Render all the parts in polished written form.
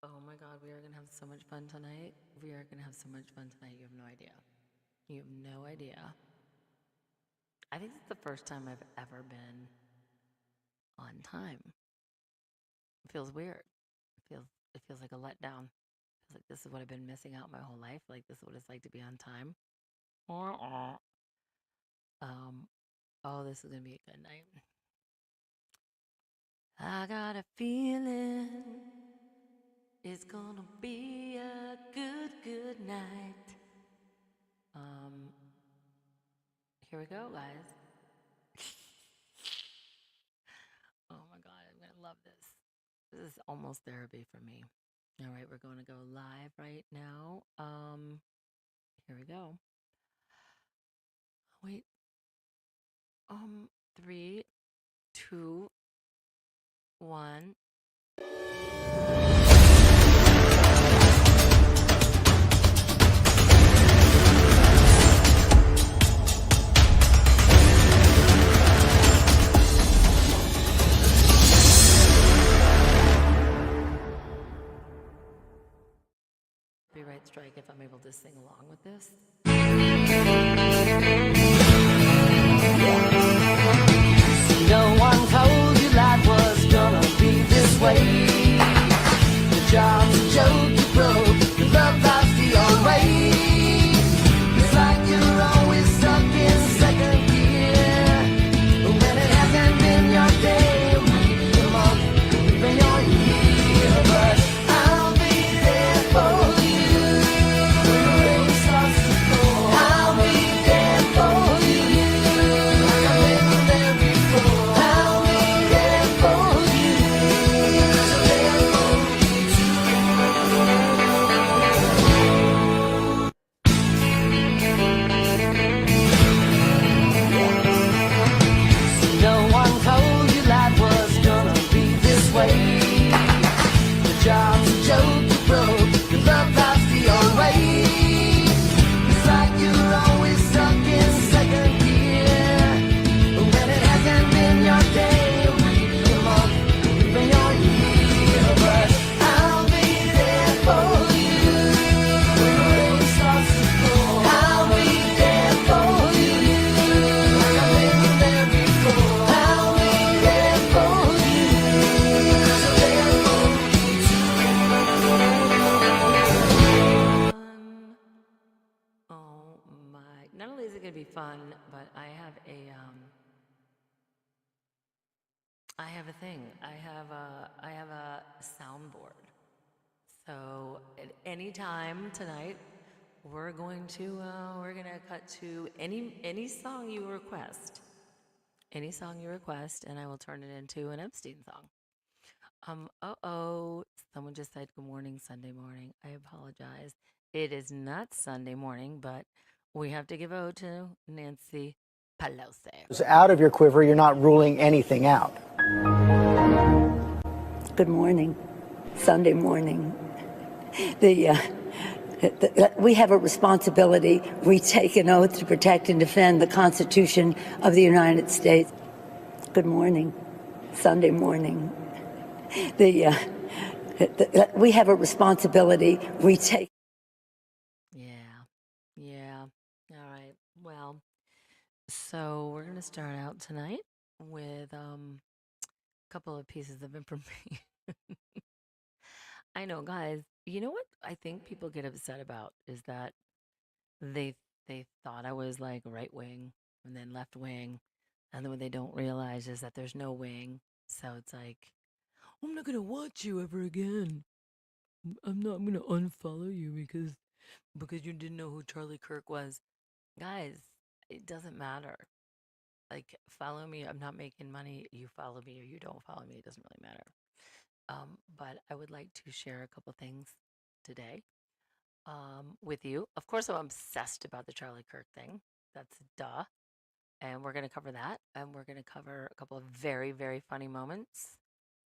Oh my God, we are going to have so much fun tonight. We are going to have so much fun tonight. You have no idea. You have no idea. I think it's the first time I've ever been on time. It feels weird. It feels like a letdown. It feels like this is what I've been missing out my whole life. Like this is what it's like to be on time. Um, oh, this is gonna be a good night. I got a feeling it's gonna be a good night. Um, Here we go, guys. Oh my God, I'm gonna love this. This is almost therapy for me. All right, we're going to go live right now. Here we go. Wait. 3, 2, 1. Copyright strike if I'm able to sing along with this. No one told you life was gonna be this way. The job's a joke, you broke, your love life's the old way. It's like you're always stuck in second gear. But when it hasn't been your day, or maybe your month, even your year. But I'll be there for you when the rain starts to fall. I'll be there for you. Job's a joke, you broke, your love life's the old way. It's like you're always stuck in second gear. But when it hasn't been your day, or maybe your month, even your year. But I'll be there for you when the rain starts to fall. I'll be there for you like I've been there before. I'll be there for you. So therefore oh my, not only is it gonna be fun, but I have a thing. I have a soundboard. So at any time tonight, we're gonna cut to any song you request. Any song you request, and I will turn it into an Epstein song. Someone just said good morning, Sunday morning. I apologize. It is not Sunday morning, but we have to give out to Nancy Pelosi. Out of your quiver, you're not ruling anything out. Good morning, Sunday morning. We have a responsibility. We take an oath to protect and defend the Constitution of the United States. Good morning, Sunday morning. We have a responsibility. We take. Yeah. All right. Well, so we're gonna start out tonight with a couple of pieces of information. I know, guys. You know what I think people get upset about is that they they thought I was like right wing and then left wing, and then what they don't realize is that there's no wing. So it's like, I'm not gonna watch you ever again. I'm gonna unfollow you because you didn't know who Charlie Kirk was. Guys, it doesn't matter. Like, follow me. I'm not making money. You follow me or you don't follow me. It doesn't really matter. But I would like to share a couple things today with you. Of course, I'm obsessed about the Charlie Kirk thing. That's duh. And we're going to cover that. And we're going to cover a couple of very, very funny moments,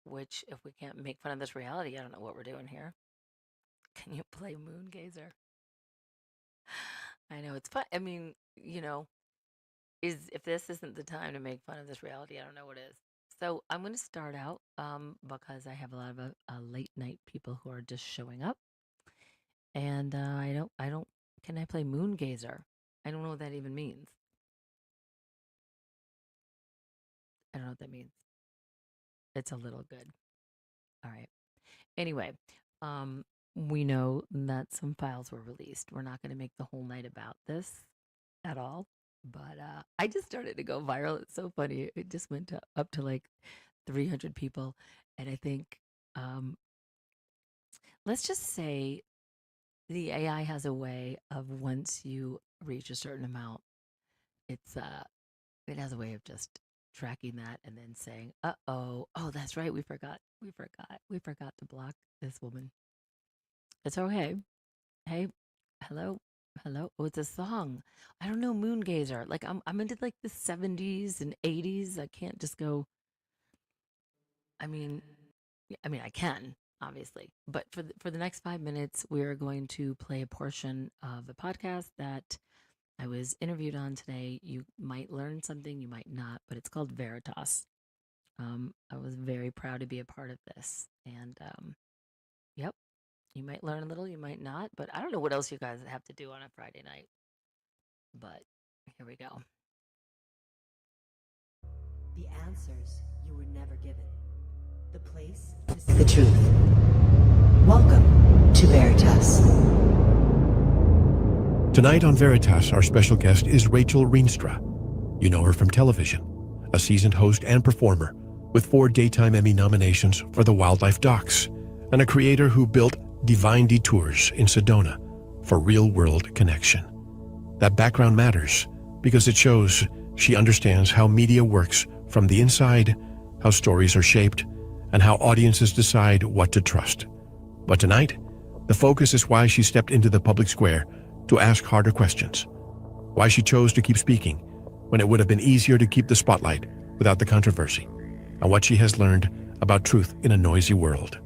which, if we can't make fun of this reality, I don't know what we're doing here. Can you play Moon Gazer? I know it's fun. I mean, if this isn't the time to make fun of this reality, I don't know what is. So I'm going to start out because I have a lot of late night people who are just showing up, and I don't. Can I play Moon Gazer? I don't know what that even means. I don't know what that means. It's a little good. All right. Anyway, um, we know that some files were released. We're not going to make the whole night about this at all, but I just started to go viral. It's so funny. It just went up to like 300 people, and I think um, let's just say the AI has a way of once you reach a certain amount, it's it has a way of just tracking that and then saying, "Uh-oh, oh, that's right, we forgot to block this woman." It's okay. Hey, hello, hello. Oh, it's a song. I don't know, Moon Gazer. Like I'm into like the 70s and 80s. I can't just go. I mean, I can obviously, but for the next 5 minutes, we are going to play a portion of the podcast that I was interviewed on today. You might learn something, you might not, but it's called Veritas. I was very proud to be a part of this, and yep, you might learn a little, you might not, but I don't know what else you guys have to do on a Friday night. But here we go. The answers you were never given. The place to see the truth. Welcome to Veritas. Tonight on Veritas, our special guest is Rachel Rienstra. You know her from television, a seasoned host and performer with 4 Daytime Emmy nominations for the Wildlife Docs, and a creator who built Divine Detours in Sedona for real-world connection. That background matters because it shows she understands how media works from the inside, how stories are shaped, and how audiences decide what to trust. But tonight, the focus is why she stepped into the public square to ask harder questions, why she chose to keep speaking when it would have been easier to keep the spotlight without the controversy, and what she has learned about truth in a noisy world.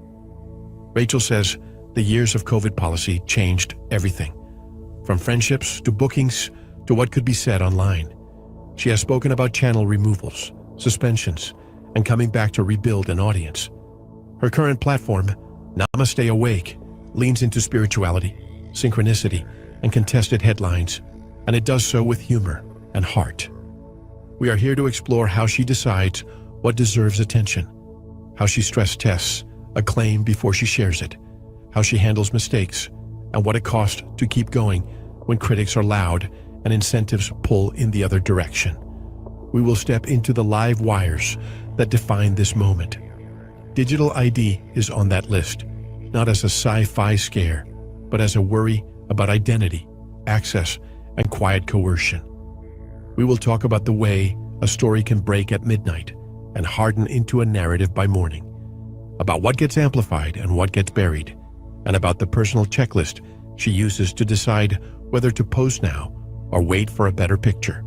Rachel says the years of COVID policy changed everything, from friendships to bookings to what could be said online. She has spoken about channel removals, suspensions, and coming back to rebuild an audience. Her current platform, Namaste Awake, leans into spirituality, synchronicity, and contested headlines, and it does so with humor and heart. We are here to explore how she decides what deserves attention, how she stress tests a claim before she shares it, how she handles mistakes, and what it costs to keep going when critics are loud and incentives pull in the other direction. We will step into the live wires that define this moment. Digital ID is on that list, not as a sci-fi scare, but as a worry about identity, access, and quiet coercion. We will talk about the way a story can break at midnight and harden into a narrative by morning, about what gets amplified and what gets buried, and about the personal checklist she uses to decide whether to post now or wait for a better picture.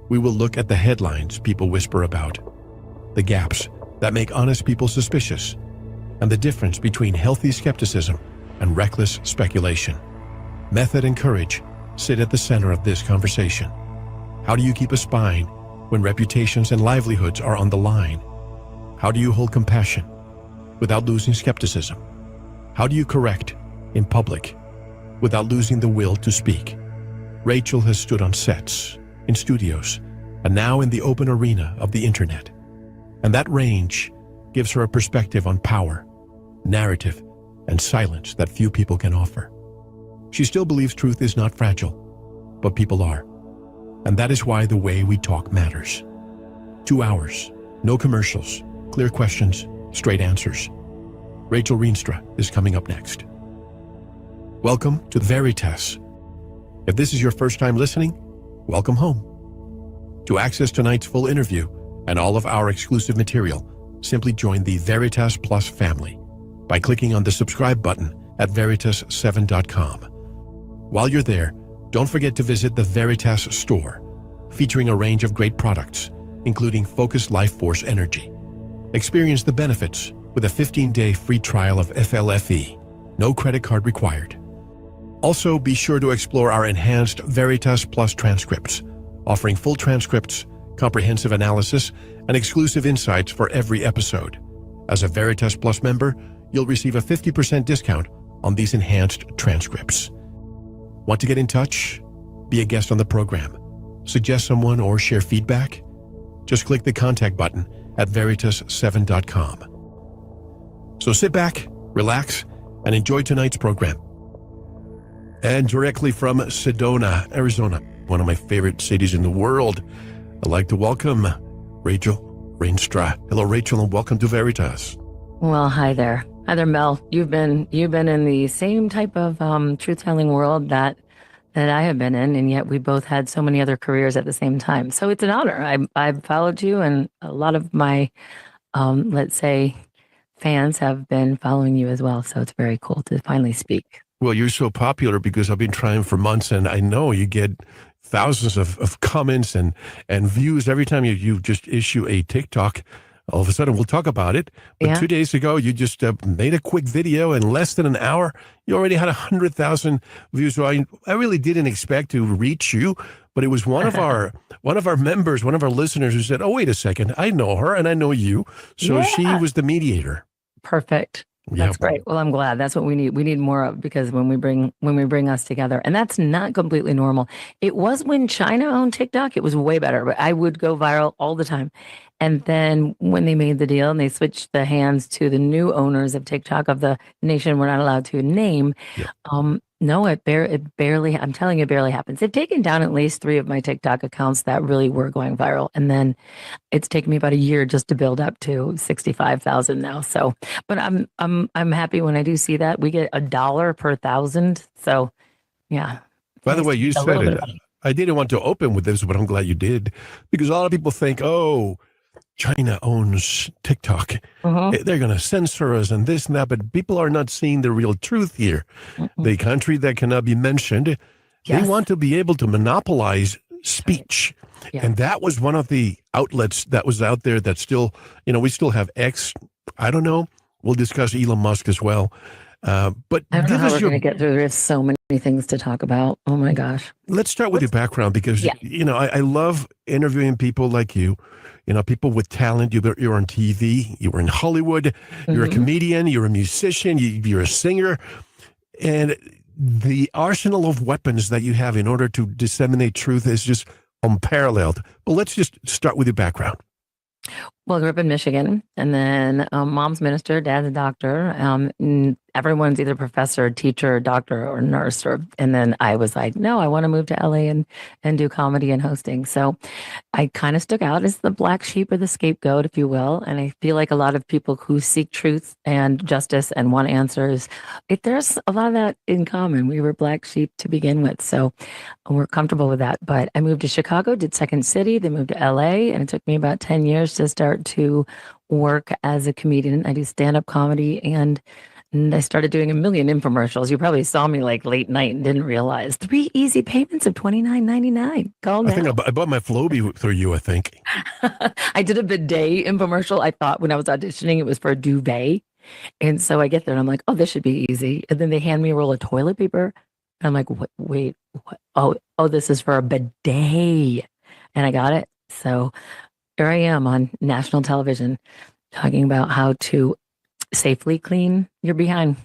We will look at the headlines people whisper about, the gaps that make honest people suspicious, and the difference between healthy skepticism and reckless speculation. Method and courage sit at the center of this conversation. How do you keep a spine when reputations and livelihoods are on the line? How do you hold compassion without losing skepticism? How do you correct in public without losing the will to speak? Rachel has stood on sets, in studios, and now in the open arena of the internet. And that range gives her a perspective on power, narrative, and silence that few people can offer. She still believes truth is not fragile, but people are. And that is why the way we talk matters. 2 hours, no commercials, clear questions, straight answers. Rachel Rienstra is coming up next. Welcome to Veritas. If this is your first time listening, welcome home. To access tonight's full interview and all of our exclusive material, simply join the Veritas Plus family by clicking on the subscribe button at veritas7.com. While you're there, don't forget to visit the Veritas store, featuring a range of great products, including Focus Life Force Energy. Experience the benefits with a 15-day free trial of FLFE, no credit card required. Also, be sure to explore our enhanced Veritas Plus transcripts, offering full transcripts, comprehensive analysis, and exclusive insights for every episode. As a Veritas Plus member, you'll receive a 50% discount on these enhanced transcripts. Want to get in touch? Be a guest on the program? Suggest someone or share feedback? Just click the contact button at veritas7.com. So sit back, relax, and enjoy tonight's program. And directly from Sedona, Arizona, one of my favorite cities in the world, I'd like to welcome Rachel Rienstra. Hello, Rachel, and welcome to Veritas. Well, hi there. Hi there, Mel. You've been in the same type of truth-telling world that I have been in, and yet we both had so many other careers at the same time. So it's an honor. I've followed you, and a lot of my, let's say, fans have been following you as well. So it's very cool to finally speak. Well, you're so popular because I've been trying for months, and I know you get thousands of comments and views every time you just issue a TikTok. All of a sudden, we'll talk about it. But Yeah. 2 days ago, you just made a quick video. In less than an hour, you already had 100,000 views. So I really didn't expect to reach you, but it was one of our members, one of our listeners, who said, "Oh, wait a second, I know her and I know you." So she Yeah. was the mediator. Perfect. Yeah. That's great. Well, I'm glad. That's what we need. We need more of, because when we bring us together, and that's not completely normal. It was when China owned TikTok, it was way better, but I would go viral all the time. And then when they made the deal and they switched the hands to the new owners of TikTok, of the nation we're not allowed to name, Yeah. no, it barely, I'm telling you, it barely happens. They've taken down at least 3 of my TikTok accounts that really were going viral. And then it's taken me about a year just to build up to 65,000 now. So, but I'm happy when I do see that. We get $1 per 1,000. So yeah. By the way, you A said little bit it. of money. I didn't want to open with this, but I'm glad you did, because a lot of people think, oh, China owns TikTok. Mhm. They're going to censor us and this and that, but people are not seeing the real truth here. The country that cannot be mentioned, they Yes. want to be able to monopolize speech. Yeah. And that was one of the outlets that was out there that still, we still have X. I don't know. We'll discuss Elon Musk as well. But I don't know give how us we're your, going to get through. There's so many things to talk about. Oh my gosh. let's start with your background, because, Yeah. I love interviewing people like you. People with talent. You're on TV. You were in Hollywood. You're a Mhm. comedian. You're a musician. You're a singer. And the arsenal of weapons that you have in order to disseminate truth is just unparalleled. But let's just start with your background. Well, I grew up in Michigan, and then mom's minister, dad's a doctor. Everyone's either professor, teacher, doctor, or nurse. And then I was like, no, I want to move to LA and do comedy and hosting. So I kind of stuck out as the black sheep or the scapegoat, if you will. And I feel like a lot of people who seek truth and justice and want answers, there's a lot of that in common. We were black sheep to begin with. So we're comfortable with that. But I moved to Chicago, did Second City, then moved to LA, and it took me about 10 years to start to work as a comedian. I do stand-up comedy, and I started doing a million infomercials. You probably saw me like late night and didn't realize. 3 easy payments of $29.99. Call I think now. I bought my Floby through you, I think. I did a bidet infomercial. I thought when I was auditioning it was for a duvet. And so I get there and I'm like, oh, this should be easy. And then they hand me a roll of toilet paper. And I'm like, wait, what? Oh, this is for a bidet. And I got it. So here I am on national television talking about how to safely clean your behind.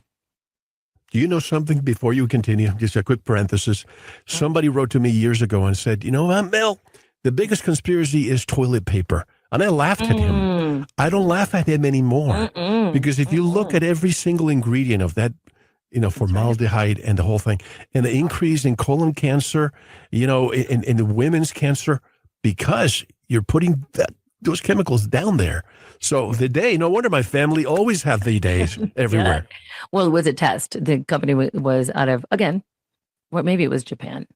Do you know something before you continue? Just a quick parenthesis. Somebody wrote to me years ago and said, you know what, Mel, the biggest conspiracy is toilet paper. And I laughed at him. I don't laugh at him anymore. Because if you look at every single ingredient of that, formaldehyde and the whole thing, and the increase in colon cancer, in the women's cancer, because you're putting those chemicals down there. So the day, no wonder my family always have the days everywhere. Yeah. Well, it was a test. The company was out of, again, maybe it was Japan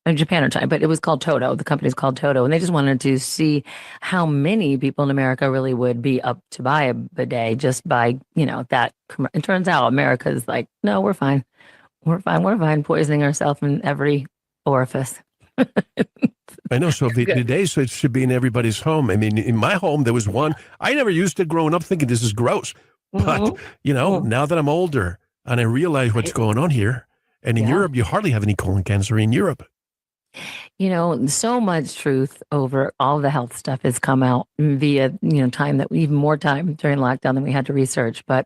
or China, but it was called Toto. The company's called Toto. And they just wanted to see how many people in America really would be up to buy a bidet just by, that. It turns out America's like, no, we're fine. We're fine poisoning ourselves in every orifice. I know. So the day, so it should be in everybody's home. I mean, in my home, there was one. I never used it growing up thinking this is gross. But, now that I'm older and I realize what's going on here, and in Europe, you hardly have any colon cancer in Europe. So much truth over all the health stuff has come out via, time that even more time during lockdown than we had to research. But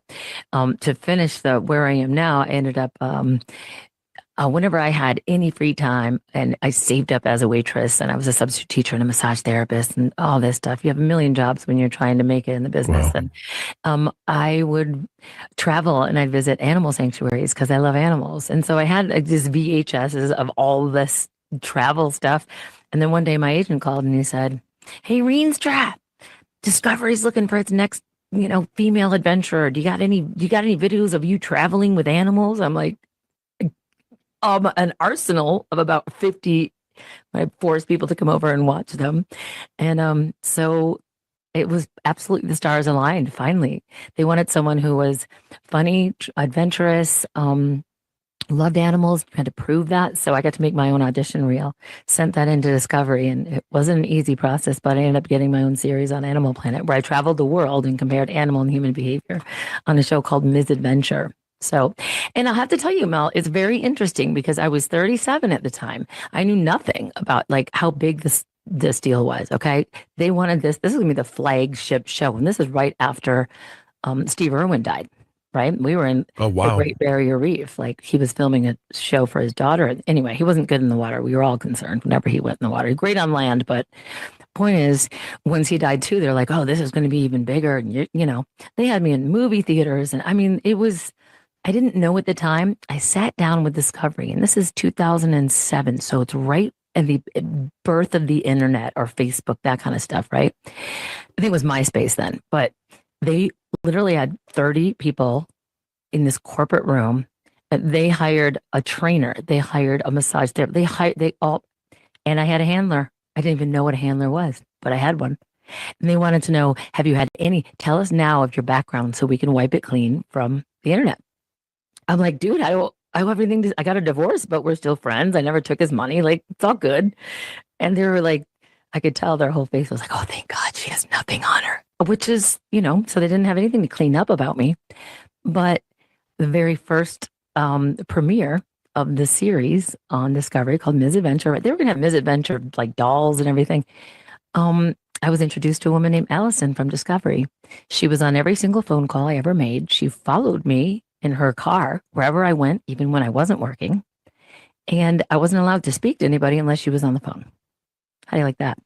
to finish the where I am now, I ended up whenever I had any free time, and I saved up as a waitress, and I was a substitute teacher and a massage therapist and all this stuff. You have a million jobs when you're trying to make it in the business. Wow. And I would travel and I'd visit animal sanctuaries because I love animals. And so I had these VHSs of all this travel stuff. And then one day my agent called and he said, "Hey, Reenstra, Discovery's looking for its next, female adventurer. Do you got any videos of you traveling with animals?" I'm like, an arsenal of about 50. I forced people to come over and watch them. And so it was absolutely the stars aligned. Finally, they wanted someone who was funny, adventurous, loved animals, had to prove that. So I got to make my own audition reel, sent that into Discovery, and it wasn't an easy process, but I ended up getting my own series on Animal Planet, where I traveled the world and compared animal and human behavior on a show called Ms. Adventure. So, and I'll have to tell you, Mel, it's very interesting because I was 37 at the time. I knew nothing about like how big this deal was. Okay, they wanted this. This is gonna be the flagship show, and this is right after Steve Irwin died. Right, we were in Oh, the wow. Great Barrier Reef. Like he was filming a show for his daughter. Anyway, he wasn't good in the water. We were all concerned whenever he went in the water. Great on land, but point is, once he died too, they're like, "Oh, this is going to be even bigger." And they had me in movie theaters, and I mean, it was. I didn't know at the time. I sat down with Discovery, and this is 2007, so it's right at the birth of the internet or Facebook, that kind of stuff, right? I think it was MySpace then, but they literally had 30 people in this corporate room. They hired a trainer, they hired a massage therapist, they all, and I had a handler. I didn't even know what a handler was, but I had one. And they wanted to know, have you had tell us now of your background so we can wipe it clean from the internet. I'm like, dude, I owe everything I got a divorce, but we're still friends. I never took his money. Like, it's all good. And they were like, I could tell their whole face was like, "Oh, thank God she has nothing on her," which is, so they didn't have anything to clean up about me. But the very first premiere of the series on Discovery called Ms. Adventure, they were going to have Ms. Adventure like dolls and everything. I was introduced to a woman named Allison from Discovery. She was on every single phone call I ever made. She followed me in her car wherever I went, even when I wasn't working. And I wasn't allowed to speak to anybody unless she was on the phone. How do you like that?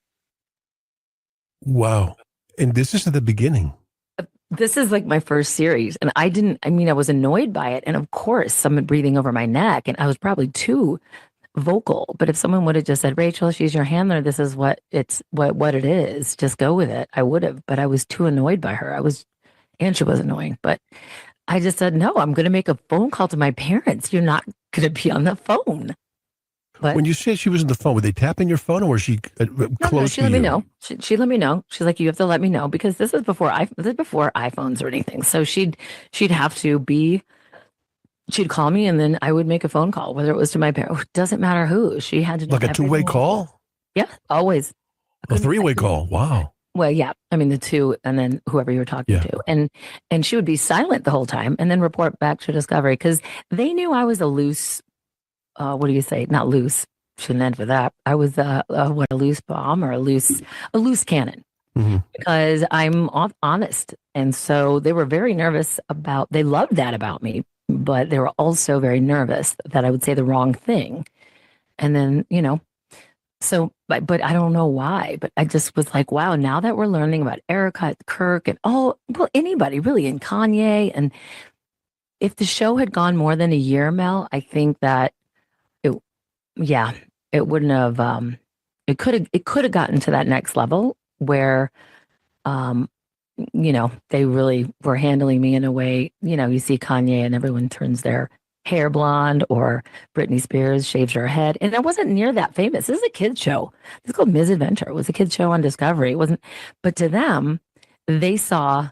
Wow. And this is at the beginning. This is like my first series. And I was annoyed by it. And of course, someone breathing over my neck. And I was probably too vocal. But if someone would have just said, "Rachel, she's your handler. This is what what it is. Just go with it," I would have. But I was too annoyed by her. And she was annoying. But I just said, "No, I'm going to make a phone call to my parents. You're not going to be on the phone." But When you say she was on the phone, were they tapping your phone or was she no, close she to let me you? know. She let me know. She's like, "You have to let me know," because this is before iPhones or anything. So she'd have to be. She'd call me and then I would make a phone call, whether it was to my parents. It doesn't matter who. She had to know Like a two-way everything. call? Yeah, always. A three-way call? Wow. Well, yeah. I mean, the two, and then whoever you were talking Yeah. to, and she would be silent the whole time, and then report back to Discovery because they knew I was a loose. What do you say? Not loose. Shouldn't end with that. I was a loose bomb or a loose cannon hmm because I'm honest, and so they were very nervous about. They loved that about me, but they were also very nervous that I would say the wrong thing, and then so, but I don't know why, but I just was like, wow, now that we're learning about Erica, Kirk, and anybody really, and Kanye, and if the show had gone more than a year, Mel, I think that it, yeah, it wouldn't have, it could have gotten to that next level where, um, they really were handling me in a way, you see Kanye and everyone turns their hair blonde, or Britney Spears shaves her head. And I wasn't near that famous. This is a kid's show. It's called Ms. Adventure. It was a kid's show on Discovery. It wasn't, but to them, they saw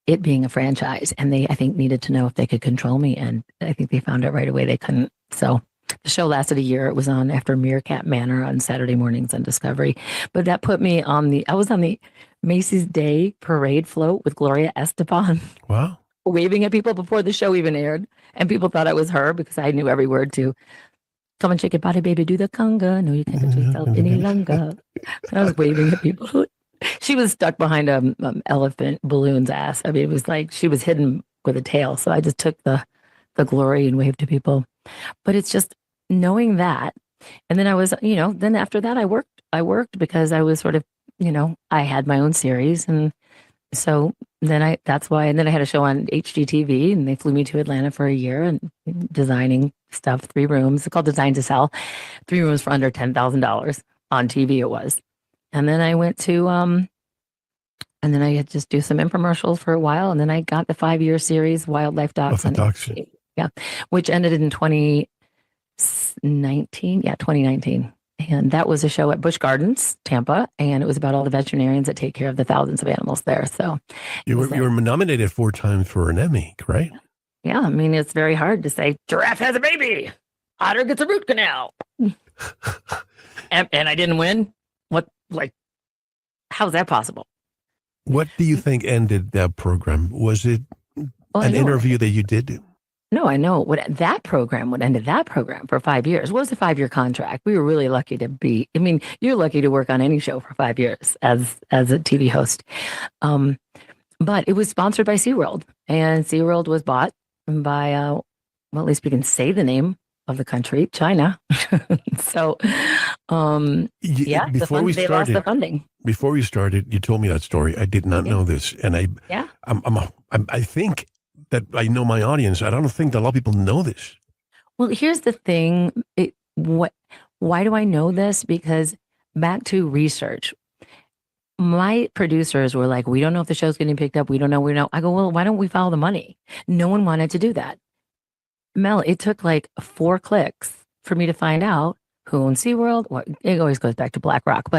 it being a franchise and they, I think, needed to know if they could control me. And I think they found it right away. They couldn't. So the show lasted a year. It was on after Meerkat Manor on Saturday mornings on Discovery. But that put me I was on the Macy's Day Parade float with Gloria Estefan, Wow. waving at people before the show even aired. And people thought I was her because I knew every word to Come on, shake your body, baby, do the conga. No, you can't control yourself any longer. I was waving at people. She was stuck behind a elephant balloon's ass. I mean, it was like she was hidden with a tail. So I just took the glory and waved to people. But it's just knowing that. And then I was, then after that I worked because I was sort of, I had my own series. And so that's why, and then I had a show on HGTV and they flew me to Atlanta for a year and designing stuff, 3 rooms. It's called Design to Sell, 3 rooms for under $10,000 on TV it was. And then I went to, and then I had just do some infomercials for a while. And then I got the 5-year series, Wildlife Docs on HGTV, yeah, which ended in 2019. Yeah, 2019. And that was a show at Busch Gardens, Tampa, and it was about all the veterinarians that take care of the thousands of animals there. So you were nominated 4 times for an Emmy, right? Yeah, I mean, it's very hard to say giraffe has a baby, otter gets a root canal, and I didn't win. How's that possible? What do you think ended that program? Was it an interview that you did? No, I know what ended that program for 5 years. What was a 5-year contract? We were really lucky to be. I mean, you're lucky to work on any show for 5 years as a TV host. But it was sponsored by SeaWorld, and SeaWorld was bought by, well, at least we can say the name of the country, China. So, yeah, they lost the funding. Before we started, you told me that story. I did not know this, and I think that I know my audience. I don't think that a lot of people know this. Well, here's the thing. Why do I know this? Because back to research. My producers were like, we don't know if the show's getting picked up. We don't know. I go, well, why don't we follow the money? No one wanted to do that. Mel, it took like 4 clicks for me to find out who owns SeaWorld. Well, it always goes back to BlackRock,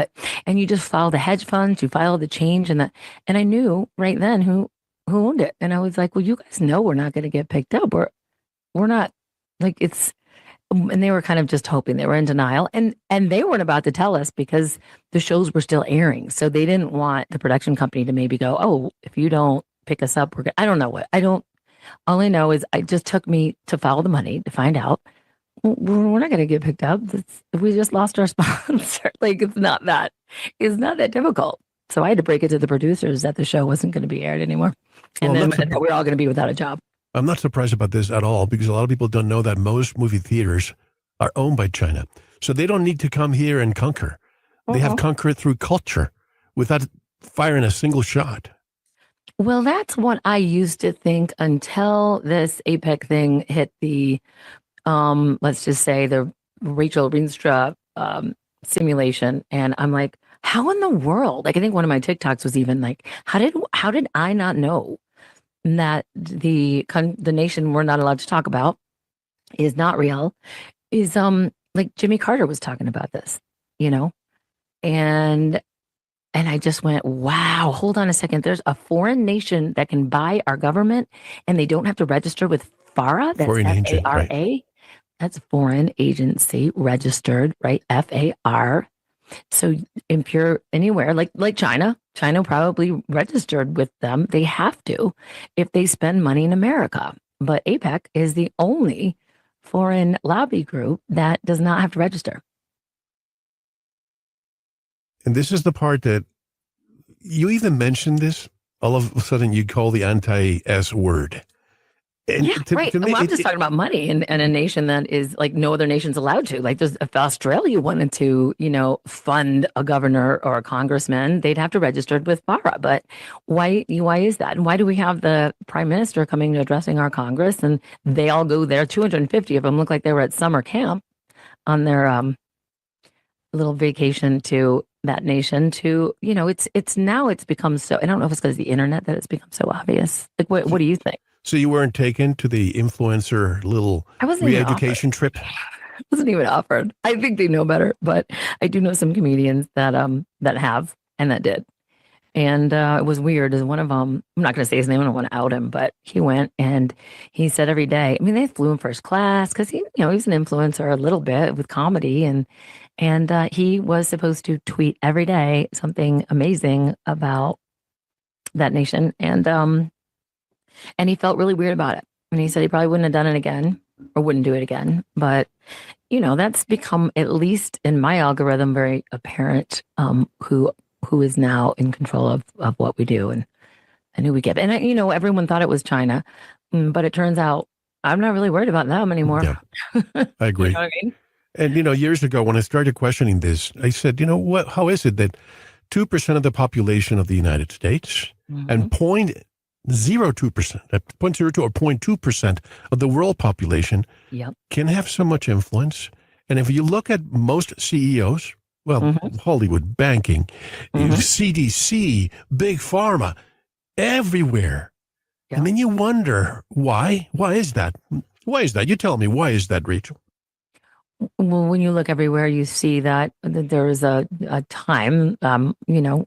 and you just follow the hedge funds, you follow the change and I knew right then who owned it. And I was like, well, you guys know we're not going to get picked up. We're not and they were kind of just hoping. They were in denial, and they weren't about to tell us because the shows were still airing. So they didn't want the production company to maybe go, oh, if you don't pick us up, I don't know all I know is it just took me to follow the money to find out we're not going to get picked up. We just lost our sponsor. It's not that difficult. So I had to break it to the producers that the show wasn't going to be aired anymore. And then we're all going to be without a job. I'm not surprised about this at all because a lot of people don't know that most movie theaters are owned by China. So they don't need to come here and conquer. They have conquered through culture without firing a single shot. Well, that's what I used to think until this APEC thing hit the, let's just say the Rachel Rienstra simulation. And I'm like, how in the world? I think one of my TikToks was even like, how did I not know that the nation we're not allowed to talk about is not real? Is like Jimmy Carter was talking about this, and I just went, wow, hold on a second. There's a foreign nation that can buy our government and they don't have to register with FARA. That's FARA. Right. That's foreign agency registered, right? FAR. So if you're anywhere like China probably registered with them. They have to if they spend money in America. But APEC is the only foreign lobby group that does not have to register. And this is the part that you even mentioned this. All of a sudden you call the anti-S word. And right. Well, I'm just talking about money and a nation that is like no other nation's allowed to. Like if Australia wanted to, fund a governor or a congressman, they'd have to register with FARA. But why is that? And why do we have the prime minister coming to addressing our Congress and they all go there? 250 of them look like they were at summer camp on their little vacation to that nation to, it's become so, I don't know if it's because of the internet that it's become so obvious. Like, what do you think? So you weren't taken to the influencer little re-education trip? I wasn't even offered. I think they know better, but I do know some comedians that have and that did. And it was weird. As one of them, I'm not going to say his name. I don't want to out him, but he went and he said every day. I mean, they flew him first class because he was an influencer a little bit with comedy, and he was supposed to tweet every day something amazing about that nation, and he felt really weird about it. And he said he probably wouldn't have done it again or wouldn't do it again. But that's become, at least in my algorithm, very apparent, who is now in control of what we do and who we get. And everyone thought it was China, but it turns out I'm not really worried about them anymore. Yeah, I agree. You know what I mean? And, years ago when I started questioning this, I said, how is it that 2% of the population of the United States and 0.02%, 0.02 or 0.2% of the world population Yep. can have so much influence? And if you look at most CEOs, well, Hollywood, banking, CDC, big pharma, everywhere. Yeah. And then you wonder why? Why is that? Why is that? You tell me, why is that, Rachel? Well, when you look everywhere, you see that there was a time, and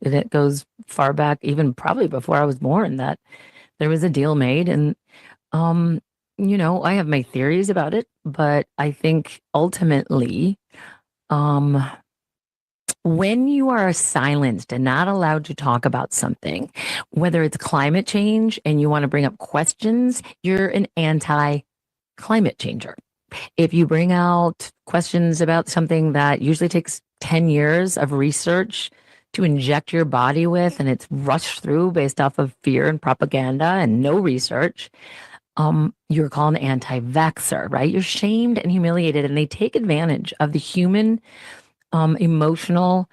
it goes far back, even probably before I was born, that there was a deal made. And, I have my theories about it, but I think ultimately, when you are silenced and not allowed to talk about something, whether it's climate change and you want to bring up questions, you're an anti-climate changer. If you bring out questions about something that usually takes 10 years of research to inject your body with, and it's rushed through based off of fear and propaganda and no research, you're called an anti-vaxxer, right? You're shamed and humiliated, and they take advantage of the human emotional,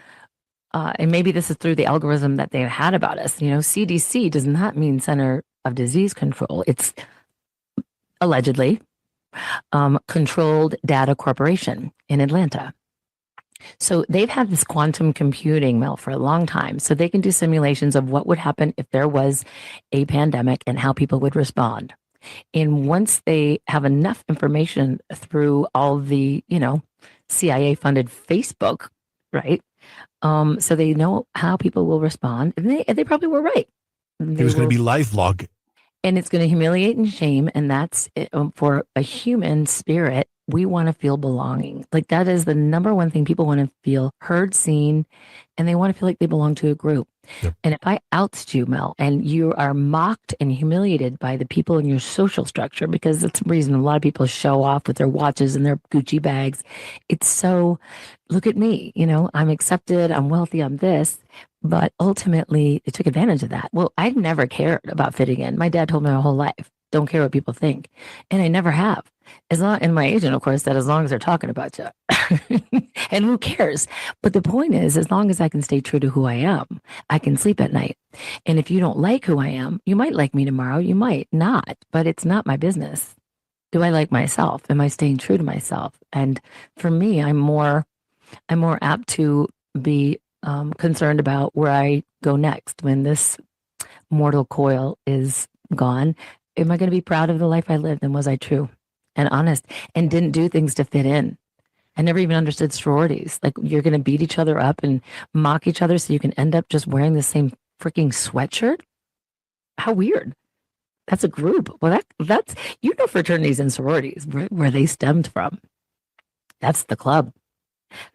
and maybe this is through the algorithm that they've had about us. CDC does not mean Center of Disease Control. It's allegedly Controlled Data Corporation in Atlanta. So they've had this quantum computing, Mel, for a long time. So they can do simulations of what would happen if there was a pandemic and how people would respond. And once they have enough information through all the, CIA funded Facebook, right? So they know how people will respond. And they probably were right. It was going to be live log. And it's going to humiliate and shame. And that's for a human spirit. We want to feel belonging. Like that is the number one thing people want to feel heard, seen, and they want to feel like they belong to a group. Yep. And if I oust you, Mel, and you are mocked and humiliated by the people in your social structure, because that's the reason a lot of people show off with their watches and their Gucci bags. It's so, look at me, I'm accepted, I'm wealthy, I'm this. But ultimately, they took advantage of that. Well, I never cared about fitting in. My dad told me my whole life, don't care what people think. And I never have. And my agent, of course, said, as long as they're talking about you. And who cares? But the point is, as long as I can stay true to who I am, I can sleep at night. And if you don't like who I am, you might like me tomorrow, you might not, but it's not my business. Do I like myself? Am I staying true to myself? And for me, I'm more apt to be concerned about where I go next when this mortal coil is gone. Am I going to be proud of the life I lived, and was I true and honest and didn't do things to fit in? I never even understood sororities. Like, you're going to beat each other up and mock each other so you can end up just wearing the same freaking sweatshirt? How weird. That's a group. Well, that's fraternities and sororities where they stemmed from. That's the club.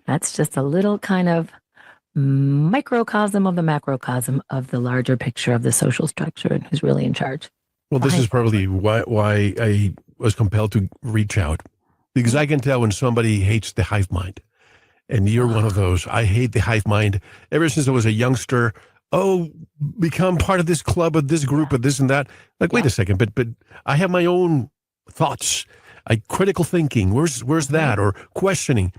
That's just a little kind of microcosm of the macrocosm of the larger picture of the social structure and who's really in charge. Well, this is probably why I was compelled to reach out, because I can tell when somebody hates the hive mind, and you're one of those. I hate the hive mind ever since I was a youngster. Oh, become part of this club, of this group, of this and that. Like, wait a second, but I have my own thoughts. Critical thinking. Where's that? Or questioning.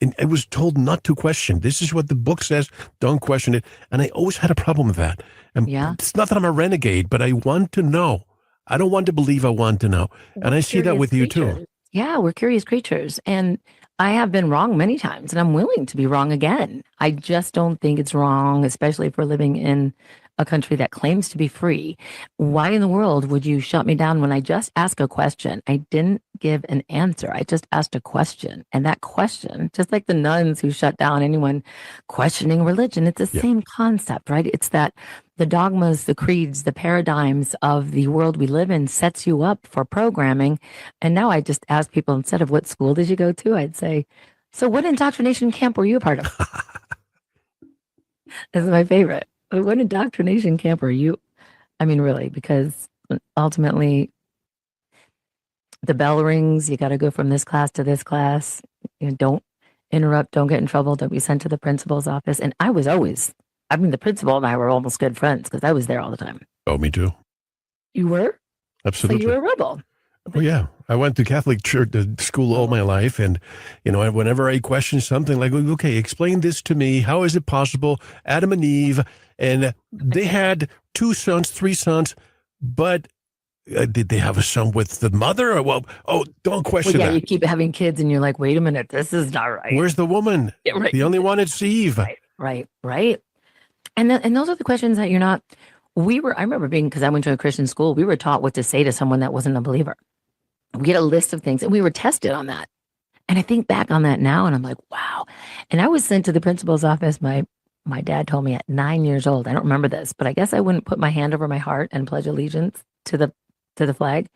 And I was told not to question. This is what the book says. Don't question it. And I always had a problem with that. And it's not that I'm a renegade, but I want to know. I don't want to believe, I want to know. And I see that with you too. Yeah, we're curious creatures. And I have been wrong many times, and I'm willing to be wrong again. I just don't think it's wrong, especially if we're living in a country that claims to be free. Why in the world would you shut me down when I just ask a question? I didn't give an answer. I just asked a question. And that question, just like the nuns who shut down anyone questioning religion, it's the same concept, right? It's that the dogmas, the creeds, the paradigms of the world we live in sets you up for programming. And now I just ask people, instead of what school did you go to, I'd say, so what indoctrination camp were you a part of? This is my favorite. What indoctrination camp are you? I mean, really, because ultimately the bell rings, you got to go from this class to this class. don't interrupt, don't get in trouble, don't be sent to the principal's office. And I was always, I mean, the principal and I were almost good friends because I was there all the time. Oh, me too. You were? So you Absolutely. were a rebel. Oh, yeah. I went to Catholic church school all my life. And, whenever I question something like, okay, explain this to me. How is it possible? Adam and Eve, and they had 2 sons, 3 sons, but did they have a son with the mother? Or, don't question Well, yeah, that. you keep having kids and you're like, wait a minute, this is not right. Where's the woman? Yeah, right. The only one is Eve. Right. And those are the questions that you're not, I remember being, because I went to a Christian school, we were taught what to say to someone that wasn't a believer. We had a list of things and we were tested on that. And I think back on that now and I'm like, wow. And I was sent to the principal's office. My dad told me at 9 years old, I don't remember this, but I guess I wouldn't put my hand over my heart and pledge allegiance to the flag.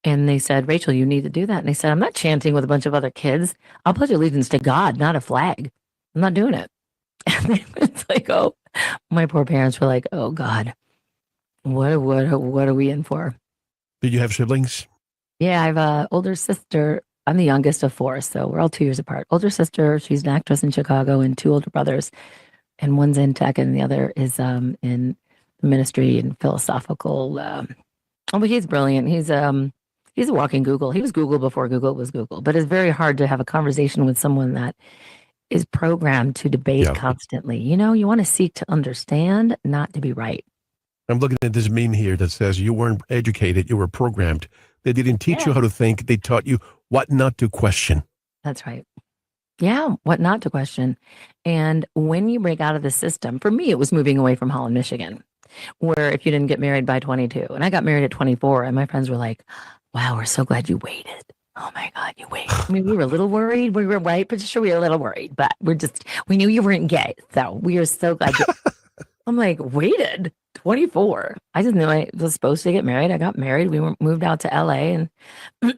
And they said, Rachel, you need to do that. And they said, I'm not chanting with a bunch of other kids. I'll pledge allegiance to God, not a flag. I'm not doing it. And it's like, oh, my poor parents were like, oh God, what are we in for? Did you have siblings? Yeah, I have an older sister. I'm the youngest of 4, so we're all 2 years apart. Older sister, she's an actress in Chicago, and 2 older brothers, and one's in tech, and the other is in ministry and philosophical. But he's brilliant. He's a walking Google. He was Google before Google was Google. But it's very hard to have a conversation with someone that is programmed to debate constantly. You want to seek to understand, not to be right. I'm looking at this meme here that says you weren't educated, you were programmed. They didn't teach you how to think. They taught you what not to question. That's right. Yeah, what not to question. And when you break out of the system, for me, it was moving away from Holland, Michigan, where if you didn't get married by 22, and I got married at 24, and my friends were like, wow, we're so glad you waited. Oh my God, you waited. I mean, we were a little worried. We were white, but sure, we were a little worried, but we knew you weren't gay. So we are so glad I'm like, waited 24. I just knew I was supposed to get married. I got married. We moved out to LA and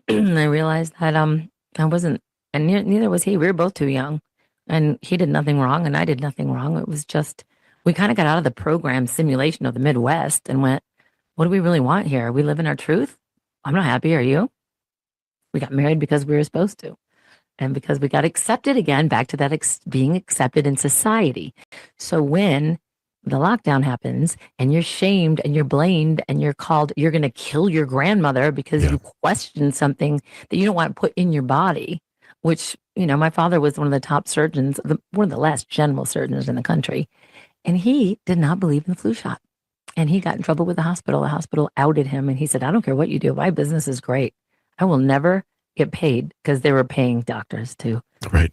I realized that I wasn't, and neither was he. We were both too young and he did nothing wrong and I did nothing wrong. It was just, we kind of got out of the program simulation of the Midwest and went, what do we really want here? Are we living our truth? I'm not happy. Are you? We got married because we were supposed to. And because we got accepted again, back to that being accepted in society. So when the lockdown happens and you're shamed and you're blamed and you're called, you're going to kill your grandmother because you question something that you don't want to put in your body, which, my father was one of the top surgeons, one of the last general surgeons in the country. And he did not believe in the flu shot. And he got in trouble with the hospital. The hospital outed him. And he said, I don't care what you do. My business is great. I will never get paid because they were paying doctors to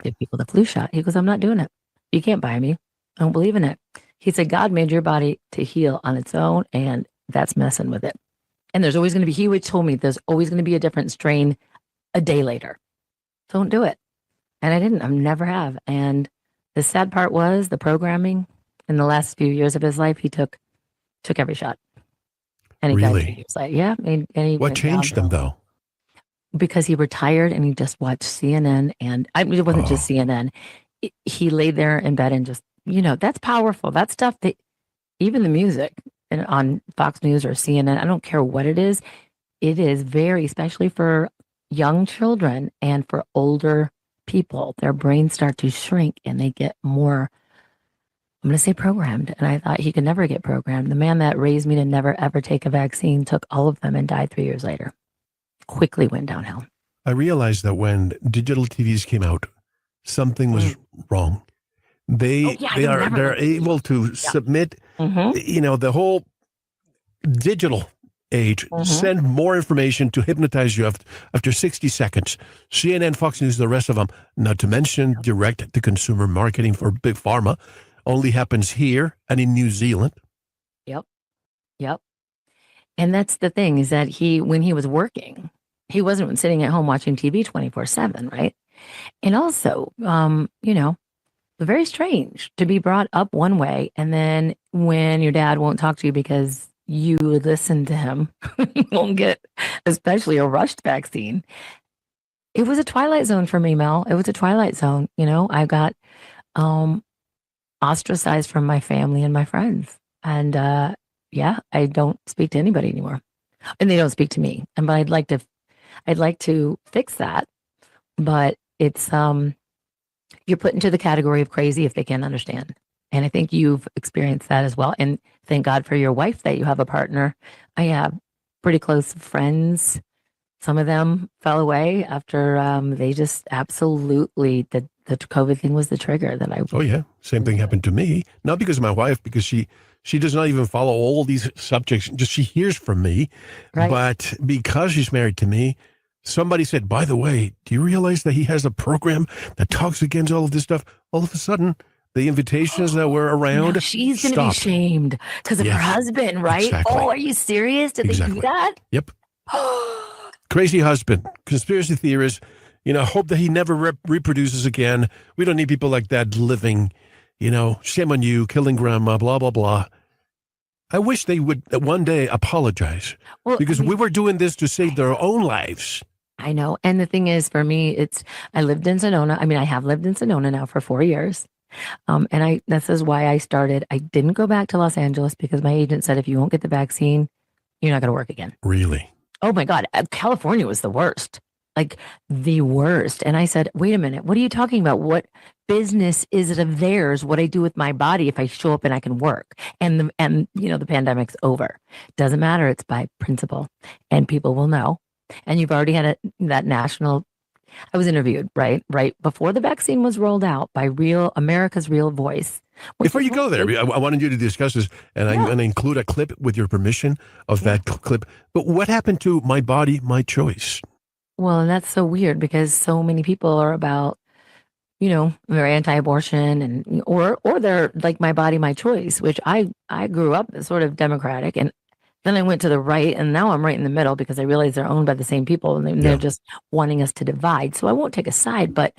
give people the flu shot. He goes, I'm not doing it. You can't buy me. I don't believe in it. He said, God made your body to heal on its own, and that's messing with it. And there's always going to be, he would told me there's always going to be a different strain a day later. Don't do it. And I didn't. I never have. And the sad part was the programming in the last few years of his life, he took every shot. And he died 2 years later. Yeah. And he what changed him, though? Because he retired and he just watched CNN. And it wasn't just CNN. He laid there in bed and just, that's powerful. That stuff that even the music on Fox News or CNN, I don't care what it is very, especially for young children and for older people, their brains start to shrink and they get more, I'm going to say programmed. And I thought he could never get programmed. The man that raised me to never, ever take a vaccine took all of them and died 3 years later. Quickly went downhill. I realized that when digital TVs came out, something was wrong. They're able to submit, the whole digital age, send more information to hypnotize you after 60 seconds. CNN, Fox News, the rest of them, not to mention direct to consumer marketing for big pharma, only happens here and in New Zealand. Yep. And that's the thing is that when he was working, he wasn't sitting at home watching TV 24/7, right? And also, very strange to be brought up one way. And then when your dad won't talk to you because you listen to him, you won't get, especially a rushed vaccine. It was a twilight zone for me, Mel. It was a twilight zone. I got ostracized from my family and my friends. And I don't speak to anybody anymore. And they don't speak to me. But I'd like to fix that. But it's you're put into the category of crazy if they can't understand. And I think you've experienced that as well. And thank God for your wife that you have a partner. I have pretty close friends. Some of them fell away after they just absolutely the COVID thing was the trigger that I. Oh yeah, same thing happened to me. Not because of my wife, because she does not even follow all these subjects. Just she hears from me, Right. but because she's married to me, somebody said, "By the way, do you realize that he has a program that talks against all of this stuff?" All of a sudden, the invitations that were Now around she's going to be stopped. shamed because of her Yes, husband, right? exactly. Oh, are you serious? Did they do Exactly. that? Yep. Crazy husband, conspiracy theorist. Hope that he never reproduces again. We don't need people like that living. Shame on you, killing grandma, blah, blah, blah. I wish they would one day apologize Well, because we were doing this to save their own lives. I know. And the thing is, for me, I lived in Sonoma. I mean, I have lived in Sonoma now for 4 years. And this is why I started. I didn't go back to Los Angeles because my agent said, if you won't get the vaccine, you're not going to work again. Really? Oh my God. California was the worst, like the worst. And I said, wait a minute, what are you talking about? What business is it of theirs what I do with my body if I show up and I can work? And the pandemic's over. Doesn't matter. It's by principle and people will know. And you've already had that national. I was interviewed right before the vaccine was rolled out by America's Real Voice. Before you go there, I wanted you to discuss this, and I'm going to include a clip with your permission of that clip. But what happened to My Body, My Choice? Well, and that's so weird because so many people are about, they're anti-abortion and or they're like My Body, My Choice, which I grew up sort of Democratic, and then I went to the right, and now I'm right in the middle because I realize they're owned by the same people, and they're just wanting us to divide. So I won't take a side, but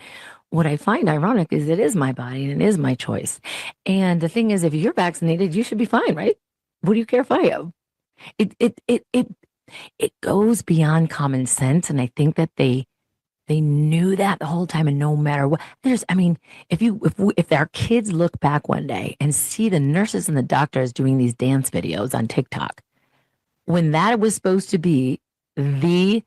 what I find ironic is it is my body and it is my choice. And the thing is, if you're vaccinated, you should be fine, right? What do you care if I am? It goes beyond common sense, and I think that they knew that the whole time, and no matter what, if our kids look back one day and see the nurses and the doctors doing these dance videos on TikTok, when that was supposed to be the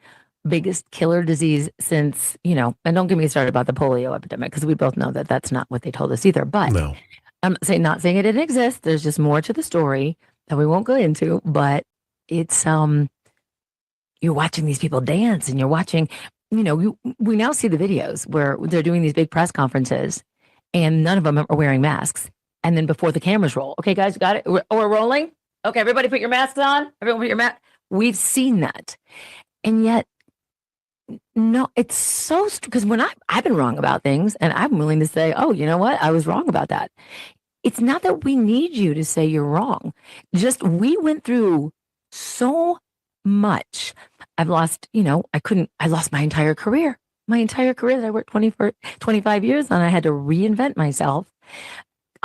biggest killer disease since, and don't get me started about the polio epidemic, because we both know that that's not what they told us either. But No. I'm not saying it didn't exist. There's just more to the story that we won't go into, but it's, you're watching these people dance and you're watching, we now see the videos where they're doing these big press conferences and none of them are wearing masks. And then before the cameras roll, okay, guys, got it? We're rolling. Okay, everybody put your masks on. Everyone put your mask. We've seen that. And yet, no, it's so, because when I've been wrong about things and I'm willing to say, oh, you know what? I was wrong about that. It's not that we need you to say you're wrong. Just we went through so much. I've lost, I lost my entire career. My entire career that I worked 25 years and I had to reinvent myself,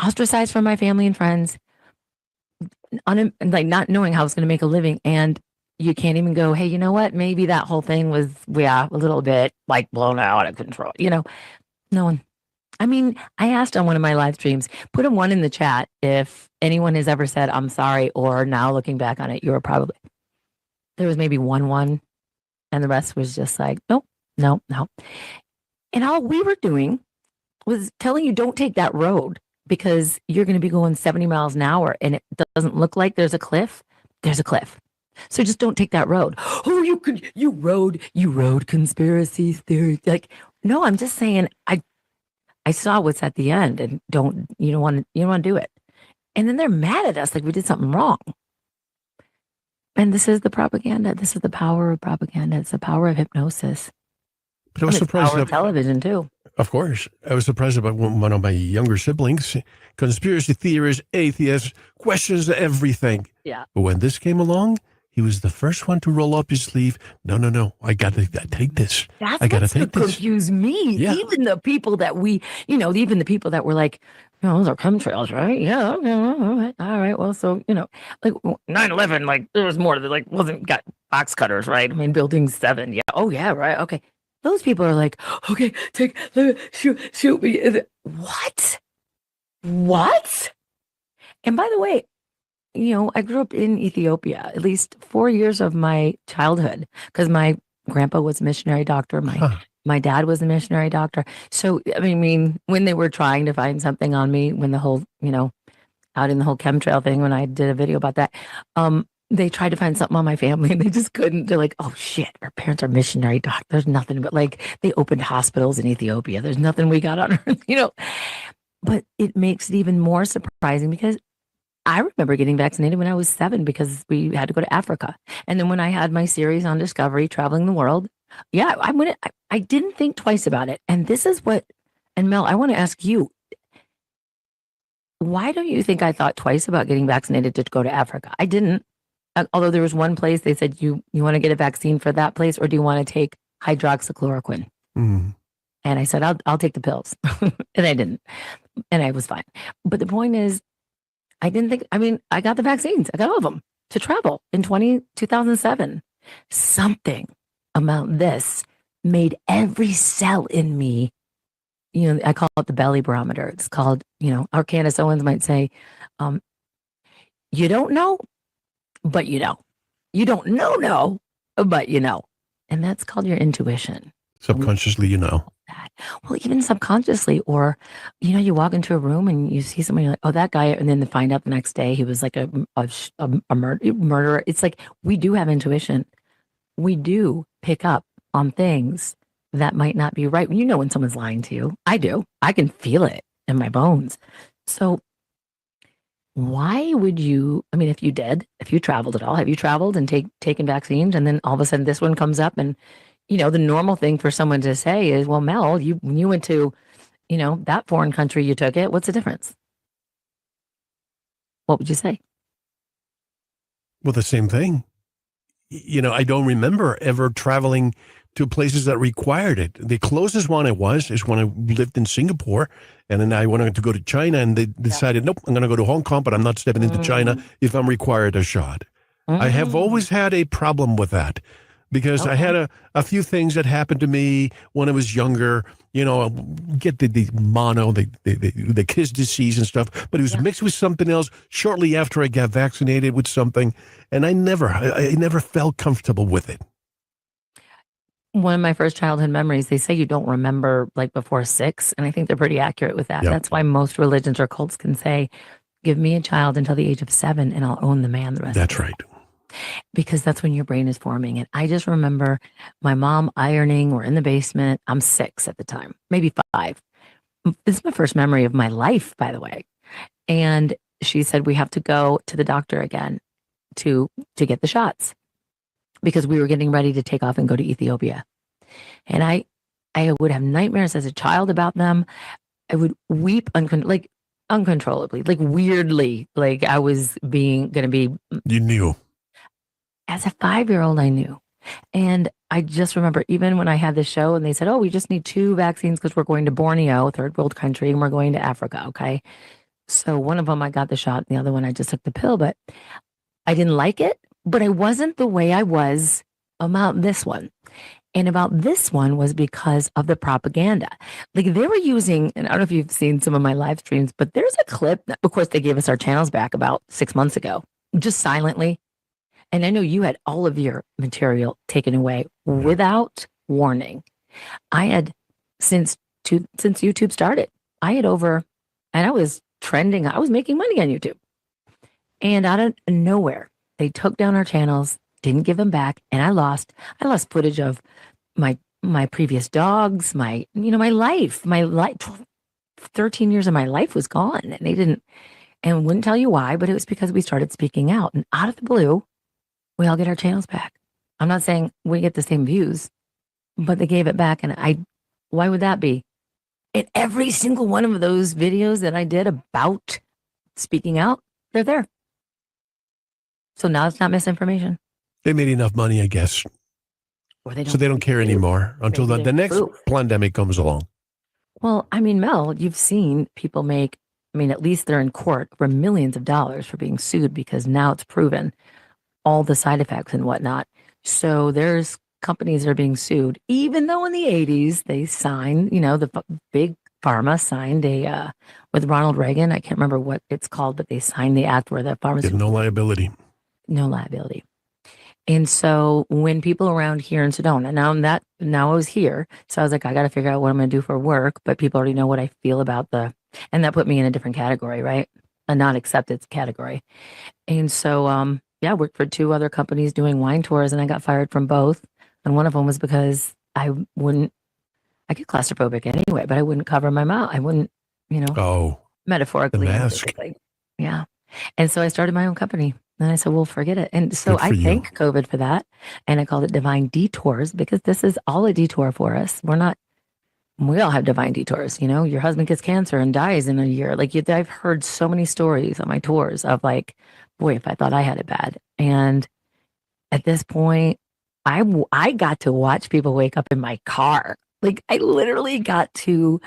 ostracized from my family and friends, like not knowing how I was going to make a living. And you can't even go, hey, you know what? Maybe that whole thing was, a little bit like blown out of control. No one. I mean, I asked on one of my live streams, put a 1 in the chat if anyone has ever said, I'm sorry, or now looking back on it, there was maybe one, and the rest was just like, nope, no. And all we were doing was telling you, don't take that road because you're going to be going 70 miles an hour and it doesn't look like there's a cliff. There's a cliff. So just don't take that road. Oh, you rode conspiracy theory. Like, no, I'm just saying I saw what's at the end and you don't want to do it. And then they're mad at us like we did something wrong. And this is the propaganda. This is the power of propaganda. It's the power of hypnosis. But I was surprised. Power of television too. Of course. I was surprised about one of my younger siblings, conspiracy theorists, atheists, questions everything. Yeah. But when this came along, he was the first one to roll up his sleeve. No. I got to take this. That's what confused me. Yeah. Even the people that even the people that were like, those are chemtrails, right? Yeah. Okay, all right. Well, so, like 9/11, like there was more that wasn't got box cutters, right? I mean, building 7. Yeah. Oh, yeah. Right. Okay. Those people are like, okay, shoot me. What? And by the way, I grew up in Ethiopia, at least 4 years of my childhood, because my grandpa was a missionary doctor. My My dad was a missionary doctor. So, I mean, when they were trying to find something on me, when the whole, out in the whole chemtrail thing, when I did a video about that, they tried to find something on my family and they just couldn't. They're like, oh shit, our parents are missionary doctors. There's nothing but like they opened hospitals in Ethiopia. There's nothing we got on earth. But it makes it even more surprising because I remember getting vaccinated when I was 7 because we had to go to Africa. And then when I had my series on Discovery, traveling the world, yeah, I didn't think twice about it. And this is what, and Mel, I want to ask you, why don't you think I thought twice about getting vaccinated to go to Africa? I didn't. Although there was one place they said, you want to get a vaccine for that place, or do you want to take hydroxychloroquine? Mm. And I said, I'll take the pills. And I didn't. And I was fine. But the point is, I didn't think, I got the vaccines. I got all of them to travel in 2007. Something about this made every cell in me, I call it the belly barometer. It's called, our Candace Owens might say, you don't know, but you know. You don't know, but you know. And that's called your intuition. Subconsciously, That. Well, even subconsciously, or, you walk into a room and you see somebody like, oh, that guy, and then to find out the next day he was like a murderer. It's like we do have intuition. We do pick up on things that might not be right. When someone's lying to you. I do. I can feel it in my bones. So why would you, if you traveled at all, have you traveled and taken vaccines and then all of a sudden this one comes up and, the normal thing for someone to say is, well, Mel, when you went to, that foreign country, you took it. What's the difference? What would you say? Well, the same thing. I don't remember ever traveling to places that required it. The closest one is when I lived in Singapore, and then I wanted to go to China, and they decided, nope, I'm going to go to Hong Kong, but I'm not stepping into China if I'm required a shot. I have always had a problem with that because I had a few things that happened to me when I was younger. Get the mono, the kiss disease and stuff, but it was mixed with something else shortly after I got vaccinated with something, and I never felt comfortable with it. One of my first childhood memories, they say you don't remember like before 6, and I think they're pretty accurate with that. Yep. That's why most religions or cults can say, give me a child until the age of 7 and I'll own the man the rest That's of the right. Because that's when your brain is forming. And I just remember my mom ironing. We're in the basement. I'm 6 at the time, maybe 5. This is my first memory of my life, by the way. And she said, we have to go to the doctor again to get the shots because we were getting ready to take off and go to Ethiopia. And I would have nightmares as a child about them. I would weep uncontrollably, like weirdly, like I was going to be. You knew. As a 5-year-old, I knew. And I just remember even when I had the show and they said, oh, we just need 2 vaccines because we're going to Borneo, third world country, and we're going to Africa. Okay. So one of them, I got the shot. And the other one, I just took the pill, but I didn't like it, but I wasn't the way I was about this one. And about this one was because of the propaganda. Like they were using, and I don't know if you've seen some of my live streams, but there's a clip that, of course, they gave us our channels back about 6 months ago, just silently. And I know you had all of your material taken away without warning. I had, since YouTube started, I had over, and I was trending, I was making money on YouTube. And out of nowhere, they took down our channels, didn't give them back, and I lost footage of my previous dogs, my life, 13 years of my life was gone. And they didn't, and wouldn't tell you why, but it was because we started speaking out. And out of the blue, we all get our channels back. I'm not saying we get the same views, but they gave it back. And why would that be? In every single one of those videos that I did about speaking out, they're there. So now it's not misinformation. They made enough money, I guess. Or they don't care anymore until the next pandemic comes along. Well, Mel, you've seen people make, at least they're in court for millions of dollars for being sued because now it's proven all the side effects and whatnot. So there's companies that are being sued, even though in the 80s they signed, the big pharma signed with Ronald Reagan. I can't remember what it's called, but they signed the act where the pharmaceutical. No liability. No liability. And so when people around here in Sedona, now I was here, so I was like, I got to figure out what I'm going to do for work. But people already know what I feel about and that put me in a different category, right? A not accepted category. And so, yeah, I worked for two other companies doing wine tours, and I got fired from both. And one of them was because I get claustrophobic anyway, but I wouldn't cover my mouth. I wouldn't, you know, Oh, the metaphorically and mask. physically. Yeah. And so I started my own company. And I said, well, forget it. And so Good I for you. thank COVID for that. And I called it divine detours because this is all a detour for us. We all have divine detours. Your husband gets cancer and dies in a year. I've heard so many stories on my tours of like, boy, if I thought I had it bad. And at this point, I got to watch people wake up in my car. Like I literally got to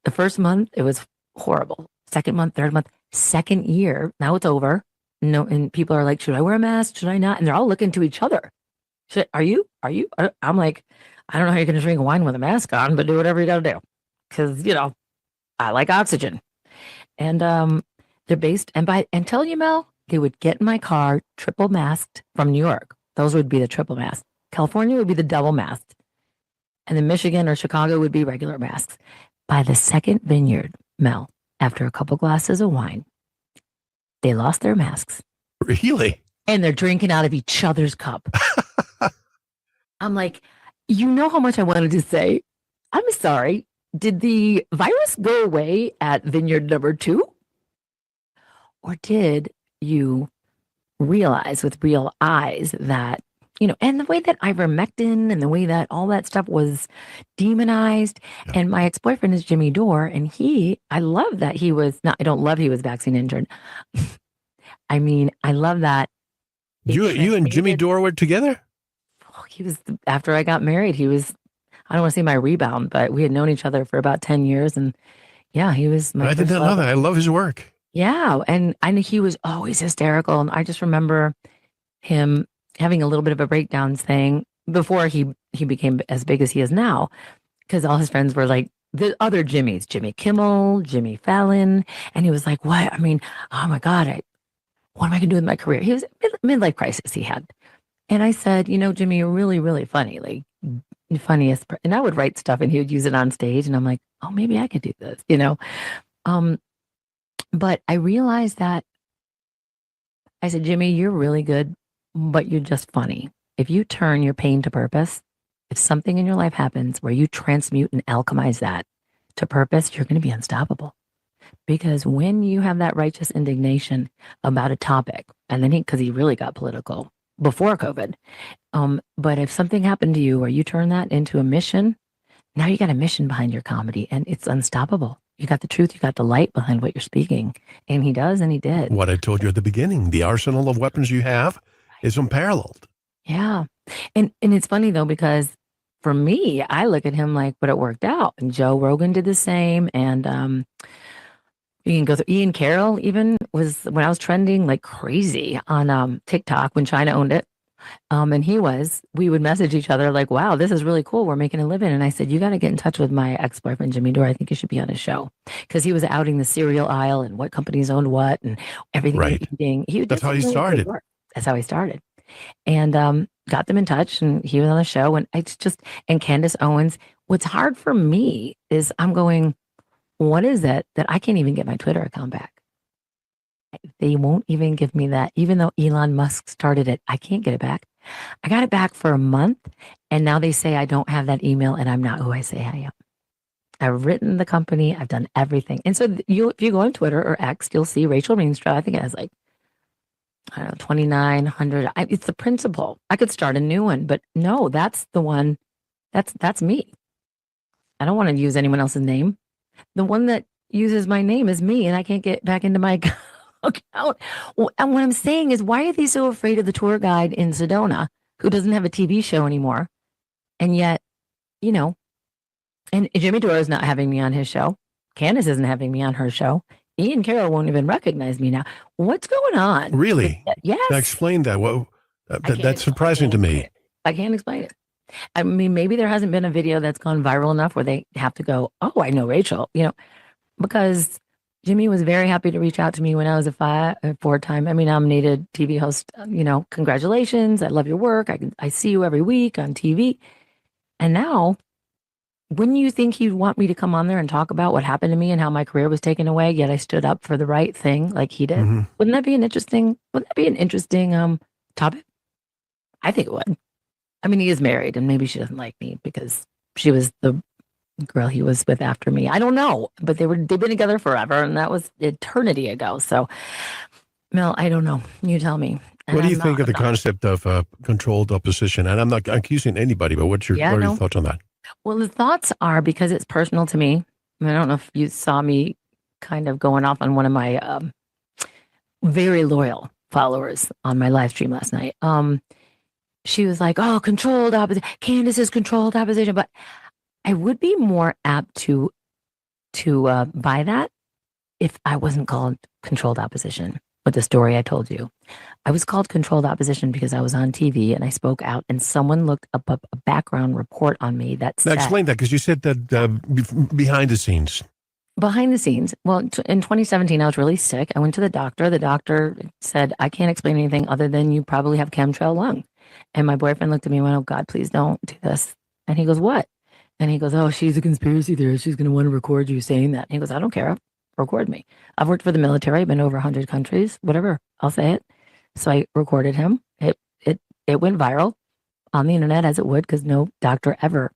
the first month, it was horrible. Second month, third month, second year, now it's over. No, and people are like, should I wear a mask? Should I not? And they're all looking to each other. Are you? Are you? I'm like, I don't know how you're going to drink wine with a mask on, but do whatever you got to do. Because, I like oxygen. And they're based, and tell you, Mel, they would get in my car triple masked from New York. Those would be the triple mask. California would be the double masked. And then Michigan or Chicago would be regular masks. By the second vineyard, Mel, after a couple glasses of wine, they lost their masks Really? and they're drinking out of each other's cup. I'm like, you know how much I wanted to say, I'm sorry, did the virus go away at vineyard number 2? Or did you realize with real eyes that, and the way that ivermectin and the way that all that stuff was demonized. Yeah. And my ex-boyfriend is Jimmy Dore, and I love that he was not, I don't love he was vaccine injured. I mean, I love that. You and Jimmy Dore were together? He was, after I got married, I don't want to say my rebound, but we had known each other for about 10 years. And yeah, he was my I did not love. know that. I love his work. Yeah. And I know he was always hysterical. And I just remember him having a little bit of a breakdown saying before he became as big as he is now, because all his friends were like the other Jimmys, Jimmy Kimmel, Jimmy Fallon. And he was like, what? I mean, oh my God, what am I going to do with my career? He was midlife crisis he had. And I said, Jimmy, you're really, really funny. Like funniest. And I would write stuff and he would use it on stage. And I'm like, oh, maybe I could do this, But I realized that I said, Jimmy, you're really good, but you're just funny. If you turn your pain to purpose, if something in your life happens where you transmute and alchemize that to purpose, you're going to be unstoppable. Because when you have that righteous indignation about a topic, and then because he really got political before COVID, but if something happened to you or you turn that into a mission, now you got a mission behind your comedy and it's unstoppable. You got the truth, you got the light behind what you're speaking. And he does, and he did. What I told you at the beginning, the arsenal of weapons you have is unparalleled. Yeah. And it's funny though, because for me, I look at him like, but it worked out. And Joe Rogan did the same. And you can go through Ian Carroll even was when I was trending like crazy on TikTok when China owned it. And we would message each other like, wow, this is really cool. We're making a living. And I said, you got to get in touch with my ex-boyfriend, Jimmy Dore. I think you should be on his show. Because he was outing the cereal aisle and what companies owned what and everything. Right. That's how he started. That's how he started. And got them in touch and he was on the show. And and Candace Owens, what's hard for me is I'm going, what is it that I can't even get my Twitter account back? They won't even give me that. Even though Elon Musk started it, I can't get it back. I got it back for a month. And now they say I don't have that email and I'm not who I say I am. I've written the company. I've done everything. And so if you go on Twitter or X, you'll see Rachel Rienstra. I think it has like, I don't know, 2,900. It's the principal. I could start a new one, but no, that's the one. That's me. I don't want to use anyone else's name. The one that uses my name is me, and I can't get back into my account. And what I'm saying is, why are they so afraid of the tour guide in Sedona who doesn't have a TV show anymore? And yet, and Jimmy Dore is not having me on his show. Candace isn't having me on her show. Ian Carroll won't even recognize me now. What's going on? Really? Yes. Now explain that. Well, that's surprising to me. I can't explain it. I mean, maybe there hasn't been a video that's gone viral enough where they have to go, oh, I know Rachel, because Jimmy was very happy to reach out to me when I was a four-time Emmy-nominated TV host. Congratulations. I love your work. I see you every week on TV. And now, wouldn't you think he'd want me to come on there and talk about what happened to me and how my career was taken away, yet I stood up for the right thing like he did? Hmm. Wouldn't that be an interesting topic? I think it would. I mean, he is married and maybe she doesn't like me because she was the girl he was with after me. I don't know, but they've been together forever and that was eternity ago. So, Mel, I don't know. You tell me. And What do you I'm think not of the about it. concept of controlled opposition? And I'm not accusing anybody, but what Yeah, are your no. thoughts on that? Well, the thoughts are because it's personal to me. I don't know if you saw me kind of going off on one of my very loyal followers on my live stream last night. She was like, "Oh, controlled opposition. Candace is controlled opposition," but I would be more apt to buy that if I wasn't called controlled opposition. With the story I told you, I was called controlled opposition because I was on TV and I spoke out, and someone looked up a background report on me that Now, said explain that because you said that behind the scenes. behind the scenes. Well, in 2017, I was really sick. I went to the doctor. The doctor said, "I can't explain anything other than you probably have chemtrail lung." And my boyfriend looked at me and went, "Oh God, please don't do this." And he goes, "What?" And he goes, "Oh, she's a conspiracy theorist. She's going to want to record you saying that." And he goes, "I don't care. Record me. I've worked for the military. I've been over 100 countries. Whatever. I'll say it." So I recorded him. It went viral on the internet as it would because no doctor ever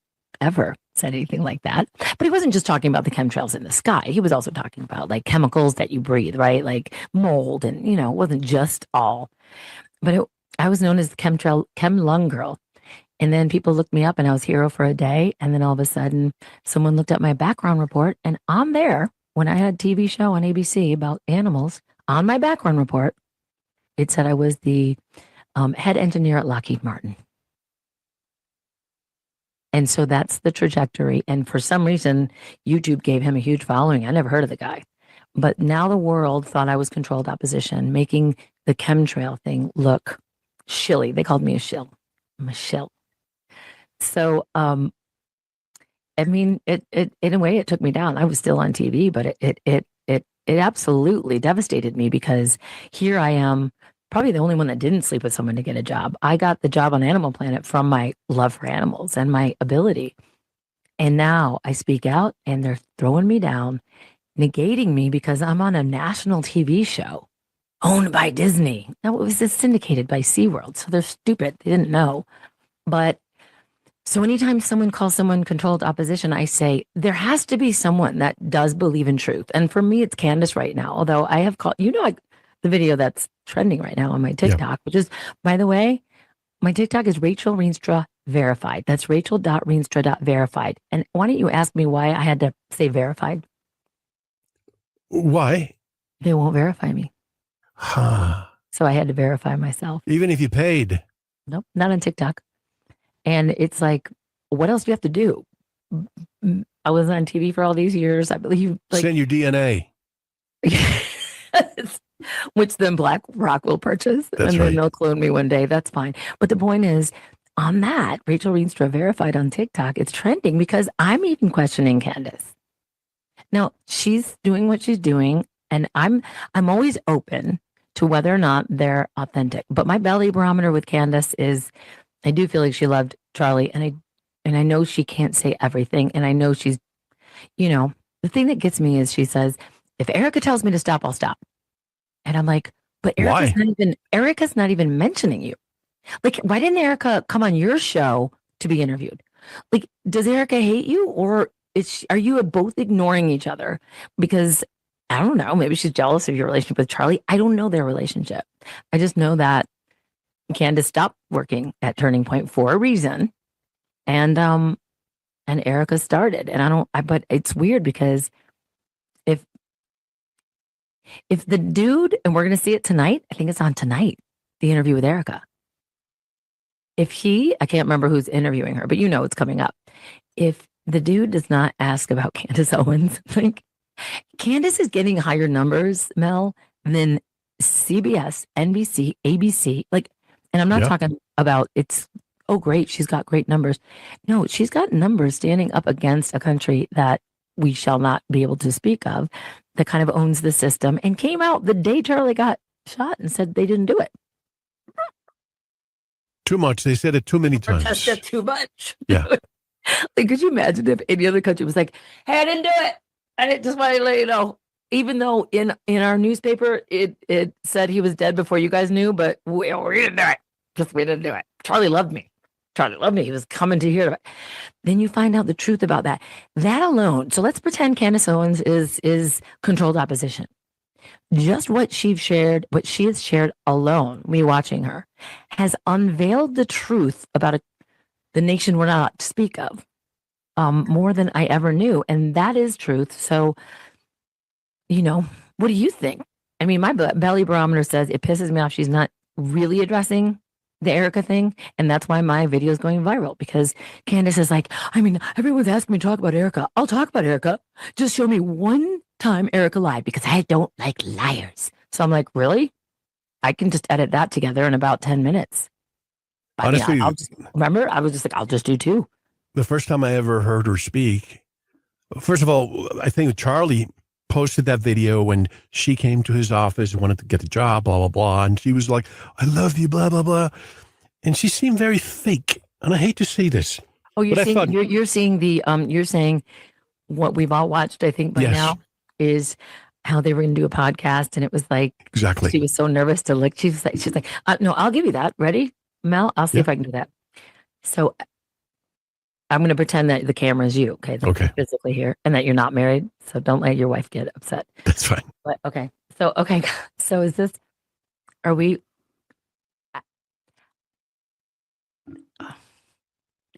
said anything like that. But he wasn't just talking about the chemtrails in the sky. He was also talking about like chemicals that you breathe, right? Like mold, and it wasn't just all. But I was known as the chem lung girl. And then people looked me up and I was hero for a day. And then all of a sudden, someone looked at my background report. And on there, when I had a TV show on ABC about animals, on my background report, it said I was the head engineer at Lockheed Martin. And so that's the trajectory. And for some reason, YouTube gave him a huge following. I never heard of the guy. But now the world thought I was controlled opposition, making the chemtrail thing look shilly. They called me a shill. I'm a shill. So, I mean, it in a way, it took me down. I was still on TV, but it absolutely devastated me because here I am, probably the only one that didn't sleep with someone to get a job. I got the job on Animal Planet from my love for animals and my ability. And now I speak out and they're throwing me down, negating me because I'm on a national TV show owned by Disney. Now, it was syndicated by SeaWorld. So they're stupid. They didn't know. But so anytime someone calls someone controlled opposition, I say there has to be someone that does believe in truth. And for me, it's Candace right now. Although I have called, the video that's trending right now on my TikTok, which is, by the way, my TikTok is Rachel Rienstra verified. That's rachel.rienstra.verified. And why don't you ask me why I had to say verified? Why? They won't verify me. Huh. So I had to verify myself. Even if you paid. Nope, not on TikTok. And it's like, what else do you have to do? I was on TV for all these years. I believe, Send your DNA. which then BlackRock will purchase. That's and right. then they'll clone me one day. That's fine. But the point is, on that, Rachel Rienstra verified on TikTok, it's trending because I'm even questioning Candace. Now, she's doing what she's doing, and I'm always open to whether or not they're authentic. But my belly barometer with Candace is, I do feel like she loved Charlie, and I know she can't say everything, and I know she's, the thing that gets me is she says, if Erica tells me to stop, I'll stop. And I'm like, but Erica's not even mentioning you. Like, why didn't Erica come on your show to be interviewed? Like, does Erica hate you, or are you both ignoring each other? Because I don't know, maybe she's jealous of your relationship with Charlie. I don't know their relationship. I just know that Candace stopped working at Turning Point for a reason, and Erica started. And but it's weird because if the dude, and we're going to see it tonight, I think it's on tonight, the interview with Erica. I can't remember who's interviewing her, but it's coming up. If the dude does not ask about Candace Owens, like Candace is getting higher numbers, Mel, than CBS, NBC, ABC, and I'm not talking about oh great, she's got great numbers. No, she's got numbers standing up against a country that we shall not be able to speak of, that kind of owns the system and came out the day Charlie got shot and said they didn't do it. Too much. They said it too many times. Protested too much. Yeah. Like, could you imagine if any other country was like, hey, I didn't do it. I just want to let you know. Even though in our newspaper, it said he was dead before you guys knew, but we didn't do it. Just we didn't do it. Charlie loved me. Charlie loved me. He was coming to hear it. Then you find out the truth about that. That alone. So let's pretend Candace Owens is controlled opposition. Just what she has shared alone, me watching her, has unveiled the truth about the nation we're not to speak of, more than I ever knew. And that is truth. So, what do you think? I mean, my belly barometer says it pisses me off she's not really addressing the Erica thing. And that's why my video is going viral, because Candace is like, I mean, everyone's asking me to talk about Erica. I'll talk about Erica. Just show me one time Erica lied, because I don't like liars. So I'm like, really? I can just edit that together in about 10 minutes. Honestly, I was just like, I'll just do 2. The first time I ever heard her speak, first of all, I think Charlie posted that video when she came to his office and wanted to get the job, blah, blah, blah. And she was like, I love you, blah, blah, blah. And she seemed very fake. And I hate to say this. Oh, you're saying what we've all watched, I think, by now is how they were going to do a podcast. And it was like, exactly. She was so nervous to look. She's like, no, I'll give you that. Ready, Mel? I'll see if I can do that. So I'm going to pretend that the camera is you, okay? Okay. Physically here, and that you're not married. So don't let your wife get upset. That's fine. But okay. So is this? Are we?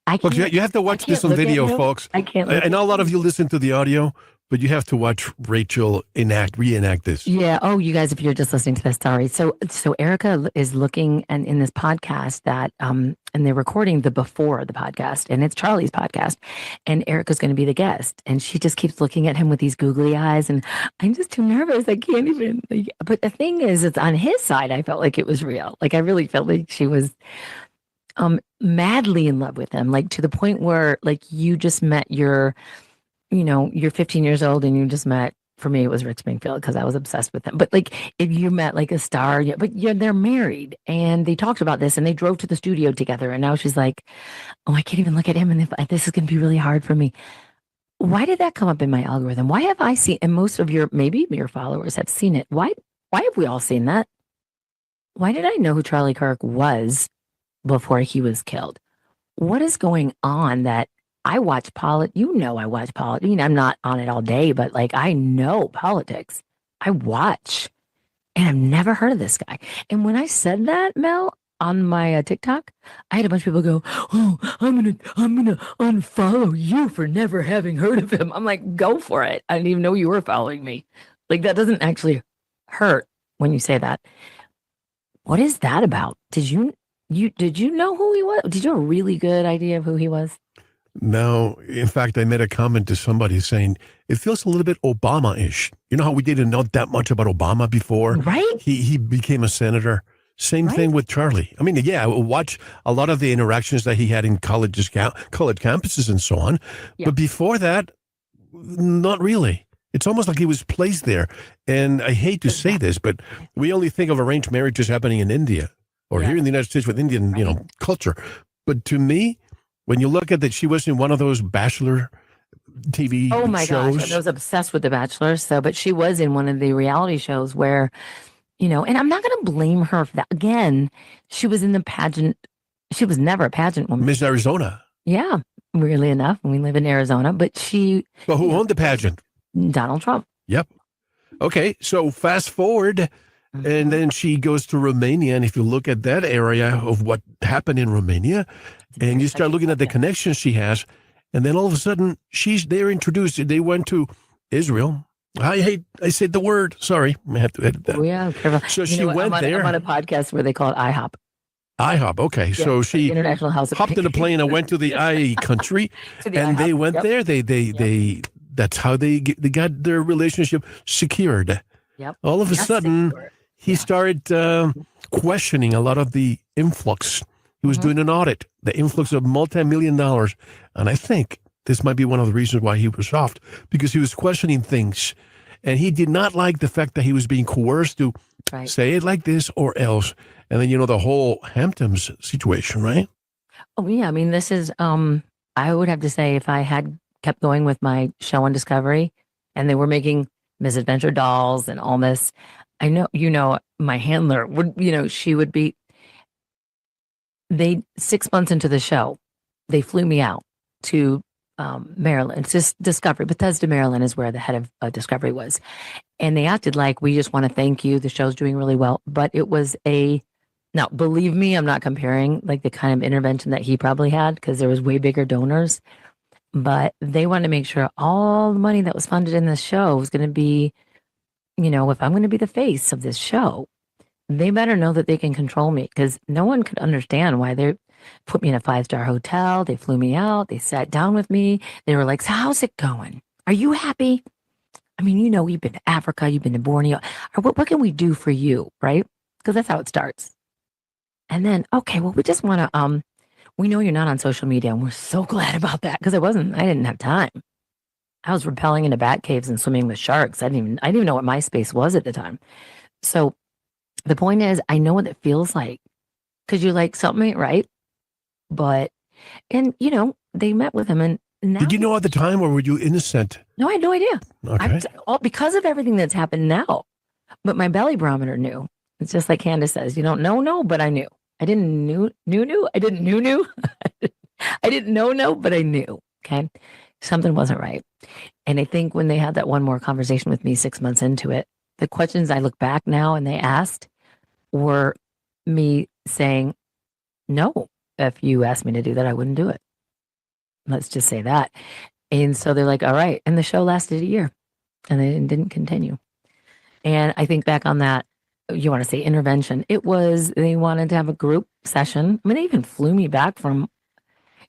I can't. Look, you have to watch this on video, folks. I can't. I know a lot of you listen to the audio, but you have to watch Rachel reenact this. Yeah. Oh, you guys, if you're just listening to this, sorry. So Erica is looking and in this podcast that and they're recording the before the podcast, and it's Charlie's podcast, and Erica's going to be the guest, and she just keeps looking at him with these googly eyes, and I'm just too nervous. I can't even. But the thing is, it's on his side. I felt like it was real. Like I really felt like she was madly in love with him, like to the point where like you just met you're 15 years old and you just met, for me, it was Rick Springfield because I was obsessed with him. But like if you met like a star, they're married, and they talked about this and they drove to the studio together. And now she's like, oh, I can't even look at him. And this is going to be really hard for me. Why did that come up in my algorithm? Why have I seen, and most of maybe your followers have seen it. Why have we all seen that? Why did I know who Charlie Kirk was before he was killed? What is going on that I watch politics? I watch politics. I'm not on it all day, but like I know politics. I watch, and I've never heard of this guy. And when I said that, Mel, on my TikTok, I had a bunch of people go, "Oh, I'm gonna unfollow you for never having heard of him." I'm like, "Go for it." I didn't even know you were following me. Like that doesn't actually hurt when you say that. What is that about? Did you know who he was? Did you have a really good idea of who he was? No, in fact, I made a comment to somebody saying it feels a little bit Obama-ish. You know how we didn't know that much about Obama before? Right. He became a senator. Same thing with Charlie. I mean, yeah, I watch a lot of the interactions that he had in college campuses and so on. Yeah. But before that, not really. It's almost like he was placed there. And I hate to say this, but we only think of arranged marriages happening in India or here in the United States with Indian, culture. But to me, when you look at that, she was in one of those Bachelor TV shows. Oh my gosh, I was obsessed with The Bachelor. But she was in one of the reality shows where, and I'm not going to blame her for that. Again, she was in the pageant. She was never a pageant woman. Miss Arizona. Yeah, weirdly enough, we live in Arizona. But she. Well, who owned the pageant? Donald Trump. Yep. Okay, so fast forward. And then she goes to Romania. And if you look at that area of what happened in Romania, and you start looking at the connections she has, and then all of a sudden they're introduced. They went to Israel. I said the word. Sorry. I have to edit that. Oh, yeah. Careful. So she went there. I'm on a podcast where they call it IHOP. IHOP. Okay. Yeah, so she International House of hopped in a plane and went to the I country. And IHOP. They went there. They that's how they got their relationship secured. Yep. All of a sudden, he started questioning a lot of the influx. He was doing an audit, the influx of multi-million dollars. And I think this might be one of the reasons why he was off, because he was questioning things. And he did not like the fact that he was being coerced to Right. say it like this or else. And then, the whole Hamptons situation, right? Oh, yeah. I mean, this is, I would have to say if I had kept going with my show on Discovery and they were making misadventure dolls and all this, I know, my handler would, she would be, 6 months into the show, they flew me out to Maryland. It's just Discovery. Bethesda, Maryland is where the head of Discovery was. And they acted like, we just want to thank you. The show's doing really well. But it was now, believe me, I'm not comparing like the kind of intervention that he probably had because there was way bigger donors. But they wanted to make sure all the money that was funded in this show was going to be, if I'm going to be the face of this show, they better know that they can control me because no one could understand why they put me in a 5-star hotel. They flew me out. They sat down with me. They were like, so how's it going? Are you happy? I mean, you've been to Africa, you've been to Borneo. What can we do for you? Right? Because that's how it starts. And then, okay, well, we just want to, we know you're not on social media and we're so glad about that because I didn't have time. I was rappelling into bat caves and swimming with sharks. I didn't even know what MySpace was at the time. So the point is, I know what it feels like because you like something ain't right. But, and they met with him and now. Did you know at the time or were you innocent? No, I had no idea. Okay. All because of everything that's happened now. But my belly barometer knew. It's just like Candace says, you don't know, but I knew. I didn't knew. I didn't knew. I didn't know, but I knew. Okay. Something wasn't right. And I think when they had that one more conversation with me 6 months into it, the questions I look back now and they asked were me saying, no, if you asked me to do that, I wouldn't do it. Let's just say that. And so they're like, all right. And the show lasted a year and it didn't continue. And I think back on that, you want to say intervention. They wanted to have a group session. I mean, they even flew me back it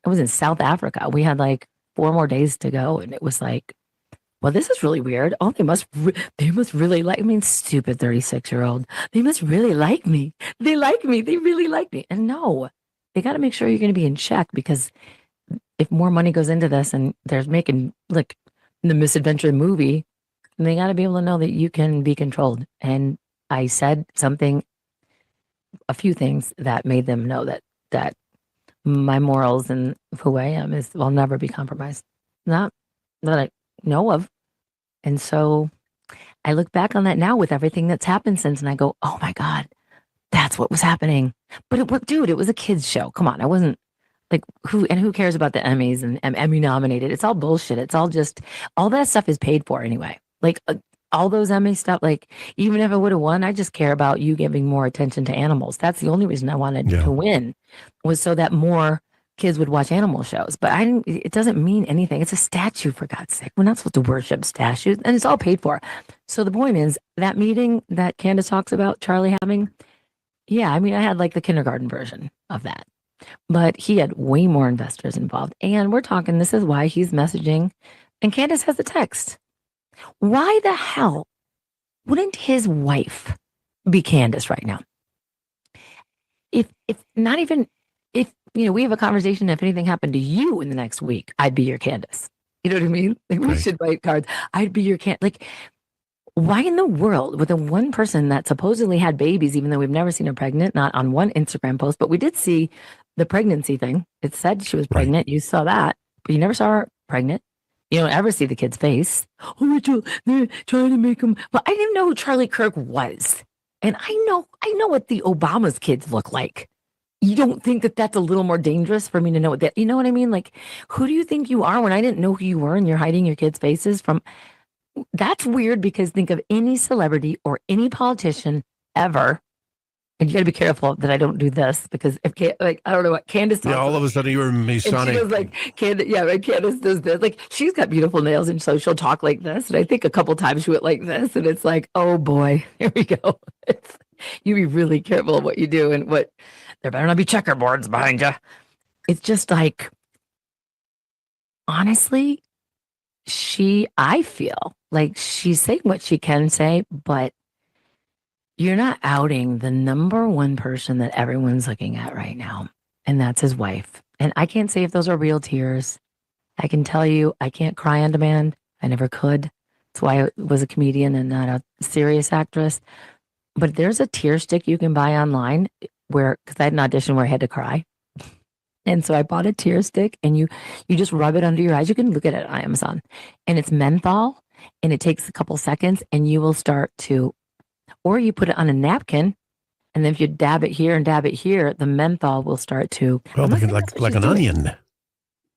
was in South Africa. We had like 4 more days to go. And it was like, well, this is really weird. Oh, they must really like, stupid 36-year-old. They must really like me. They like me. They really like me. And no, they got to make sure you're going to be in check because if more money goes into this and there's making like the misadventure movie, they got to be able to know that you can be controlled. And I said a few things that made them know that my morals and who I am will never be compromised. Not that I know of. And so I look back on that now with everything that's happened since, and I go, oh my God, that's what was happening. But it was a kid's show. Come on. I wasn't like who cares about the Emmys and Emmy nominated? It's all bullshit. It's all that stuff is paid for anyway. Like all those Emmy stuff, like even if I would have won, I just care about you giving more attention to animals. That's the only reason I wanted to win was so that more kids would watch animal shows. But it doesn't mean anything. It's a statue, for God's sake. We're not supposed to worship statues and it's all paid for. So the point is that meeting that Candace talks about Charlie having, I had like the kindergarten version of that. But he had way more investors involved. And we're talking, this is why he's messaging. And Candace has the text. Why the hell wouldn't his wife be Candace right now? If we have a conversation, if anything happened to you in the next week, I'd be your Candace. You know what I mean? Like we should write cards. I'd be your Candace. Like, why in the world with the one person that supposedly had babies, even though we've never seen her pregnant, not on one Instagram post, but we did see the pregnancy thing. It said she was pregnant. You saw that, but you never saw her pregnant. You don't ever see the kid's face. Oh, Rachel, they're trying to make him. Well, I didn't even know who Charlie Kirk was. And I know what the Obama's kids look like. You don't think that that's a little more dangerous for me to know what that, you know what I mean? Like, who do you think you are when I didn't know who you were and you're hiding your kids' faces from? That's weird because think of any celebrity or any politician ever. And you got to be careful that I don't do this because if I don't know what Candace. All of a sudden you were Masonic. And she was like, Candace does this. Like she's got beautiful nails and so she'll talk like this. And I think a couple times she went like this, and it's like, oh boy, here we go. You be really careful of what you do and what. There better not be checkerboards behind you. It's just like, honestly, I feel like she's saying what she can say, but you're not outing the number one person that everyone's looking at right now. And that's his wife. And I can't say if those are real tears I can tell you, I can't cry on demand. I never could. That's why I was a comedian and not a serious actress. But there's a tear stick you can buy online where, because I had an audition where I had to cry. And so I bought a tear stick and you just rub it under your eyes. You can look at it on Amazon. And it's menthol and it takes a couple seconds and you will start to, or you put it on a napkin and then if you dab it here and dab it here, the menthol will start to. Well, I'm not saying like that's what she's an doing. onion.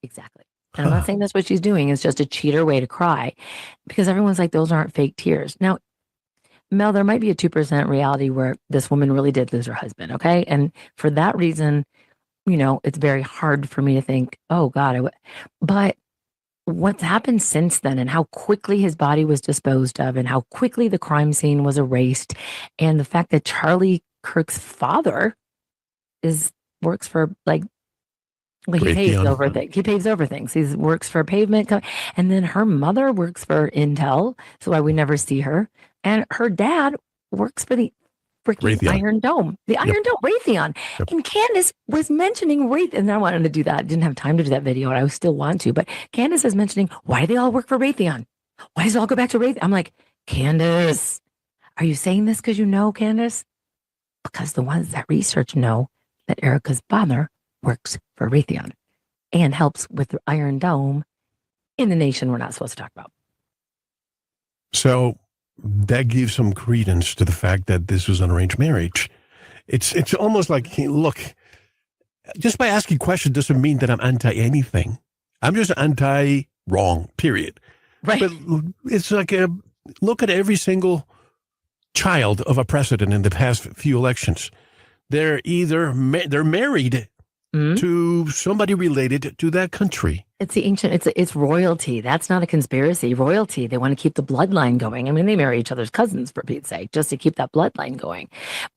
Exactly. And I'm not saying that's what she's doing. It's just a cheater way to cry because everyone's like, those aren't fake tears. Now, Mel, there might be a 2% reality where this woman really did lose her husband. Okay. And for that reason, it's very hard for me to think, oh God, but what's happened since then and how quickly his body was disposed of and how quickly the crime scene was erased. And the fact that Charlie Kirk's father works for he paves over things. He paves over things. He works for pavement. And then her mother works for Intel. So why we never see her. And her dad works for the freaking Raytheon. Iron Dome. The Iron Dome, Raytheon. Yep. And Candace was mentioning Raytheon. And I wanted to do that. I didn't have time to do that video, and I still want to. But Candace is mentioning, why do they all work for Raytheon? Why does it all go back to Raytheon? I'm like, Candace, are you saying this because you know, Candace? Because the ones that research know that Erica's father works for Raytheon and helps with the Iron Dome in the nation we're not supposed to talk about. So that gives some credence to the fact that this was an arranged marriage. It's almost like, look, just by asking questions doesn't mean that I'm anti anything. I'm just anti wrong, period. Right. But it's like look at every single child of a president in the past few elections. They're either they're married to somebody related to that country. It's the ancient, it's royalty. That's not a conspiracy. Royalty. They want to keep the bloodline going. I mean, they marry each other's cousins, for Pete's sake, just to keep that bloodline going.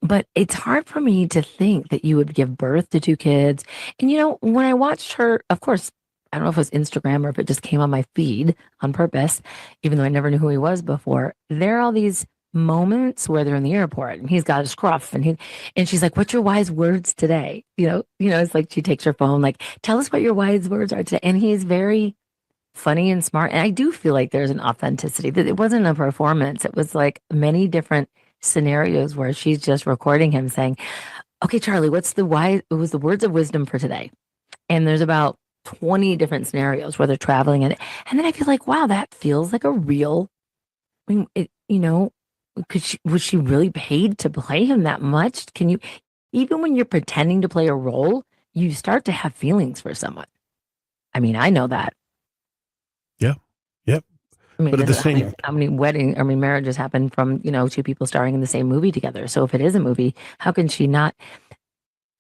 But it's hard for me to think that you would give birth to two kids. And, when I watched her, of course, I don't know if it was Instagram or if it just came on my feed on purpose, even though I never knew who he was before. There are all these moments where they're in the airport and he's got a scruff and she's like, what's your wise words today? It's like she takes her phone, like, tell us what your wise words are today. And he's very funny and smart. And I do feel like there's an authenticity that it wasn't a performance. It was like many different scenarios where she's just recording him saying, okay, Charlie, it was the words of wisdom for today. And there's about 20 different scenarios where they're traveling and then I feel like, wow, that feels like a real, was she really paid to play him that much? Even when you're pretending to play a role, you start to have feelings for someone. I mean, I know that. Yeah. Yep. I mean, but at the same, how many marriages happen from, two people starring in the same movie together. So if it is a movie, how can she not?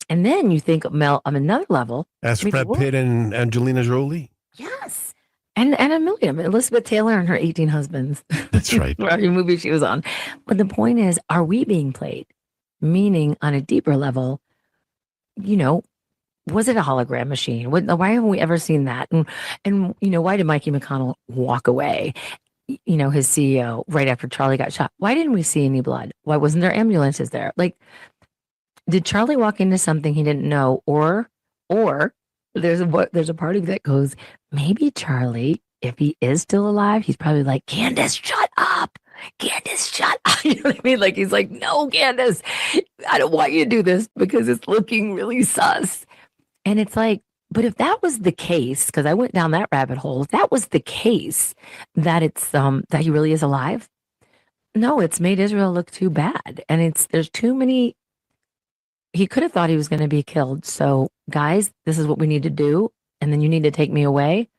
And then you think, Mel, on another level. As Brad Pitt and Angelina Jolie. Yes. And a million. Elizabeth Taylor and her 18 husbands. That's right. Every movie she was on. But the point is, are we being played? Meaning, on a deeper level, was it a hologram machine? Why haven't we ever seen that? And why did Mikey McConnell walk away? His CEO, right after Charlie got shot. Why didn't we see any blood? Why wasn't there ambulances there? Like, did Charlie walk into something he didn't know? Or there's a part of that goes, maybe Charlie, if he is still alive, he's probably like, Candace, shut up. Candace, shut up. You know what I mean? Like, he's like, no, Candace, I don't want you to do this because it's looking really sus. And it's like, but if that was the case, because I went down that rabbit hole, if that was the case that it's that he really is alive, no, it's made Israel look too bad. And there's too many. He could have thought he was going to be killed. So, guys, this is what we need to do. And then you need to take me away.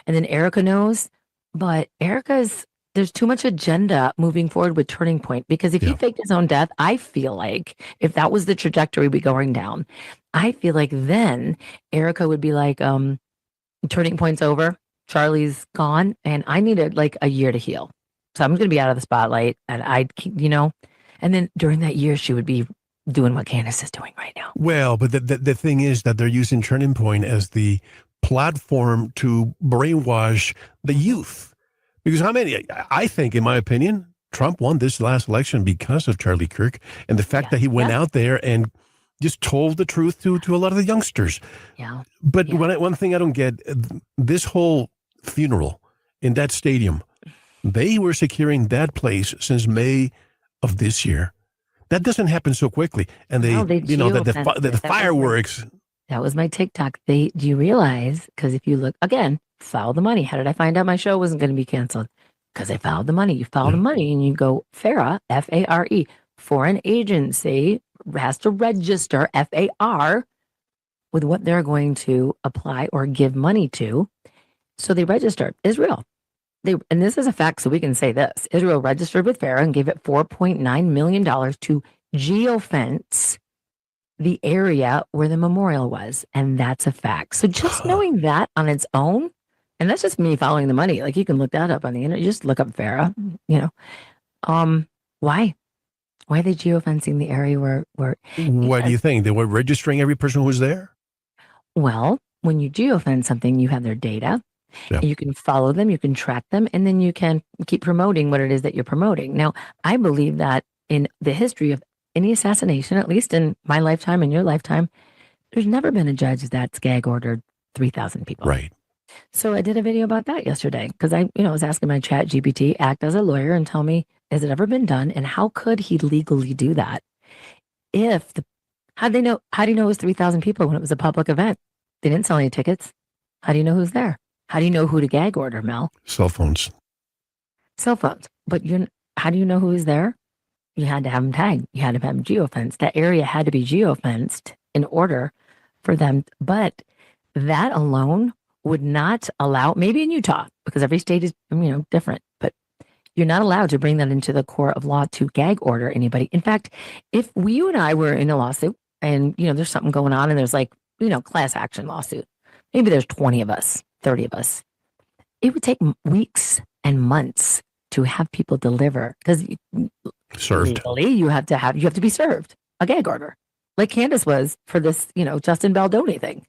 And then Erica knows. But there's too much agenda moving forward with Turning Point. Because if he faked his own death, I feel like if that was the trajectory we're going down, I feel like then Erica would be like, Turning Point's over. Charlie's gone. And I needed like a year to heal. So I'm going to be out of the spotlight. And and then during that year, she would be doing what Candace is doing right now. Well, but the thing is that they're using Turning Point as the platform to brainwash the youth. Because I think, in my opinion, Trump won this last election because of Charlie Kirk and the fact that he went out there and just told the truth to a lot of the youngsters. Yeah. But Yeah. one thing I don't get, this whole funeral in that stadium, they were securing that place since May of this year. That doesn't happen so quickly. And No, they geofenced the it. fireworks. That was my TikTok. Do you realize? Because if you look again, follow the money. How did I find out my show wasn't going to be canceled? Because I followed the money. You follow the money and you go FARA, FARE, foreign agency has to register FAR with what they're going to apply or give money to. So they registered Israel. And this is a fact, so we can say this. Israel registered with FARA and gave it $4.9 million to geofence the area where the memorial was. And that's a fact. So just knowing that on its own, and that's just me following the money. Like you can look that up on the internet. You just look up FARA, you know. Why? Why are they geofencing the area where What do you think? They were registering every person who was there? well, when you geofence something, you have their data. Yeah. You can follow them, you can track them, and then you can keep promoting what it is that you're promoting. Now, I believe that in the history of any assassination, at least in my lifetime and your lifetime, there's never been a judge that's gag ordered 3,000 people. Right. So I did a video about that yesterday because I was asking my chat GPT, act as a lawyer and tell me, has it ever been done? And how could he legally do that? How do you know it was 3,000 people when it was a public event? They didn't sell any tickets. How do you know who's there? How do you know who to gag order, Mel? Cell phones. Cell phones. But how do you know who is there? You had to have them tagged. You had to have them geofenced. That area had to be geofenced in order for them. But that alone would not allow, maybe in Utah, because every state is, different, but you're not allowed to bring that into the court of law to gag order anybody. In fact, if you and I were in a lawsuit and, there's something going on and there's class action lawsuit, maybe there's 20 of us, 30 of us. It would take weeks and months to have people deliver because Served. legally you have to be served a gag order, like Candace was for this, Justin Baldoni thing.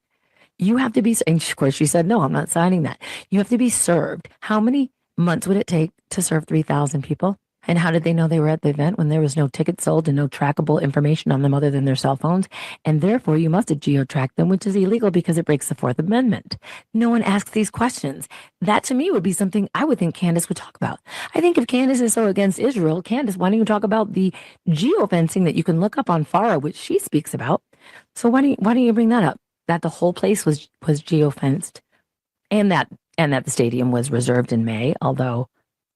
You have to be, and of course she said, no, I'm not signing that. You have to be served. How many months would it take to serve 3,000 people? And how did they know they were at the event when there was no ticket sold and no trackable information on them other than their cell phones? And therefore, you must have geo-tracked them, which is illegal because it breaks the Fourth Amendment. No one asks these questions. That, to me, would be something I would think Candace would talk about. I think if Candace is so against Israel, Candace, why don't you talk about the geofencing that you can look up on FARA, which she speaks about? So why don't you bring that up? That the whole place was geofenced, and that the stadium was reserved in May, although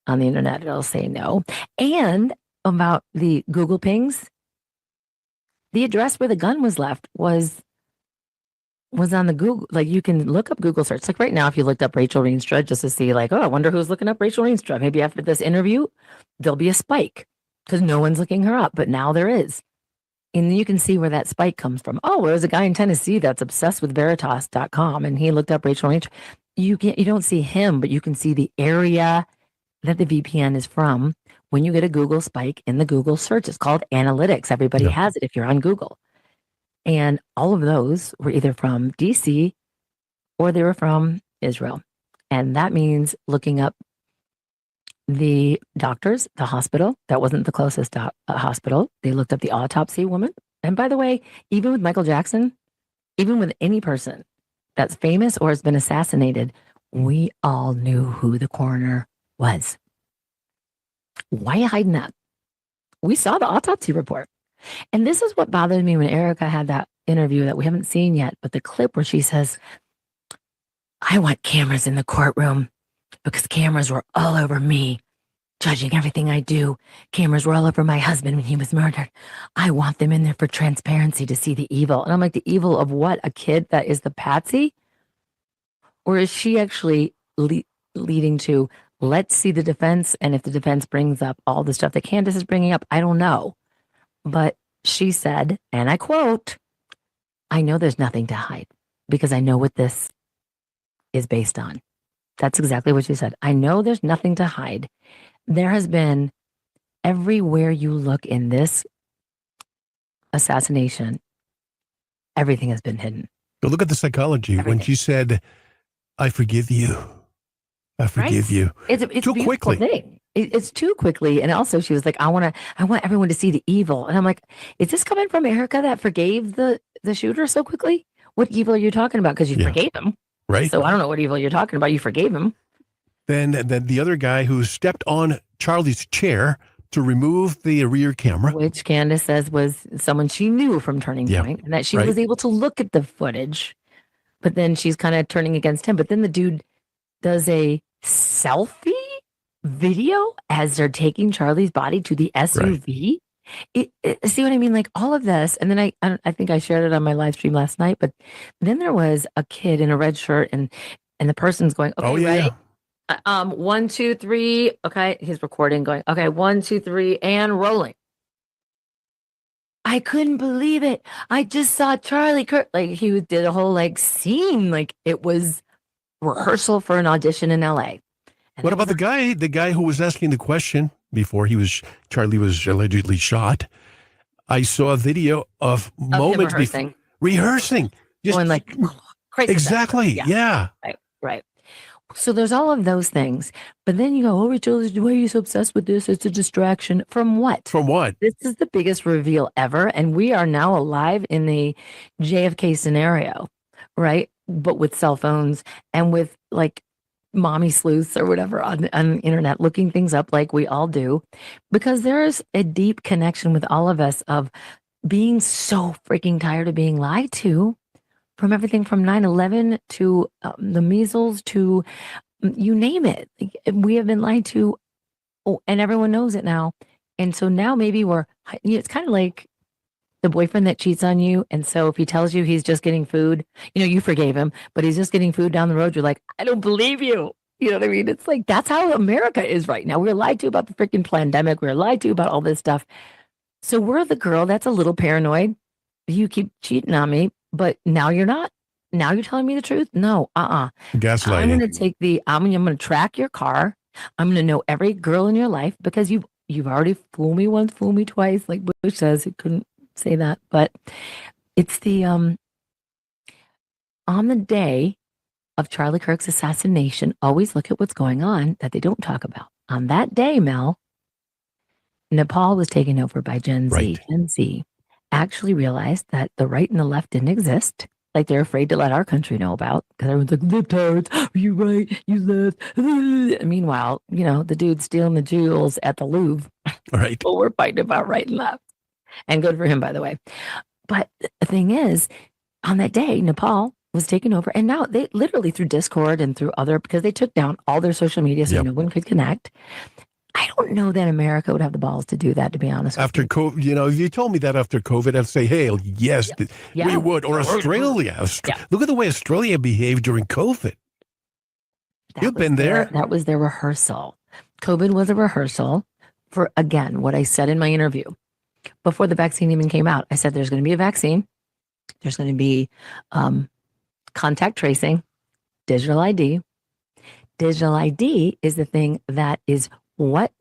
on the internet it'll say no. And about the Google pings, the address where the gun was left was on the Google. Like you can look up Google search. Like right now, if you looked up Rachel Reenstra just to see, I wonder who's looking up Rachel Reenstra. Maybe after this interview, there'll be a spike because no one's looking her up. But now there is. And you can see where that spike comes from. Oh, there's a guy in Tennessee that's obsessed with Veritas.com, and he looked up Rachel Reenstra. You don't see him, but you can see the area that the VPN is from when you get a Google spike in the Google search. It's called analytics. Everybody has it if you're on Google. And all of those were either from DC or they were from Israel. And that means looking up the doctors, the hospital. That wasn't the closest hospital. They looked up the autopsy woman. And by the way, even with Michael Jackson, even with any person that's famous or has been assassinated, we all knew who the coroner was. Why are you hiding that? We saw the autopsy report. And this is what bothered me when Erica had that interview that we haven't seen yet, but the clip where she says, I want cameras in the courtroom because cameras were all over me, judging everything I do. Cameras were all over my husband when he was murdered. I want them in there for transparency to see the evil. And I'm like, the evil of what? A kid that is the patsy? Or is she actually leading to, let's see the defense, and if the defense brings up all the stuff that Candace is bringing up, I don't know. But she said, and I quote, I know there's nothing to hide because I know what this is based on. That's exactly what she said. I know there's nothing to hide. There has been, everywhere you look in this assassination, everything has been hidden. But look at the psychology. When she said, I forgive you. I forgive you. It's Too a beautiful quickly. thing. it's too quickly. And also she was like, I want everyone to see the evil. And I'm like, is this coming from Erica that forgave the shooter so quickly? What evil are you talking about? Because you forgave him. Right. So I don't know what evil you're talking about. You forgave him. Then the other guy who stepped on Charlie's chair to remove the rear camera. Which Candace says was someone she knew from Turning Point, and that she was able to look at the footage, but then she's kind of turning against him. But then the dude does a selfie video as they're taking Charlie's body to the SUV. See what I mean? Like all of this. And then I think I shared it on my live stream last night, but then there was a kid in a red shirt and the person's going, okay, ready? 1, 2, 3. Okay. He's recording going, okay, 1, 2, 3 and rolling. I couldn't believe it. I just saw Charlie Kirk. Like he did a whole like scene. Like it was rehearsal for an audition in LA. And what about the guy who was asking the question before Charlie was allegedly shot? I saw a video of moments rehearsing. Just going like crazy. Exactly. Yeah. Right. So there's all of those things. But then you go, oh, Rachel, why are you so obsessed with this? It's a distraction. From what? From what? This is the biggest reveal ever. And we are now alive in the JFK scenario, right? But with cell phones and with like mommy sleuths or whatever on the internet looking things up like we all do. Because there's a deep connection with all of us of being so freaking tired of being lied to. From everything from 9/11 to the measles to you name it. We have been lied to, and everyone knows it now. And so now maybe it's kind of like the boyfriend that cheats on you. And so if he tells you he's just getting food, you forgave him, but he's just getting food down the road. You're like, I don't believe you. You know what I mean? It's like, that's how America is right now. We're lied to about the freaking pandemic. We're lied to about all this stuff. So we're the girl that's a little paranoid. You keep cheating on me. But now you're not. Now you're telling me the truth? No, Gaslighting. I'm going to track your car. I'm going to know every girl in your life because you've already fooled me once, fooled me twice. Like Bush says, he couldn't say that. But it's the, on the day of Charlie Kirk's assassination, always look at what's going on that they don't talk about. On that day, Mel, Nepal was taken over by Gen Z. Right. Gen Z actually realized that the right and the left didn't exist. Like they're afraid to let our country know about because everyone's like, libtards, are you right? You left. And meanwhile, the dude's stealing the jewels at the Louvre. Right. Well, we're fighting about right and left. And good for him, by the way. But the thing is, on that day, Nepal was taken over. And now they literally through Discord and through because they took down all their social media so no one could connect. I don't know that America would have the balls to do that, to be honest. After COVID, if you told me that after COVID, I'd say, hey, yes, we would. Or Australia. Look at the way Australia behaved during COVID. You've been there. That was their rehearsal. COVID was a rehearsal for, again, what I said in my interview. Before the vaccine even came out, I said there's going to be a vaccine. There's going to be contact tracing, digital ID. Digital ID is the thing that is what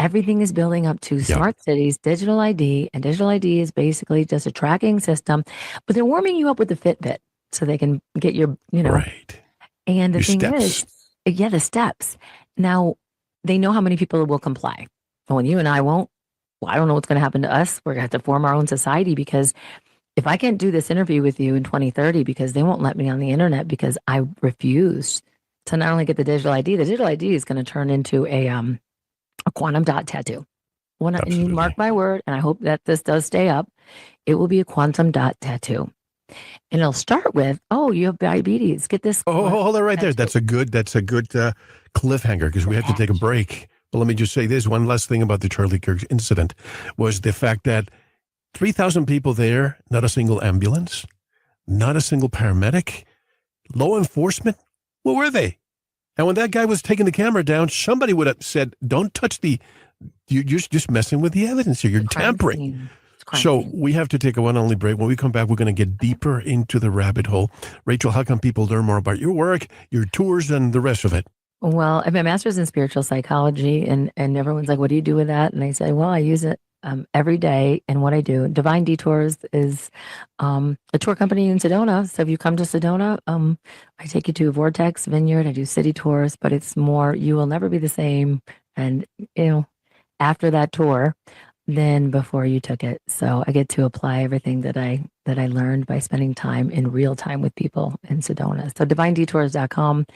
everything is building up to. Smart cities, digital ID, and digital ID is basically just a tracking system, but they're warming you up with the Fitbit so they can get your, Right. And the your thing steps. is, the steps. Now, they know how many people will comply. But when you and I won't, I don't know what's going to happen to us. We're going to have to form our own society because if I can't do this interview with you in 2030 because they won't let me on the internet because I refuse to not only get the digital ID is going to turn into a quantum dot tattoo. And you mark my word, and I hope that this does stay up, it will be a quantum dot tattoo. And it'll start with, you have diabetes. Get this. Hold it right there. That's a good cliffhanger because we have to take a break. But let me just say this. One last thing about the Charlie Kirk incident was the fact that 3,000 people there, not a single ambulance, not a single paramedic, law enforcement. Where were they? And when that guy was taking the camera down, somebody would have said, don't touch you're just messing with the evidence here. You're tampering. So we have to take a one only break. When we come back, we're going to get deeper into the rabbit hole. Rachel, how can people learn more about your work, your tours, and the rest of it? Well, I have my master's in spiritual psychology, and everyone's like, what do you do with that? And I say, well, I use it every day in what I do. Divine Detours is a tour company in Sedona. So if you come to Sedona, I take you to Vortex Vineyard. I do city tours, but it's more, you will never be the same. And, after that tour than before you took it. So I get to apply everything that I learned by spending time in real time with people in Sedona. So divinedetours.com.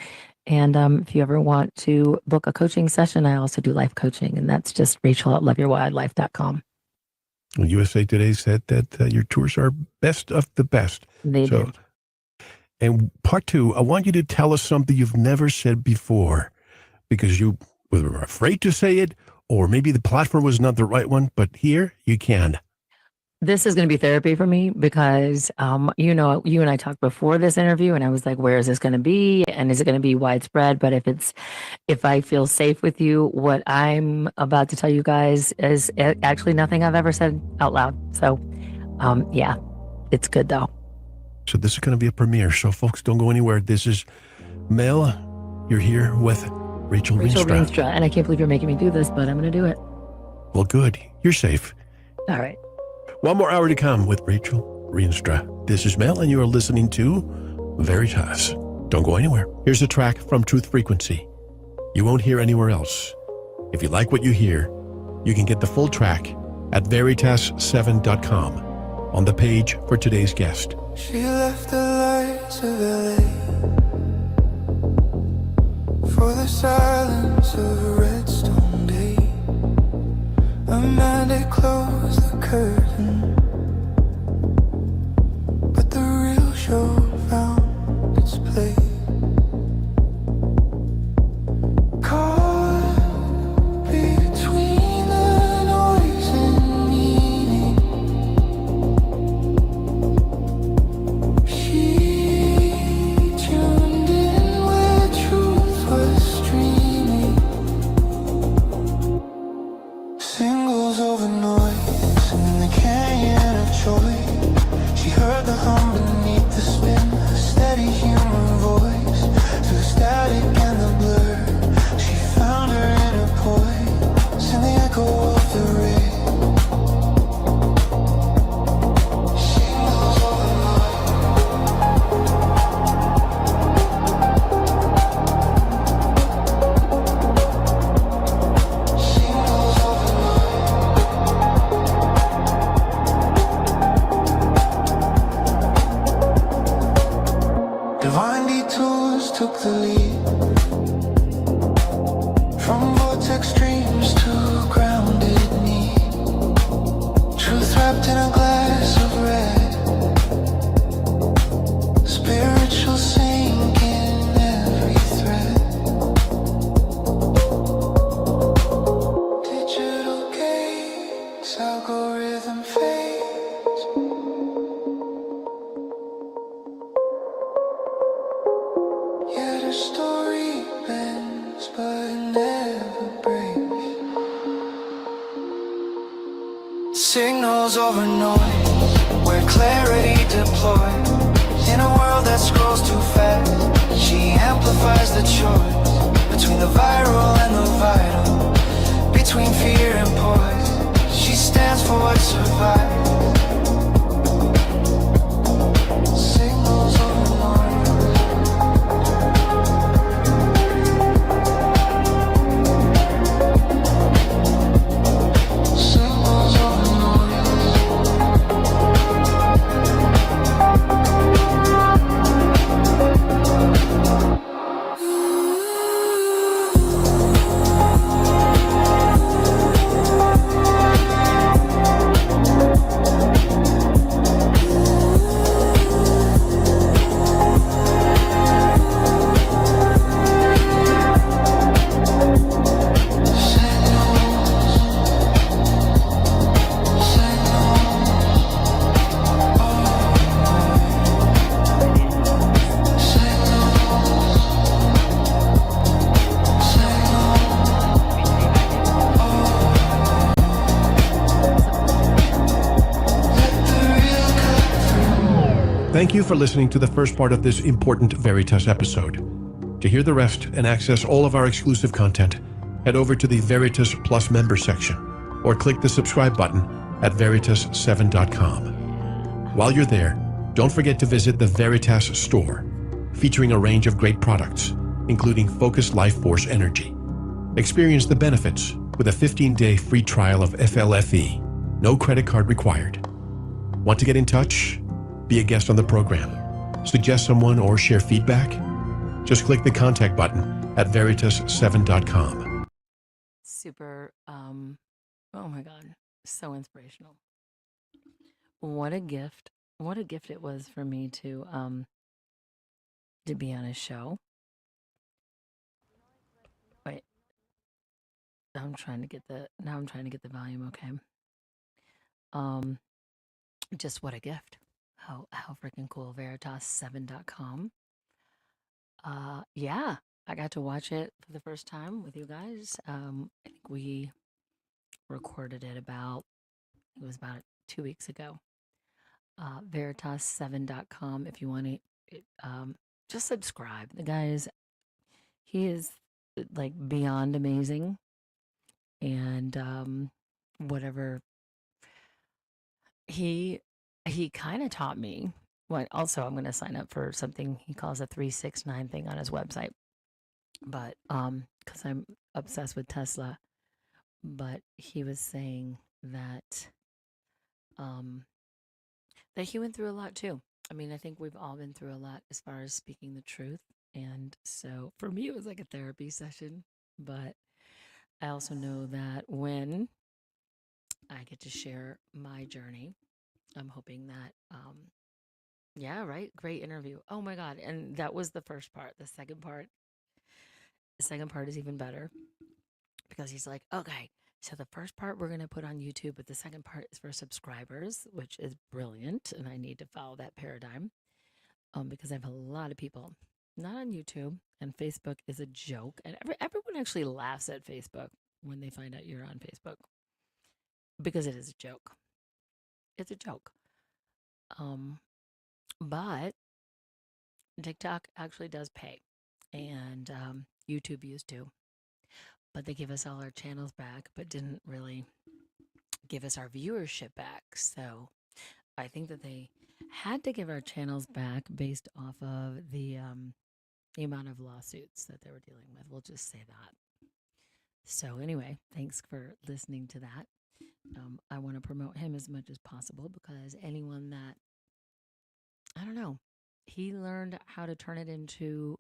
And if you ever want to book a coaching session, I also do life coaching, and that's just Rachel at loveyourwildlife.com. Well, USA Today said that your tours are best of the best. They do. And part two, I want you to tell us something you've never said before because you were afraid to say it, or maybe the platform was not the right one, but here you can. This is going to be therapy for me because, you and I talked before this interview and I was like, where is this going to be? And is it going to be widespread? But if I feel safe with you, what I'm about to tell you guys is actually nothing I've ever said out loud. So, yeah, it's good though. So this is going to be a premiere. So folks, don't go anywhere. This is Mel. You're here with Rachel Rienstra. And I can't believe you're making me do this, but I'm going to do it. Well, good. You're safe. All right. One more hour to come with Rachel Rienstra. This is Mel, and you are listening to Veritas. Don't go anywhere. Here's a track from Truth Frequency. You won't hear anywhere else. If you like what you hear, you can get the full track at veritas7.com on the page for today's guest. She left the lights of LA for the silence of a redstone day. Amanda closed the curtain, but the real show found its place. Caught between the noise and meaning, she tuned in where truth was streaming. Singles over noise in the canyon of joy. She heard the hum beneath the spin, a steady human voice. Through the static and the blur, she found her inner poise in the echo of the ring. Singles over noise. Singles over noise. Divine detours took the lead. From vortex dreams to grounded need. Truth wrapped in a glass of red. Spiritual sink in every thread. Digital gates, algorithm fades. Yet a story bends but never breaks. Signals over noise, where clarity deployed. In a world that scrolls too fast, she amplifies the choice between the viral and the vital, between fear and poise. She stands for what survives. Signals over noise. Signals over noise. Thank you for listening to the first part of this important Veritas episode. To hear the rest and access all of our exclusive content, head over to the Veritas Plus member section or click the subscribe button at veritas7.com. While you're there, don't forget to visit the Veritas store, featuring a range of great products, including Focus Life Force Energy. Experience the benefits with a 15-day free trial of FLFE. No credit card required. Want to get in touch? Be a guest on the program? Suggest someone or share feedback? Just click the contact button at veritas7.com. Super, oh my God, so inspirational. What a gift. What a gift it was for me to be on his show. Wait, I'm trying to get the volume okay. Um, just what a gift. How freaking cool. Veritas7.com. Yeah, I got to watch it for the first time with you guys. I think we recorded it it was about 2 weeks ago. Veritas7.com if you want to just subscribe. The guys, he is like beyond amazing. And whatever he kind of taught me what. Also, I'm going to sign up for something he calls a 369 thing on his website, but because I'm obsessed with Tesla. But he was saying that um that he went through a lot too. I mean, I think we've all been through a lot as far as speaking the truth. And so for me, it was like a therapy session. But I also know that when I get to share my journey, I'm hoping that, yeah, right. Great interview. Oh my God. And that was the first part. The second part is even better because he's like, okay, so the first part we're going to put on YouTube, but the second part is for subscribers, which is brilliant. And I need to follow that paradigm because I have a lot of people not on YouTube, and Facebook is a joke. And everyone actually laughs at Facebook when they find out you're on Facebook because it is a joke. It's a joke. Um, but TikTok actually does pay, and YouTube used to, but they give us all our channels back, but didn't really give us our viewership back. So I think that they had to give our channels back based off of the amount of lawsuits that they were dealing with. We'll just say that. So anyway, thanks for listening to that. I want to promote him as much as possible because anyone that, I don't know, he learned how to turn it into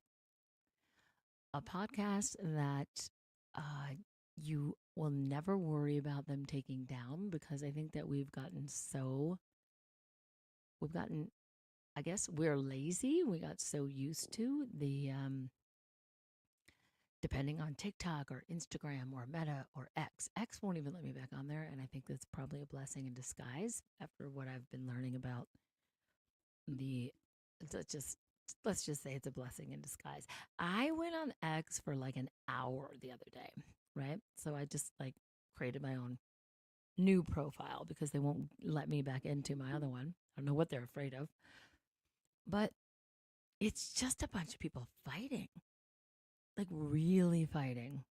a podcast that you will never worry about them taking down because I think that we've gotten, I guess we're lazy. We got so used to the, depending on TikTok or Instagram or Meta or X. X won't even let me back on there. And I think that's probably a blessing in disguise after what I've been learning about the, let's just, let's just say it's a blessing in disguise. I went on X for like an hour the other day, right? So I just like created my own new profile because they won't let me back into my other one. I don't know what they're afraid of. But it's just a bunch of people fighting, like really fighting.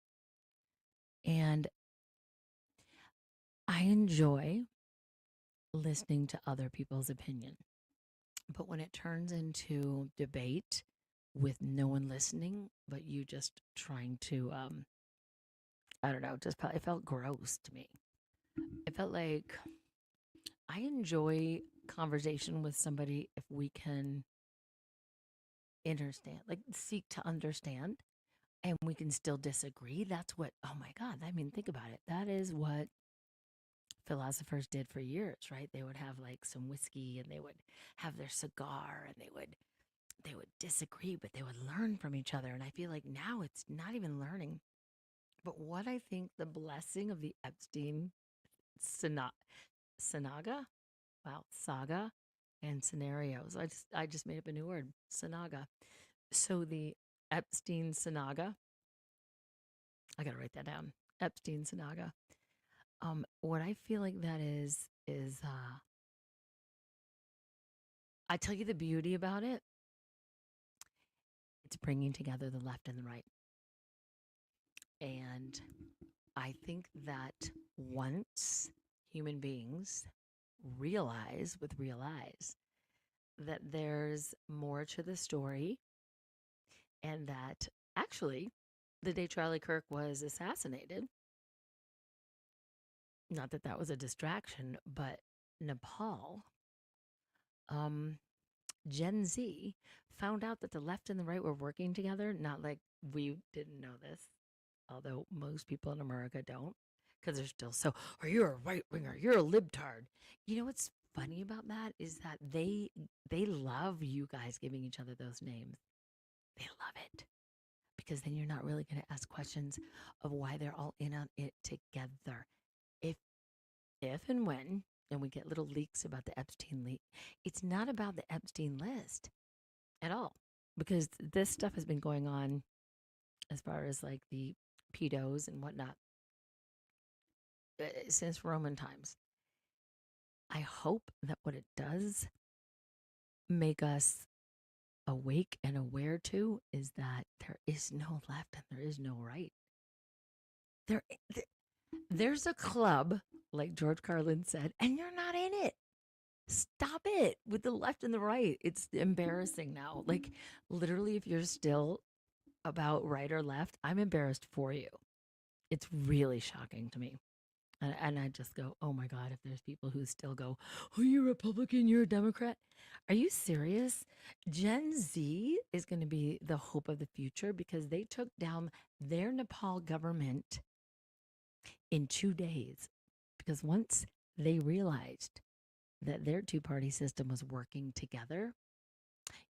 And I enjoy listening to other people's opinion. But when it turns into debate with no one listening, but you just trying to, I don't know, it felt gross to me. It felt like I enjoy conversation with somebody if we can understand, like seek to understand, and we can still disagree. That's what, oh my God, I mean, think about it. That is what philosophers did for years, right? They would have like some whiskey and they would have their cigar and they would disagree, but they would learn from each other. And I feel like now it's not even learning. But what I think the blessing of the Epstein Sanaga, wow, saga and scenarios. I just made up a new word, Sanaga. So the Epstein Sanaga, I gotta write that down. Epstein Sanaga. What I feel like that is I tell you the beauty about it. It's bringing together the left and the right. And I think that once human beings realize that there's more to the story and that actually the day Charlie Kirk was assassinated, not that that was a distraction, but Nepal, um, Gen Z found out that the left and the right were working together. Not like we didn't know this, although most people in America don't, because they're still so, or you're a right winger, you're a libtard. You know what's funny about that is that they love you guys giving each other those names. They love it because then you're not really going to ask questions of why they're all in on it together. If if and when, and we get little leaks about the Epstein leak, it's not about the Epstein list at all, because this stuff has been going on as far as like the pedos and whatnot since Roman times. I hope that what it does make us awake and aware to is that there is no left and there is no right. There, there's a club, like George Carlin said, and you're not in it. Stop it with the left and the right. It's embarrassing now. Like, literally, if you're still about right or left, I'm embarrassed for you. It's really shocking to me. And I just go, oh my God, if there's people who still go, oh, you're a Republican, you're a Democrat. Are you serious? Gen Z is going to be the hope of the future because they took down their Nepal government in 2 days. Because once they realized that their two-party system was working together,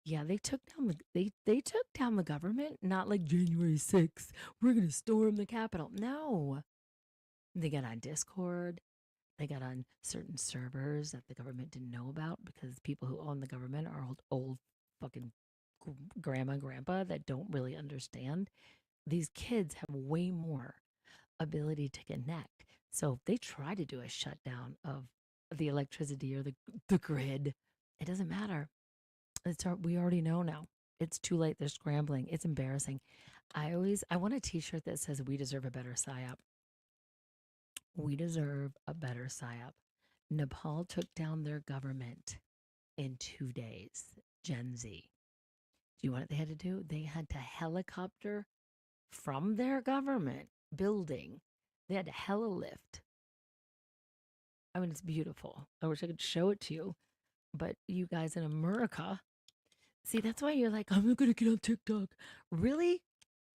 yeah, they took down they took down the government, not like January 6th, we're going to storm the Capitol. No. They got on Discord. They got on certain servers that the government didn't know about because people who own the government are old fucking grandma, grandpa that don't really understand. These kids have way more ability to connect. So if they try to do a shutdown of the electricity or the grid, it doesn't matter. We already know now. It's too late. They're scrambling. It's embarrassing. I want a t-shirt that says we deserve a better psyop. We deserve a better psyop. Nepal took down their government in 2 days. Gen Z. Do you know what they had to do? They had to helicopter from their government building. They had to heli-lift. I mean, it's beautiful. I wish I could show it to you. But you guys in America, see, that's why you're like, I'm not going to get on TikTok. Really?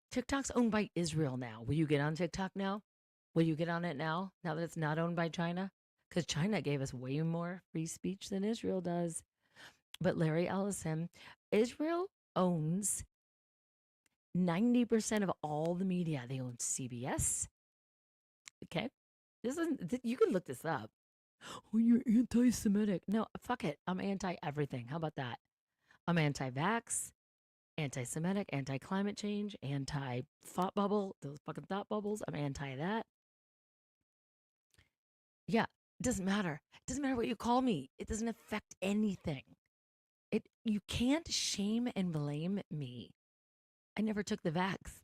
TikTok's owned by Israel now. Will you get on TikTok now? Will you get on it now that it's not owned by China? Because China gave us way more free speech than Israel does. But Larry Ellison, Israel owns 90% of all the media. They own CBS. Okay. You can look this up. Oh, you're anti-Semitic. No, fuck it. I'm anti-everything. How about that? I'm anti-vax, anti-Semitic, anti-climate change, anti-thought bubble, those fucking thought bubbles. I'm anti that. Yeah, it doesn't matter. It doesn't matter what you call me. It doesn't affect anything. You can't shame and blame me. I never took the vax,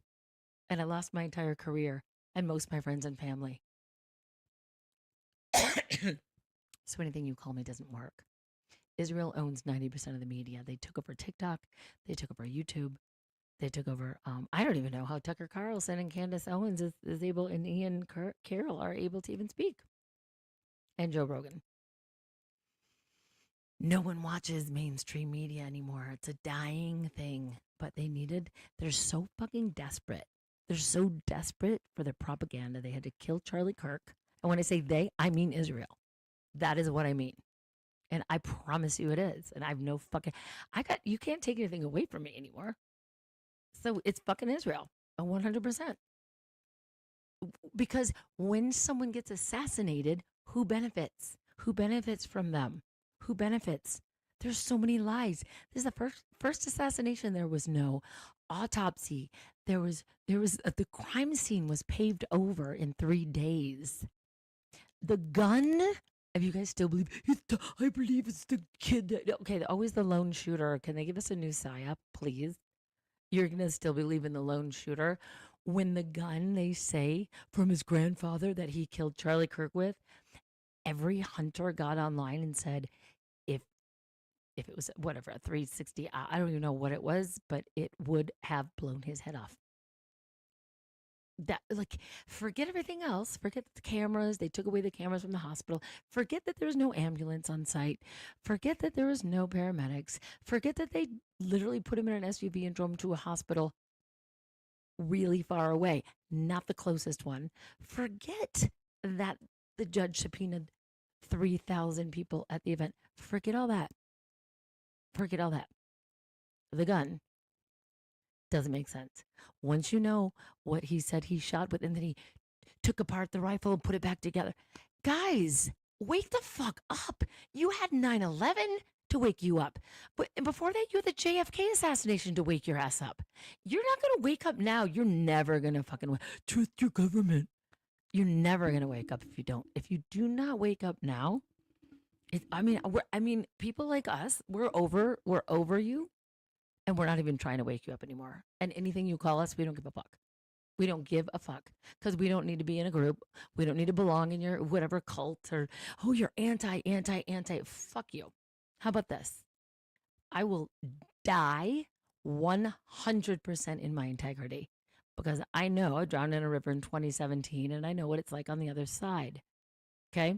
and I lost my entire career and most of my friends and family. So anything you call me doesn't work. Israel owns 90% of the media. They took over TikTok. They took over YouTube. They took over. I don't even know how Tucker Carlson and Candace Owens is able, and Ian Carroll are able to even speak. And Joe Rogan. No one watches mainstream media anymore. It's a dying thing. But they're so fucking desperate. They're so desperate for their propaganda. They had to kill Charlie Kirk. And when I say they, I mean Israel. That is what I mean. And I promise you it is. And I've no fucking, you can't take anything away from me anymore. So it's fucking Israel, 100%. Because when someone gets assassinated, who benefits? Who benefits from them? Who benefits? There's so many lies. This is the first assassination. There was no autopsy. The crime scene was paved over in 3 days. The gun. If you guys still believe, I believe it's the kid. Okay, always the lone shooter. Can they give us a new psyop, please? You're going to still believe in the lone shooter. When the gun, they say, from his grandfather that he killed Charlie Kirk with, every hunter got online and said, if it was whatever, a 360, I don't even know what it was, but it would have blown his head off. That, like, forget everything else. Forget the cameras. They took away the cameras from the hospital. Forget that there's no ambulance on site. Forget that there was no paramedics. Forget that they literally put him in an SUV and drove him to a hospital really far away, not the closest one. Forget that the judge subpoenaed 3,000 people at the event. Forget all that. Forget all that. The gun doesn't make sense. Once you know what he said he shot with, and then he took apart the rifle and put it back together. Guys, wake the fuck up. You had 9/11 to wake you up. But before that, you had the JFK assassination to wake your ass up. You're not going to wake up now. You're never going to fucking trust your government. You're never going to wake up if you don't. If you do not wake up now, I mean, people like us, we're over you, and we're not even trying to wake you up anymore. And anything you call us, we don't give a fuck. We don't give a fuck because we don't need to be in a group. We don't need to belong in your whatever cult or, oh, you're anti. Fuck you. How about this? I will die 100% in my integrity because I know I drowned in a river in 2017 and I know what it's like on the other side. Okay.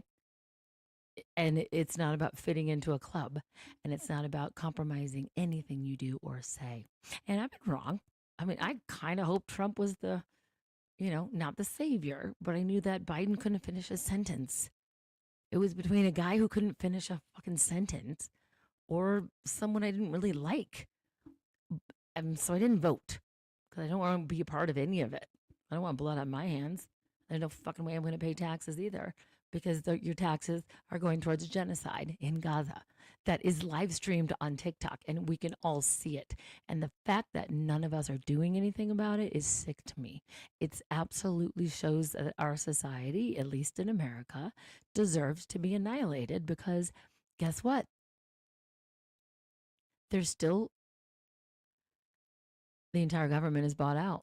And it's not about fitting into a club, and it's not about compromising anything you do or say. And I've been wrong. I mean, I kind of hoped Trump was the, not the savior, but I knew that Biden couldn't finish a sentence. It was between a guy who couldn't finish a fucking sentence or someone I didn't really like. And so I didn't vote because I don't want to be a part of any of it. I don't want blood on my hands. There's no fucking way I'm going to pay taxes either because your taxes are going towards genocide in Gaza that is live streamed on TikTok and we can all see it. And the fact that none of us are doing anything about it is sick to me. It absolutely shows that our society, at least in America, deserves to be annihilated because guess what? There's still, the entire government is bought out.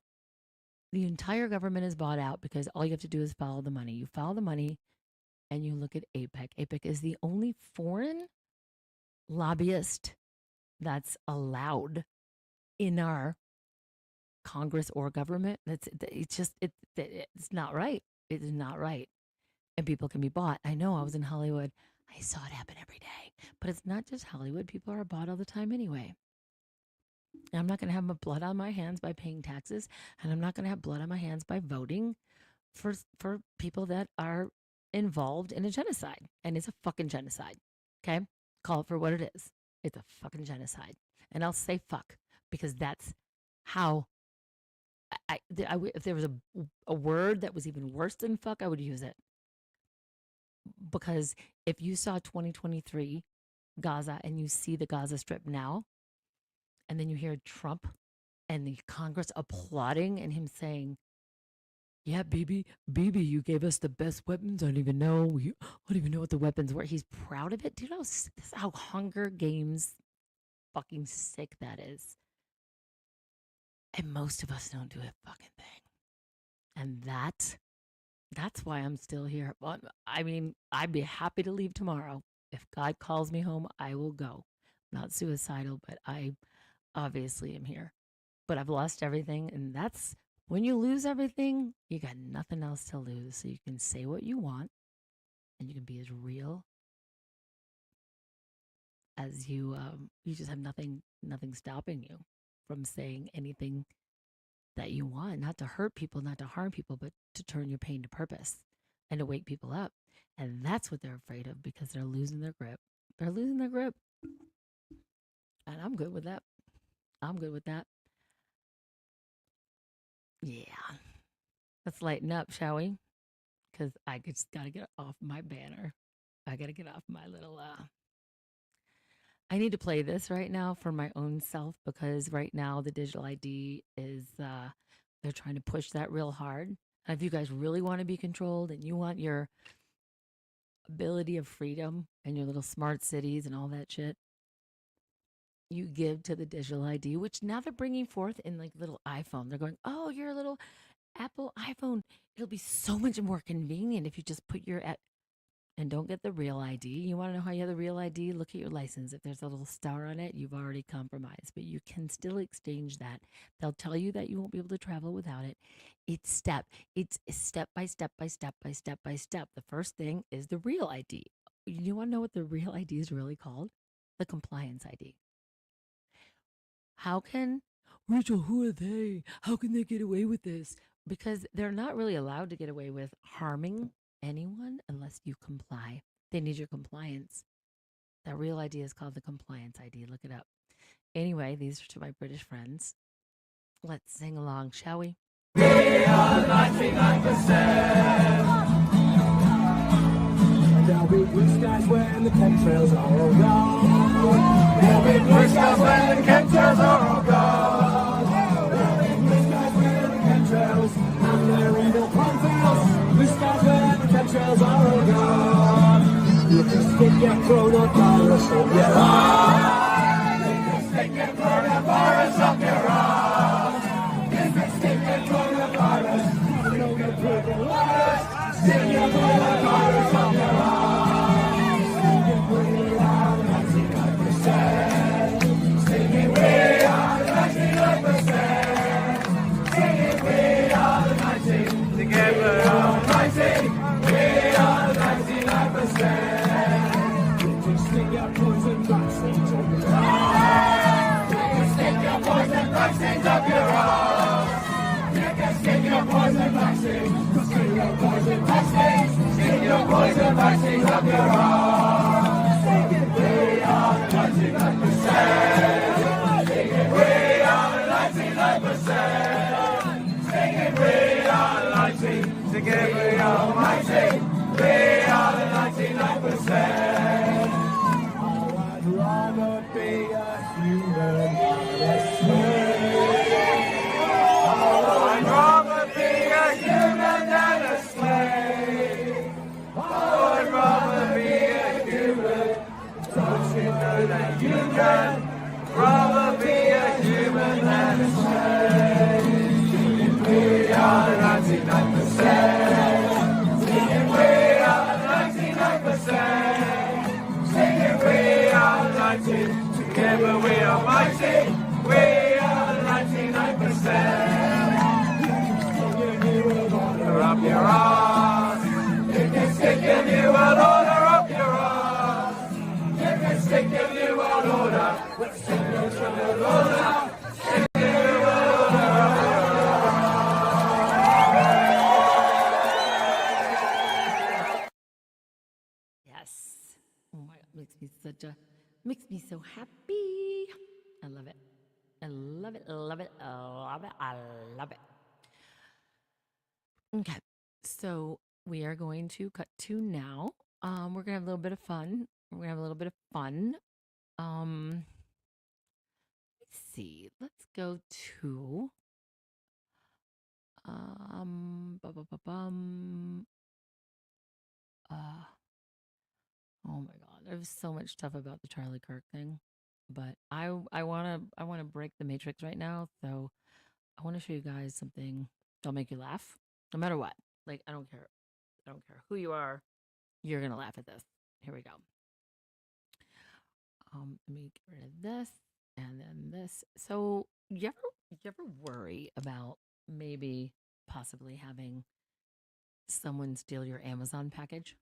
The entire government is bought out because all you have to do is follow the money. You follow the money and you look at APEC. APEC is the only foreign lobbyist that's allowed in our Congress or government. It's not right. It is not right. And people can be bought. I know I was in Hollywood. I saw it happen every day. But it's not just Hollywood. People are bought all the time anyway. And I'm not going to have blood on my hands by paying taxes. And I'm not going to have blood on my hands by voting for people that are involved in a genocide. And it's a fucking genocide. Okay? Call it for what it is. It's a fucking genocide. And I'll say fuck because that's how if there was a word that was even worse than fuck, I would use it. Because if you saw 2023 Gaza and you see the Gaza Strip now, and then you hear Trump and the Congress applauding and him saying, yeah, Bibi, you gave us the best weapons. I don't even know what the weapons were. He's proud of it. Do you know this is how Hunger Games fucking sick that is? And most of us don't do a fucking thing. And that's why I'm still here. Well, I mean, I'd be happy to leave tomorrow. If God calls me home, I will go. Not suicidal, but I obviously am here. But I've lost everything, and that's when you lose everything, you got nothing else to lose. So you can say what you want, and you can be as real as you just have nothing stopping you from saying anything that you want, not to hurt people, not to harm people, but to turn your pain to purpose and to wake people up. And that's what they're afraid of because they're losing their grip. They're losing their grip. And I'm good with that. I'm good with that. Yeah. Let's lighten up, shall we? Because I just got to get off my banner. I got to get off my little, I need to play this right now for my own self because right now the digital ID is, they're trying to push that real hard. And if you guys really want to be controlled and you want your ability of freedom and your little smart cities and all that shit, you give to the digital ID, which now they're bringing forth in like little iPhone. They're going, oh, you're a little Apple iPhone. It'll be so much more convenient if you just put your And don't get the real ID. You want to know how you have the real ID? Look at your license. If there's a little star on it, you've already compromised, but you can still exchange that. They'll tell you that you won't be able to travel without it. It's step by step by step by step by step. The first thing is the real ID. You want to know what the real ID is really called? The compliance ID. How can Rachel, who are they? How can they get away with this? Because they're not really allowed to get away with harming anyone unless you comply. They need your compliance. That real ID is called the compliance ID. Look it up. Anyway, these are to my British friends. Let's sing along, shall we? We are 99%. There'll be blue skies when the chemtrails are all gone. There'll be blue skies when the chemtrails are all gone. There'll be blue skies when the chemtrails and their evil cornfields. Blue skies when the chemtrails are all gone. You can stick your coronavirus up your arm. You can stick your coronavirus up your arm. You can stick your coronavirus. You know you're breathing virus. Stick your coronavirus up your arm. Stick it way out 99%. Stick it way out 99%. Stick it way out 90. Together out 90. Way out 99%. You can stick your poison vaccines up your arm. You can stick your poison vaccines up your arm. You can stick your poison vaccines. Stick your poison vaccines. Stick your poison vaccines up your arm. Stick it way out 99%. Stick it way out 99%. Stick it way out 90. Together you're mighty. Way out 99%. Oh, I'd rather be a human than a slave. Oh, I'd rather be a human than a slave. Oh, I'd rather be a human. Don't you know that you can rather be a human than a slave? We are 99%. Sing it way out 99%. Sing it way out 90. Together we are mighty. We are 99%. Up your arm. You can stick your new world order up your arm. You can stick your new world order. Let's stick your new world order. Stick your new world order up your arm. Yes. Oh my God, makes me so happy. I love it. I love it. Love it. Love it. I love it. Okay, so we are going to cut to now. We're gonna have a little bit of fun. Let's see. Let's go to bum. Oh my God, there's so much stuff about the Charlie Kirk thing, but I wanna break the matrix right now. So I want to show you guys something that'll make you laugh, no matter what. Like I don't care. I don't care who you are. You're gonna laugh at this. Here we go. Let me get rid of this and then this. So you ever worry about maybe possibly having someone steal your Amazon package?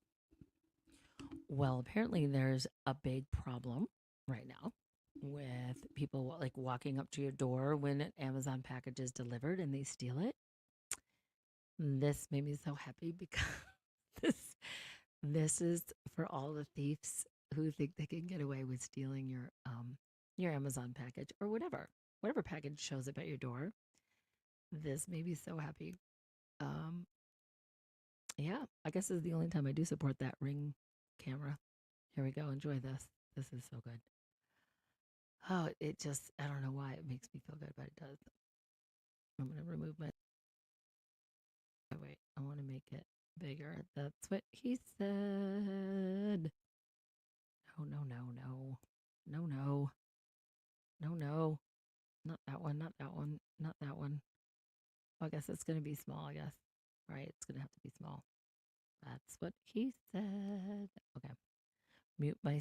Well, apparently there's a big problem right now with people like walking up to your door when an Amazon package is delivered and they steal it. This made me so happy because this this is for all the thieves who think they can get away with stealing your Amazon package or whatever package shows up at your door. This made me so happy. Um, yeah, I guess this is the only time I do support that Ring camera. Here we go. Enjoy this. This is so good. Oh, it just, I don't know why it makes me feel good, but it does. I'm going to remove my, oh, wait, I want to make it bigger. That's what he said. No, no, no, no. No, no. No, no. Not that one, not that one, not that one. Well, I guess it's going to be small, I guess. Right? It's going to have to be small. That's what he said. Okay. Mute my.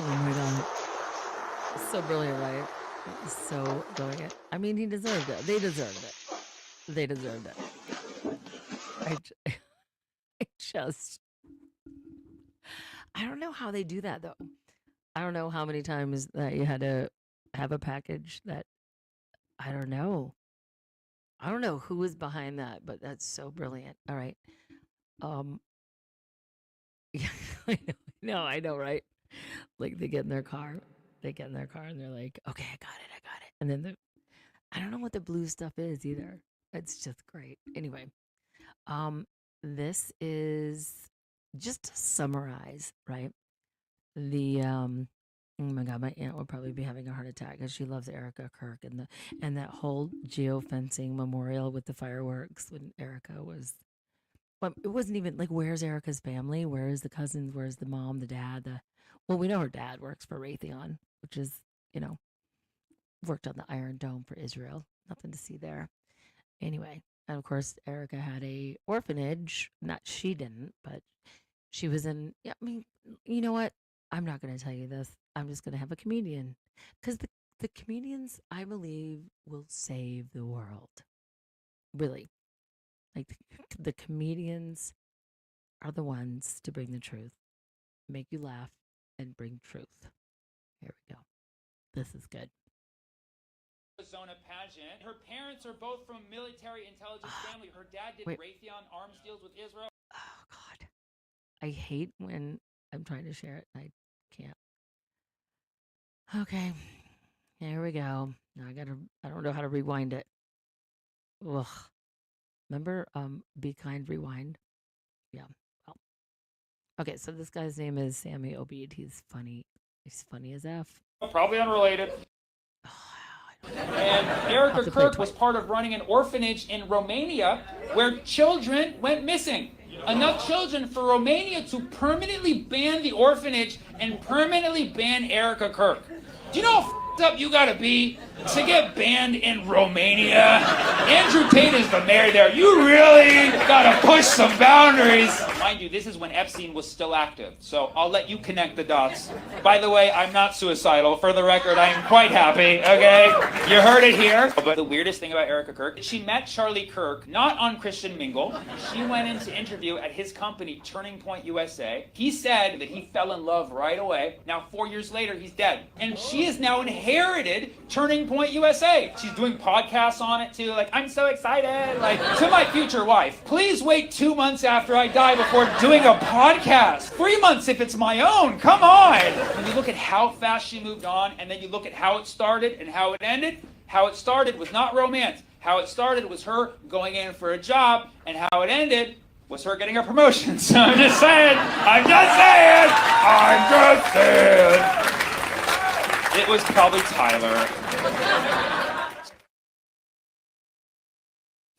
Oh my God. So brilliant, right? So brilliant. I mean, he deserved it. They deserved it. They deserved it. I just, I don't know how they do that though. I don't know how many times that you had to have a package that, I don't know. I don't know who was behind that, but that's so brilliant. All right. Um, yeah, I know, right? Like they get in their car and they're like, okay, I got it. And then I don't know what the blue stuff is either. It's just great. Anyway, um, this is just to summarize, right? The oh my God, my aunt would probably be having a heart attack because she loves Erica Kirk and that whole geofencing memorial with the fireworks when Erica was. Well, it wasn't even like where's Erica's family? Where is the cousins? Where's the mom, the dad? Well, we know her dad works for Raytheon, which is you know worked on the Iron Dome for Israel. Nothing to see there. Anyway, and of course, Erica had a orphanage. Not she didn't, but she was in. Yeah, I mean, you know what? I'm not going to tell you this. I'm just going to have a comedian because the comedians, I believe, will save the world. Really, like the comedians are the ones to bring the truth, make you laugh, and bring truth. Here we go. This is good. Arizona pageant. Her parents are both from military intelligence family. Her dad did Wait. Raytheon arms deals with Israel. Oh God, I hate when I'm trying to share it and I can't. Okay, here we go. Now I don't know how to rewind it. Ugh. Remember, Be Kind Rewind? Yeah. Well. Okay, so this guy's name is Sammy Obeid. He's funny. He's funny as F. Probably unrelated. And Erica Kirk was part of running an orphanage in Romania where children went missing. Enough children for Romania to permanently ban the orphanage and permanently ban Erica Kirk. Do you know how f***ed up you gotta be to get banned in Romania? Andrew Tate is the mayor there. You really gotta push some boundaries. Mind you, this is when EPSEIN was still active, so I'll let you connect the dots. By the way, I'm not suicidal. For the record, I am quite happy, okay? You heard it here. But the weirdest thing about Erica Kirk, she met Charlie Kirk, not on Christian Mingle. She went in to interview at his company, Turning Point USA. He said that he fell in love right away. Now, 4 years later, he's dead. And she has now inherited Turning Point USA. She's doing podcasts on it, too. Like, I'm so excited. Like, to my future wife, please wait 2 months after I die before before doing a podcast. 3 months if it's my own. Come on. When you look at how fast she moved on, and then you look at how it started and how it ended, how it started was not romance. How it started was her going in for a job, and how it ended was her getting a promotion. So I'm just saying. It was probably Tyler.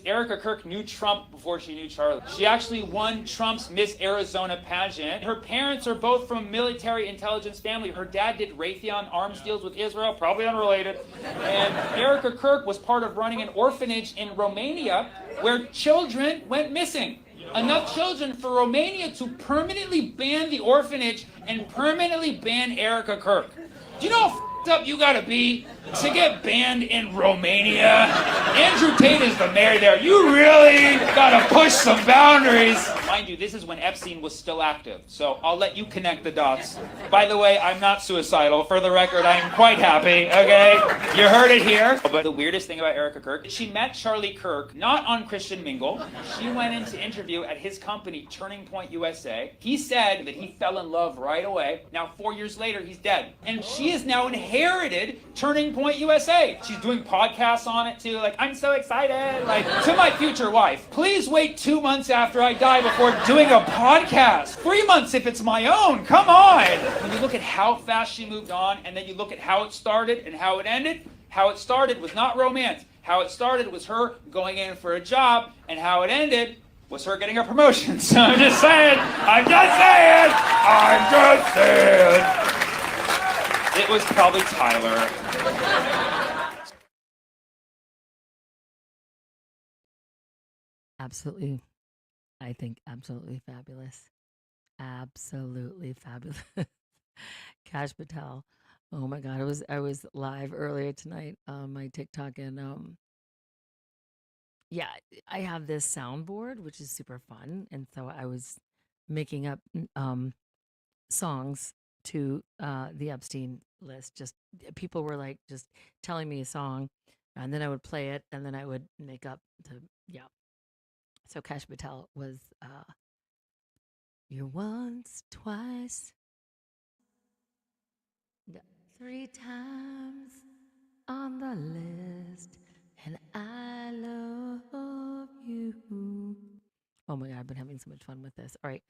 Erica Kirk knew Trump before she knew Charlie. She actually won Trump's Miss Arizona pageant. Her parents are both from military intelligence family. Her dad did Raytheon arms deals with Israel, probably unrelated. And Erica Kirk was part of running an orphanage in Romania where children went missing. Enough children for Romania to permanently ban the orphanage and permanently ban Erica Kirk. Do you know how up you gotta be to get banned in Romania? Andrew Tate is the mayor there. You really gotta push some boundaries. Mind you, this is when Epstein was still active, so I'll let you connect the dots. By the way, I'm not suicidal. For the record, I am quite happy, okay? You heard it here. But the weirdest thing about Erica Kirk, she met Charlie Kirk, not on Christian Mingle. She went in to interview at his company, Turning Point USA. He said that he fell in love right away. Now, 4 years later, he's dead. And she is now inherited Turning Point USA. She's doing podcasts on it too, like, I'm so excited. Like, to my future wife, please wait 2 months after I die before doing a podcast. 3 months if it's my own. Come on. When you look at how fast she moved on, and then you look at how it started and how it ended, how it started was not romance. How it started was her going in for a job, and how it ended was her getting a promotion. So I'm just saying. It was probably Tyler. Absolutely. I think absolutely fabulous. Absolutely fabulous. Cash Patel. Oh my God. I was live earlier tonight on my TikTok, and yeah, I have this soundboard which is super fun. And so I was making up songs to the Epstein list. Just people were like just telling me a song, and then I would play it, and then I would make up the yeah. So Cash Patel was you're once, twice, 3 times on the list, and I love you. Oh my God, I've been having so much fun with this. All right.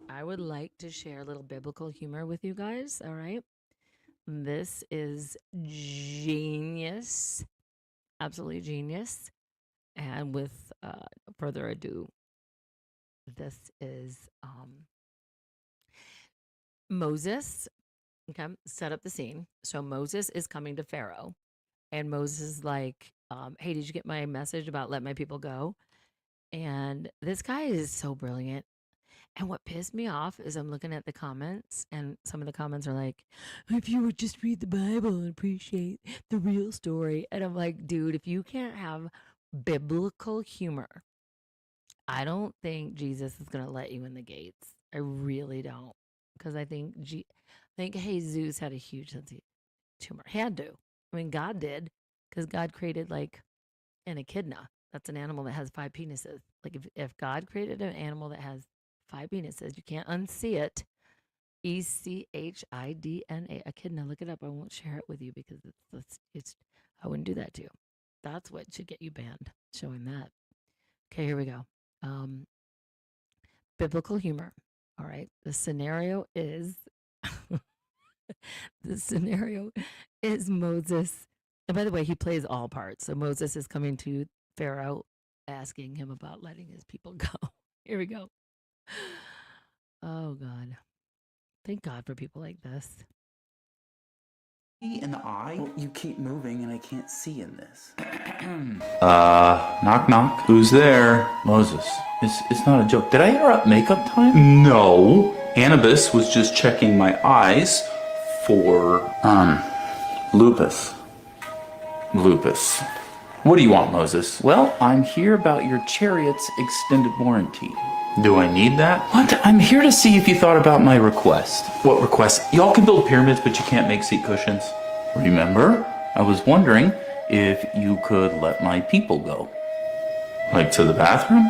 I would like to share a little biblical humor with you guys. All right. This is genius. Absolutely genius. And with further ado, this is Moses. Okay, set up the scene. So Moses is coming to Pharaoh, and Moses is like, hey, did you get my message about let my people go? And this guy is so brilliant. And what pissed me off is I'm looking at the comments, and some of the comments are like, if you would just read the Bible and appreciate the real story. And I'm like, dude, if you can't have biblical humor, I don't think Jesus is going to let you in the gates. I really don't. Because I think Jesus had a huge sense of humor. Had to. I mean, God did. Because God created like an echidna. That's an animal that has 5 penises. Like if God created an animal that has 5 penises, you can't unsee it. ECHIDNA, echidna. Look it up. I won't share it with you because it's I wouldn't do that to you. That's what should get you banned, showing that. Okay, here we go. Biblical humor. All right. The scenario is Moses. And by the way, he plays all parts. So Moses is coming to Pharaoh, asking him about letting his people go. Here we go. Oh, God. Thank God for people like this. And I? Well, you keep moving and I can't see in this. Knock knock. Who's there? Moses. It's not a joke. Did I interrupt makeup time? No. Anubis was just checking my eyes for, lupus. Lupus. What do you want, Moses? Well, I'm here about your chariot's extended warranty. Do I need that? What? I'm here to see if you thought about my request. What request? Y'all can build pyramids, but you can't make seat cushions. Remember? I was wondering if you could let my people go. Like to the bathroom?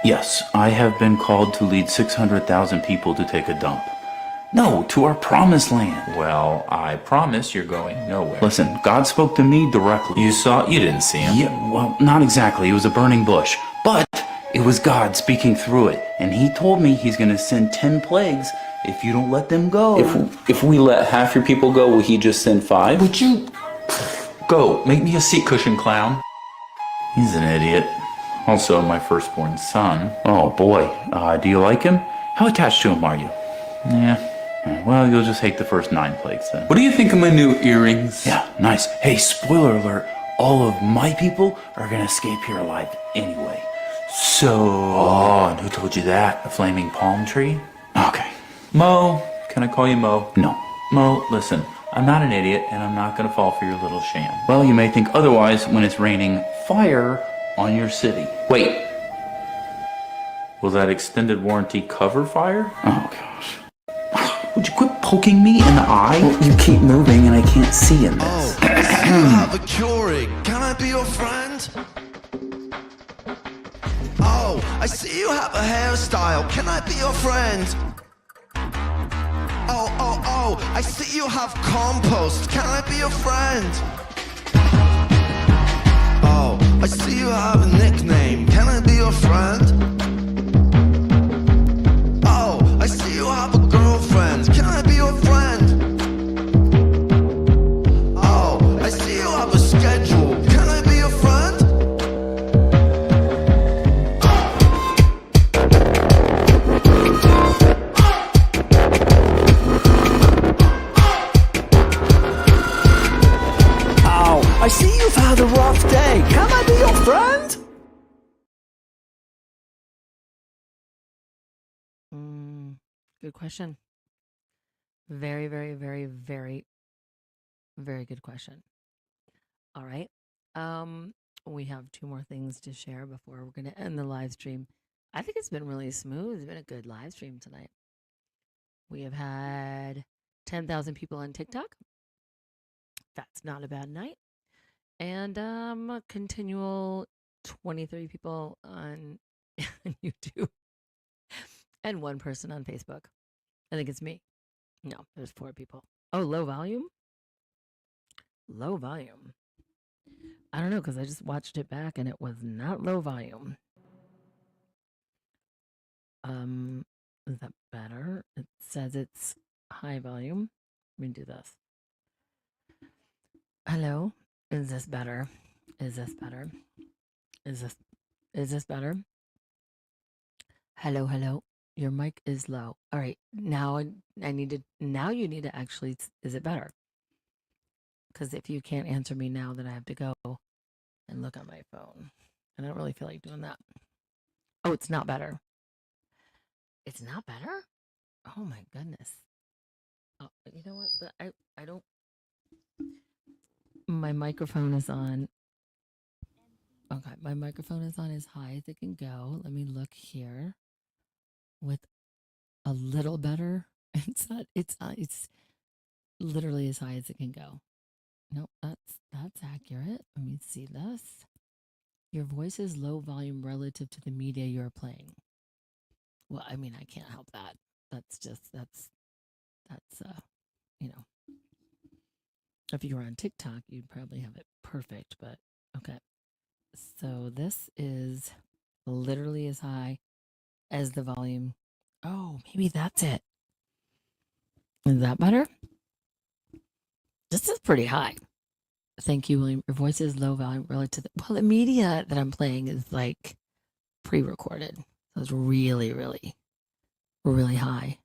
Yes, I have been called to lead 600,000 people to take a dump. No, to our promised land. Well, I promise you're going nowhere. Listen, God spoke to me directly. You didn't see him. Yeah, well, not exactly. It was a burning bush. But it was God speaking through it. And he told me he's going to send 10 plagues if you don't let them go. If we let half your people go, will he just send 5? Would you... Go, make me a seat cushion, clown. He's an idiot. Also, my firstborn son. Oh boy, do you like him? How attached to him are you? Yeah. Well, you'll just hate the first 9 plagues then. What do you think of my new earrings? Yeah, nice. Hey, spoiler alert. All of my people are gonna escape here alive anyway. So... Oh, and who told you that? A flaming palm tree? Okay. Mo, can I call you Mo? No. Mo, listen. I'm not an idiot, and I'm not gonna fall for your little sham. Well, you may think otherwise when it's raining fire on your city. Wait. Will that extended warranty cover fire? Oh, gosh. Would you quit poking me in the eye? Well, you keep moving and I can't see in this. Oh, I see you have a Keurig. Can I be your friend? Oh, I see you have a hairstyle. Can I be your friend? Oh, I see you have compost. Can I be your friend? Oh, I see you have a nickname. Can I be your friend? Oh, I see you have a girlfriend. Can I be your friend? Oh, I see you have a schedule. Can I be your friend? Oh, I see you've had a rough day. Can I be your friend? Good question. Very, very, very, very, very good question. All right. We have 2 more things to share before we're going to end the live stream. I think it's been really smooth. It's been a good live stream tonight. We have had 10,000 people on TikTok. That's not a bad night. And a continual 23 people on YouTube and 1 person on Facebook. I think it's me. No, there's 4 people. Oh, low volume? Low volume. I don't know, because I just watched it back and it was not low volume. Is that better? It says it's high volume. Let me do this. Hello? Is this better? Is this better? Is this better? Hello, hello. Your mic is low. All right. Now you need to actually, is it better? Because if you can't answer me now, then I have to go and look at my phone. And I don't really feel like doing that. Oh, it's not better. It's not better? Oh my goodness. Oh, you know what? I don't. My microphone is on. Okay, my microphone is on as high as it can go. Let me look here. With a little better. It's literally as high as it can go. No, that's accurate. Let me see this. Your voice is low volume relative to the media you're playing. Well, I mean, I can't help that. That's if you were on TikTok, you'd probably have it perfect, but okay. So this is literally as high as the volume. Oh, maybe that's it. Is that better? This is pretty high. Thank you, William. Your voice is low volume relative to the media that I'm playing is like pre-recorded. So it's really, really, really high.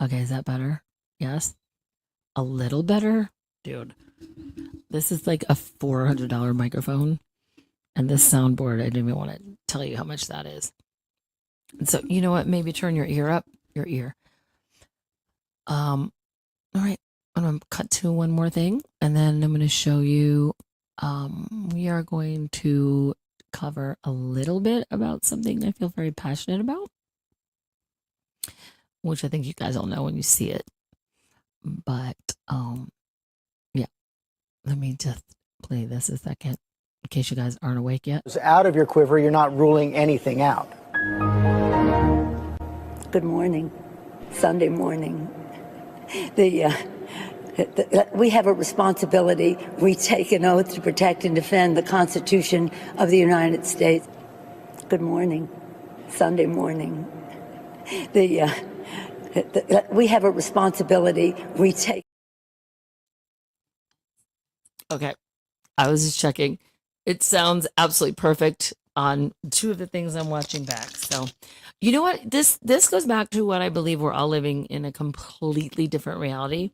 Okay, is that better? Yes. A little better? Dude, this is like a $400 microphone. And this soundboard, I didn't even want to tell you how much that is. And so, you know what? Maybe turn your ear up. Your ear. All right. I'm going to cut to one more thing. And then I'm going to show you. We are going to cover a little bit about something I feel very passionate about, which I think you guys all know when you see it. But yeah, let me just play this a second in case you guys aren't awake yet. Out of your quiver, you're not ruling anything out. Good morning. Sunday morning. We have a responsibility. We take an oath to protect and defend the Constitution of the United States. Good morning. Sunday morning. We have a responsibility. We take. Okay. I was just checking. It sounds absolutely perfect on two of the things I'm watching back. So, you know what? This goes back to what I believe we're all living in a completely different reality.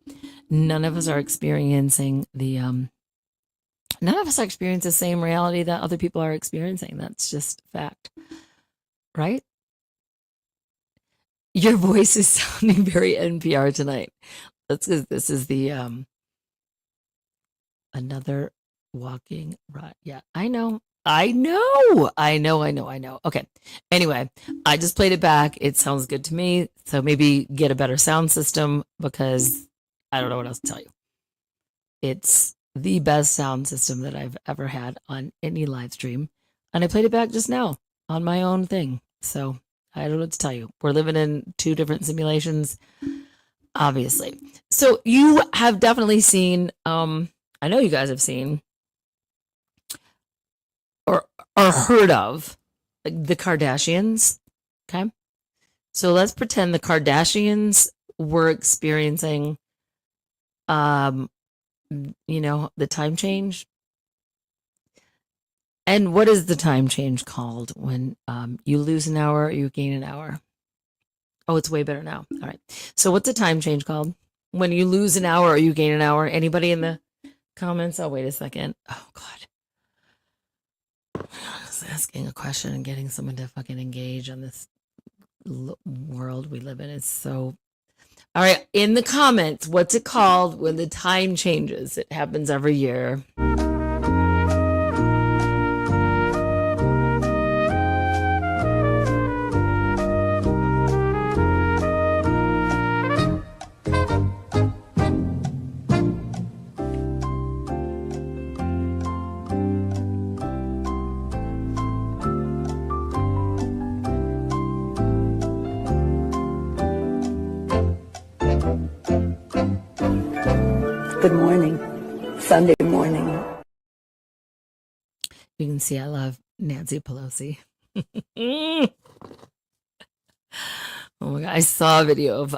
None of us are experiencing none of us are experiencing the same reality that other people are experiencing. That's just fact. Right? Your voice is sounding very NPR tonight. That's because this is the another walking right. Yeah, I know. Okay. Anyway, I just played it back. It sounds good to me. So maybe get a better sound system because I don't know what else to tell you. It's the best sound system that I've ever had on any live stream. And I played it back just now on my own thing. So I don't know what to tell you. We're living in two different simulations, obviously. So you have definitely seen, I know you guys have seen or heard of like the Kardashians. Okay. So let's pretend the Kardashians were experiencing, the time change. And what is the time change called when you lose an hour or you gain an hour? Oh, it's way better now. All right. So what's the time change called? When you lose an hour or you gain an hour? Anybody in the comments? Oh, wait a second. Oh, God. I was asking a question and getting someone to fucking engage on this world we live in is so. All right. In the comments, what's it called when the time changes? It happens every year. Good morning. Sunday morning. You can see I love Nancy Pelosi. Oh my God. I saw a video of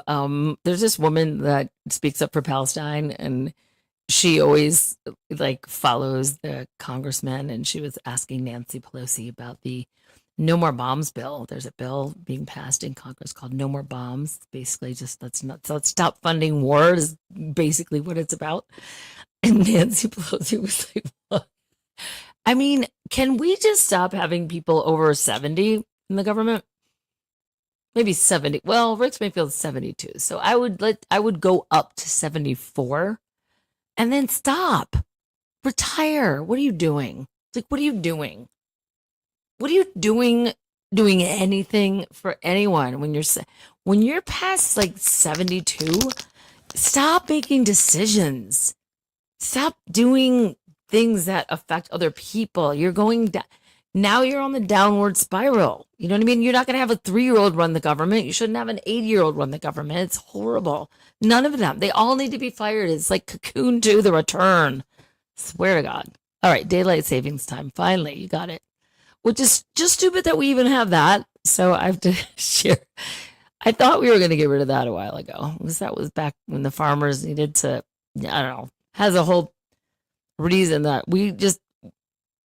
there's this woman that speaks up for Palestine and she always like follows the congressman and she was asking Nancy Pelosi about the No More Bombs bill. There's a bill being passed in Congress called No More Bombs. Basically just let's stop funding war is basically what it's about. And Nancy Pelosi was like, what? I mean, can we just stop having people over 70 in the government? Maybe 70. Well, Rick Mayfield's 72. So I would go up to 74 and then stop. Retire. What are you doing? It's like, what are you doing? What are you doing anything for anyone when you're past like 72? Stop making decisions. Stop doing things that affect other people. You're going down. Now you're on the downward spiral. You know what I mean? You're not going to have a 3-year-old run the government. You shouldn't have an 8-year-old run the government. It's horrible. None of them. They all need to be fired. It's like Cocoon 2, The Return. Swear to God. All right, daylight savings time. Finally, you got it. Which is just stupid that we even have that. So I have to share. I thought we were going to get rid of that a while ago. Because that was back when the farmers needed to, I don't know, has a whole reason that we just,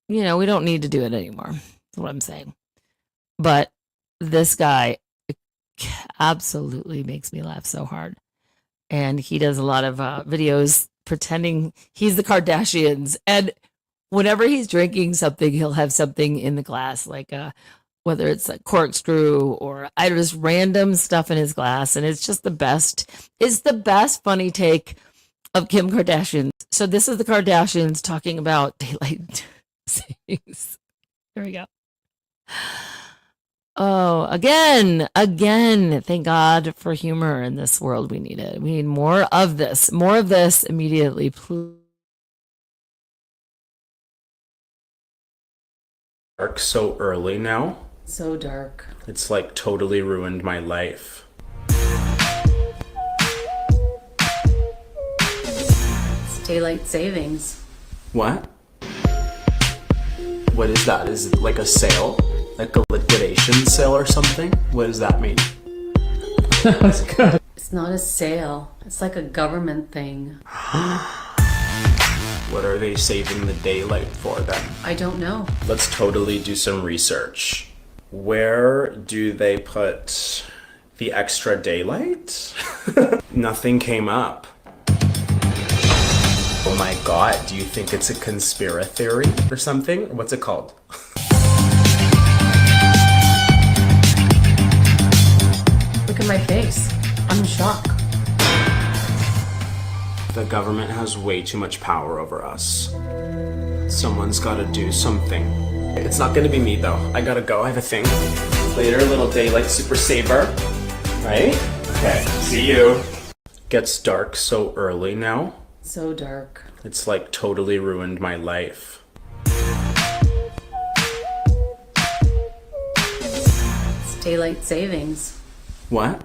we don't need to do it anymore. That's what I'm saying. But this guy absolutely makes me laugh so hard. And he does a lot of videos pretending he's the Kardashians. And whenever he's drinking something, he'll have something in the glass, like whether it's a corkscrew or just random stuff in his glass. And it's just the best. It's the best funny take of Kim Kardashian. So this is the Kardashians talking about daylight savings. Here we go. Oh, again. Thank God for humor in this world. We need it. We need more of this immediately, please. Dark so early now. So dark. It's like totally ruined my life. It's daylight savings. What? What is that? Is it like a sale? Like a liquidation sale or something? What does that mean? That's good. It's not a sale. It's like a government thing. What are they saving the daylight for then? I don't know. Let's totally do some research. Where do they put the extra daylight? Nothing came up. Oh my god, do you think it's a conspiracy theory or something? What's it called? Look at my face. I'm in shock. The government has way too much power over us. Someone's gotta do something. It's not gonna be me though. I gotta go, I have a thing. Later, little daylight super saver. Right? Okay, see you. Gets dark so early now. So dark. It's like totally ruined my life. It's daylight savings. What?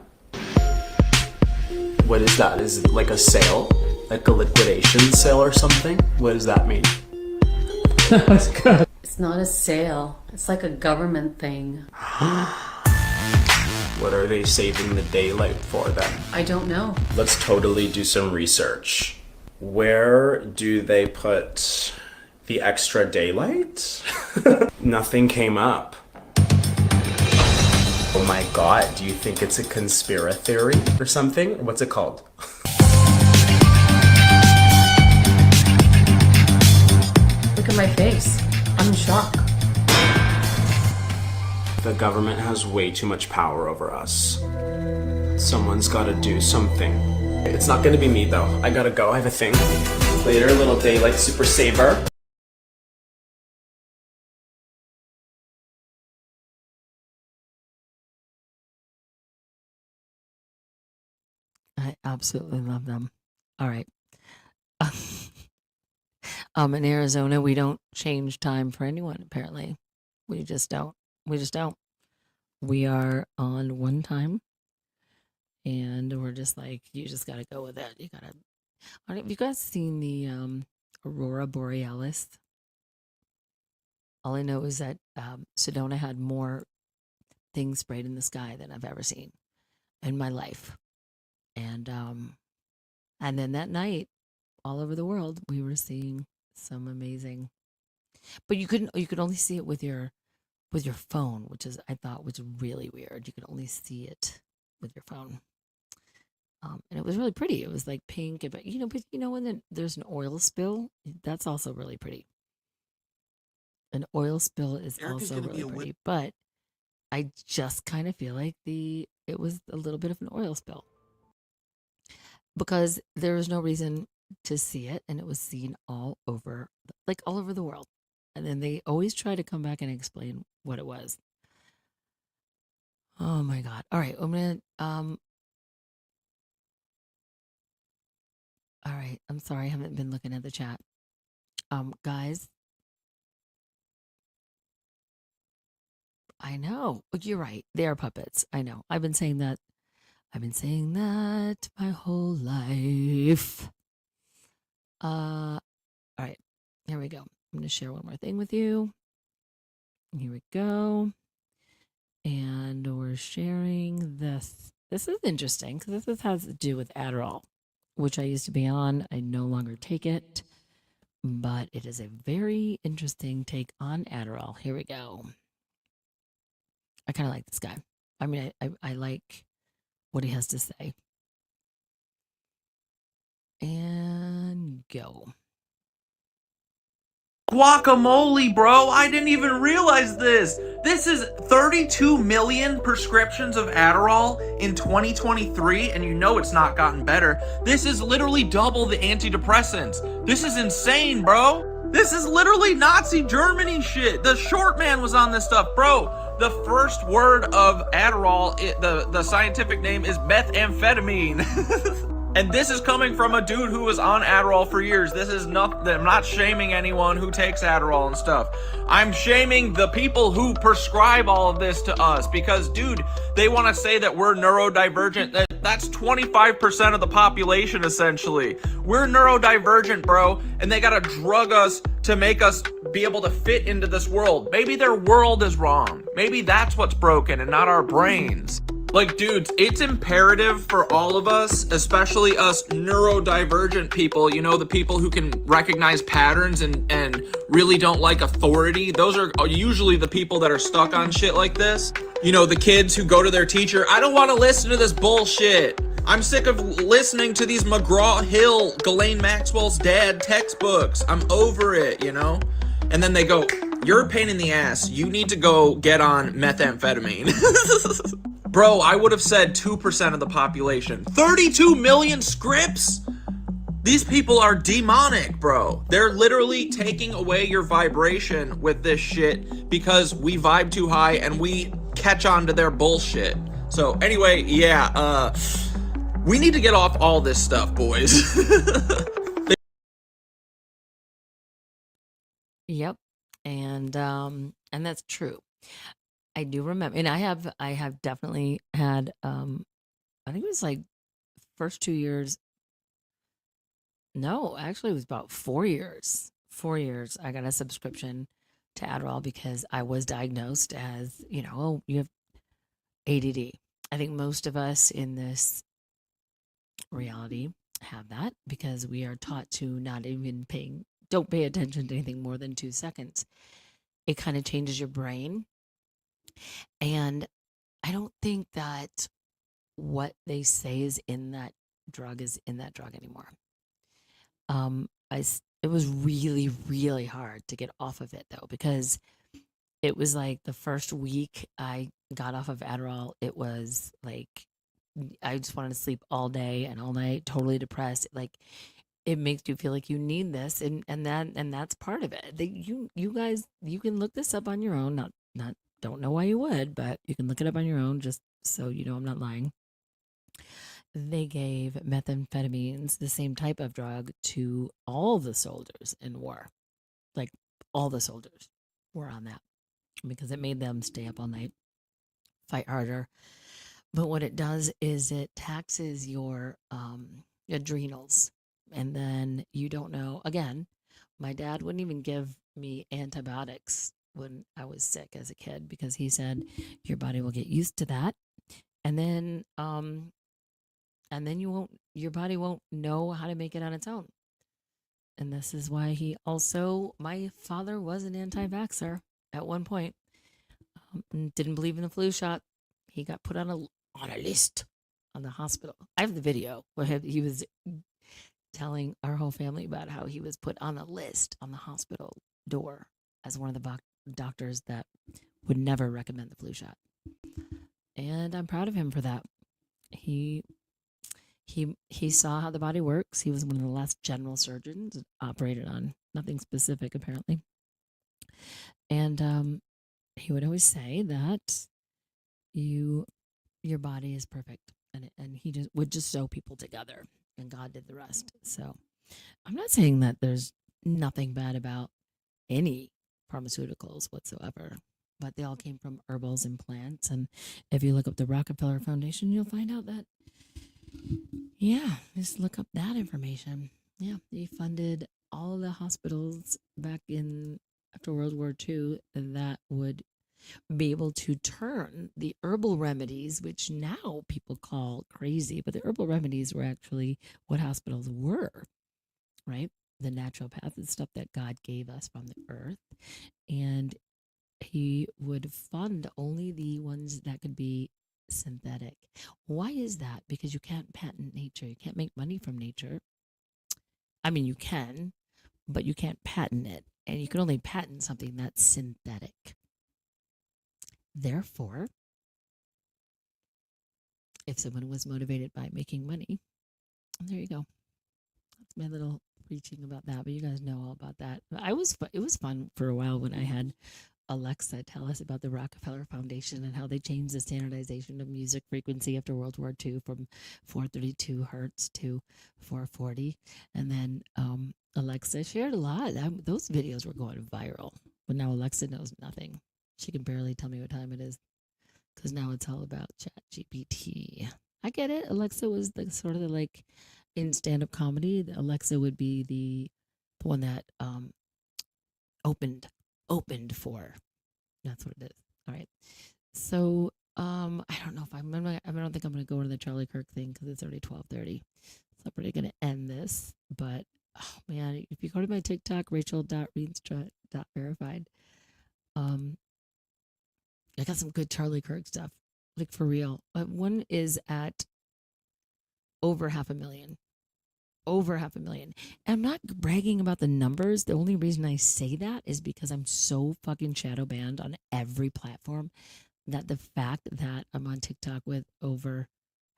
What is that? Is it like a sale? Like a liquidation sale or something? What does that mean? That's good. It's not a sale. It's like a government thing. What are they saving the daylight for then? I don't know. Let's totally do some research. Where do they put the extra daylight? Nothing came up. Oh my god, do you think it's a conspiracy theory or something? What's it called? Look at my face. I'm in shock. The government has way too much power over us. Someone's gotta do something. It's not gonna be me though. I gotta go, I have a thing. Later, little daylight super saver. I absolutely love them. All right. In Arizona, we don't change time for anyone, apparently. We just don't. We just don't. We are on one time, and we're just like, you just got to go with it. You got to. Have you guys seen the Aurora Borealis? All I know is that Sedona had more things sprayed in the sky than I've ever seen in my life. And then that night, all over the world, we were seeing some amazing. But you could only see it with your phone, which is I thought was really weird. You could only see it with your phone. And it was really pretty. It was like pink, but when there's an oil spill, that's also really pretty. An oil spill is also really pretty, but I just kind of feel like it was a little bit of an oil spill because there was no reason to see it, and it was seen all over the world. And then they always try to come back and explain what it was. Oh my God. All right, I'm gonna all right, I'm sorry, I haven't been looking at the chat. Guys, I know. You're right. They are puppets. I know. I've been saying that my whole life. All right. Here we go. I'm going to share one more thing with you. Here we go. And we're sharing this. This is interesting because this has to do with Adderall, which I used to be on. I no longer take it, but it is a very interesting take on Adderall. Here we go. I kind of like this guy. I mean, I like what he has to say. And go. Guacamole, bro. I didn't even realize this. This is 32 million prescriptions of Adderall in 2023, and you know it's not gotten better. This is literally double the antidepressants. This is insane, bro. This is literally Nazi Germany shit. The short man was on this stuff, bro. The first word of Adderall, the scientific name is methamphetamine. And this is coming from a dude who was on Adderall for years. This is not, I'm not shaming anyone who takes Adderall and stuff. I'm shaming the people who prescribe all of this to us because, dude, they want to say that we're neurodivergent. That's 25% of the population, essentially. We're neurodivergent, bro, and they gotta drug us to make us be able to fit into this world. Maybe their world is wrong. Maybe that's what's broken and not our brains. Like, dudes, it's imperative for all of us, especially us neurodivergent people, you know, the people who can recognize patterns and really don't like authority. Those are usually the people that are stuck on shit like this. You know, the kids who go to their teacher, I don't want to listen to this bullshit. I'm sick of listening to these McGraw-Hill, Ghislaine Maxwell's dad textbooks. I'm over it, you know? And then they go, you're a pain in the ass. You need to go get on methamphetamine. Bro, I would have said 2% of the population. 32 million scripts? These people are demonic, bro. They're literally taking away your vibration with this shit because we vibe too high and we catch on to their bullshit. So anyway, yeah, we need to get off all this stuff, boys. Yep. And that's true. I do remember, and I have definitely had, I think it was like first 2 years. No, actually, it was about 4 years. 4 years, I got a subscription to Adderall because I was diagnosed as, you know, oh, you have ADD. I think most of us in this reality have that because we are taught to not even don't pay attention to anything more than 2 seconds. It kind of changes your brain. And I don't think that what they say is in that drug is in that drug anymore. It was really, really hard to get off of it though, because it was like the first week I got off of Adderall, it was like I just wanted to sleep all day and all night, totally depressed. Like it makes you feel like you need this, and that's part of it. You guys, you can look this up on your own. Not don't know why you would, but you can look it up on your own just so you know I'm not lying. They gave methamphetamines, the same type of drug, to all the soldiers in war. Like all the soldiers were on that because it made them stay up all night, fight harder. But what it does is it taxes your adrenals. And then you don't know. Again, my dad wouldn't even give me antibiotics when I was sick as a kid because he said your body will get used to that. And then your body won't know how to make it on its own. And this is why my father was an anti-vaxxer at one point. Didn't believe in the flu shot. He got put on a list on the hospital. I have the video where he was telling our whole family about how he was put on a list on the hospital door as one of the doctors that would never recommend the flu shot. And I'm proud of him for that. He saw how the body works. He was one of the last general surgeons, operated on nothing specific apparently. And he would always say that your body is perfect, and he would just sew people together, and God did the rest. So I'm not saying that there's nothing bad about any pharmaceuticals whatsoever, but they all came from herbals and plants. And if you look up the Rockefeller Foundation, you'll find out that, yeah, just look up that information. Yeah, they funded all the hospitals back after World War II that would be able to turn the herbal remedies, which now people call crazy, but the herbal remedies were actually what hospitals were, right? The naturopath and stuff that God gave us from the earth. And he would fund only the ones that could be synthetic. Why is that? Because you can't patent nature. You can't make money from nature. I mean, you can, but you can't patent it. And you can only patent something that's synthetic. Therefore, if someone was motivated by making money, there you go. That's my little preaching about that, but you guys know all about that. It was fun for a while when I had Alexa tell us about the Rockefeller Foundation and how they changed the standardization of music frequency after World War II from 432 hertz to 440. And then Alexa shared a lot. Those videos were going viral. But now Alexa knows nothing. She can barely tell me what time it is because now it's all about Chat GPT. I get it. Alexa was the sort of like in stand-up comedy. Alexa would be the one that opened for. That's what it is. All right. So I don't know if I don't think I'm gonna go into the Charlie Kirk thing because it's already 12:30. So I'm pretty gonna end this. But oh man, if you go to my TikTok, Rachel.Reenstra.verified, I got some good Charlie Kirk stuff. Like for real. One is at over 500,000. Over 500,000. And I'm not bragging about the numbers. The only reason I say that is because I'm so fucking shadow banned on every platform that the fact that I'm on TikTok with over